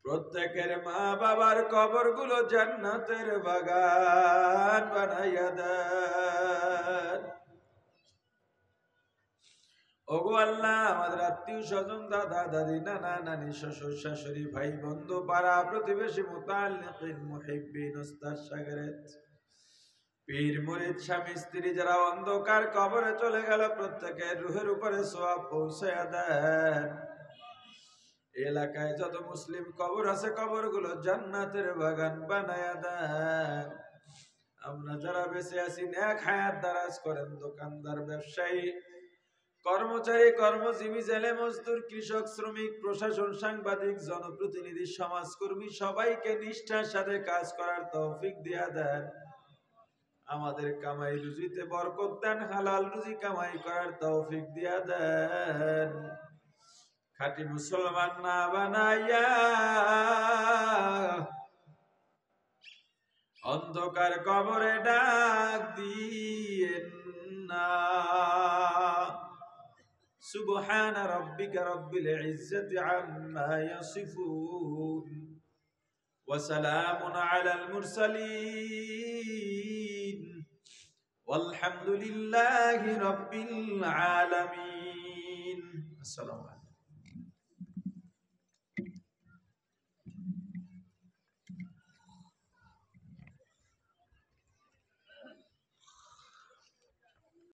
প্রত্যেকের মা বাবার কবরগুলো জান্নাতের বাগান বানাইয়া দেন। ওগো আল্লাহ, আমাদের আত্মীয় স্বজন, দাদা দাদি, নানা নানি, শ্বশুর শাশুড়ি, ভাই বন্ধু, পাড়া প্রতিবেশী, মুতাল্লিকিন, মুহিব্বিন, উস্তাদ শাগিরিদ, পীর মুরিদ, স্বামী স্ত্রী যারা অন্ধকার কবরে চলে গেল, প্রত্যেকের রুহের উপরে সওয়াব পৌঁছায়া দেন। এলাকায় যত মুসলিম কবর আছে কবরগুলো জান্নাতের বাগান বানায়া দেন। আমরা যারা বেঁচে আছি নেক হায়াত দারাজ করেন, দোকানদার, ব্যবসায়ী, কর্মচারী, কর্মজীবী, জেলে মজদুর, কৃষক, শ্রমিক, প্রশাসন, সাংবাদিক, জনপ্রতিনিধি, সমাজকর্মী সবাইকে নিষ্ঠার সাথে কাজ করার তৌফিক দিয়া দেন। আমাদের কামাই রুজিতে বরকত দেন, হালাল রুজি কামাই করার তৌফিক দিয়া দেন। খাঁটি মুসলমান না বানাইয়া অন্ধকার কবরে ডাক দিয়েন না। সুবহান রাব্বিকা রাব্বিল ইজ্জাতি আম্মা ইয়াসিফুন ওয়া সালামুন আলাল মুরসালিন ওয়ালহামদুলিল্লাহি রাব্বিল আলামিন। আসসালামু আলাইকুম।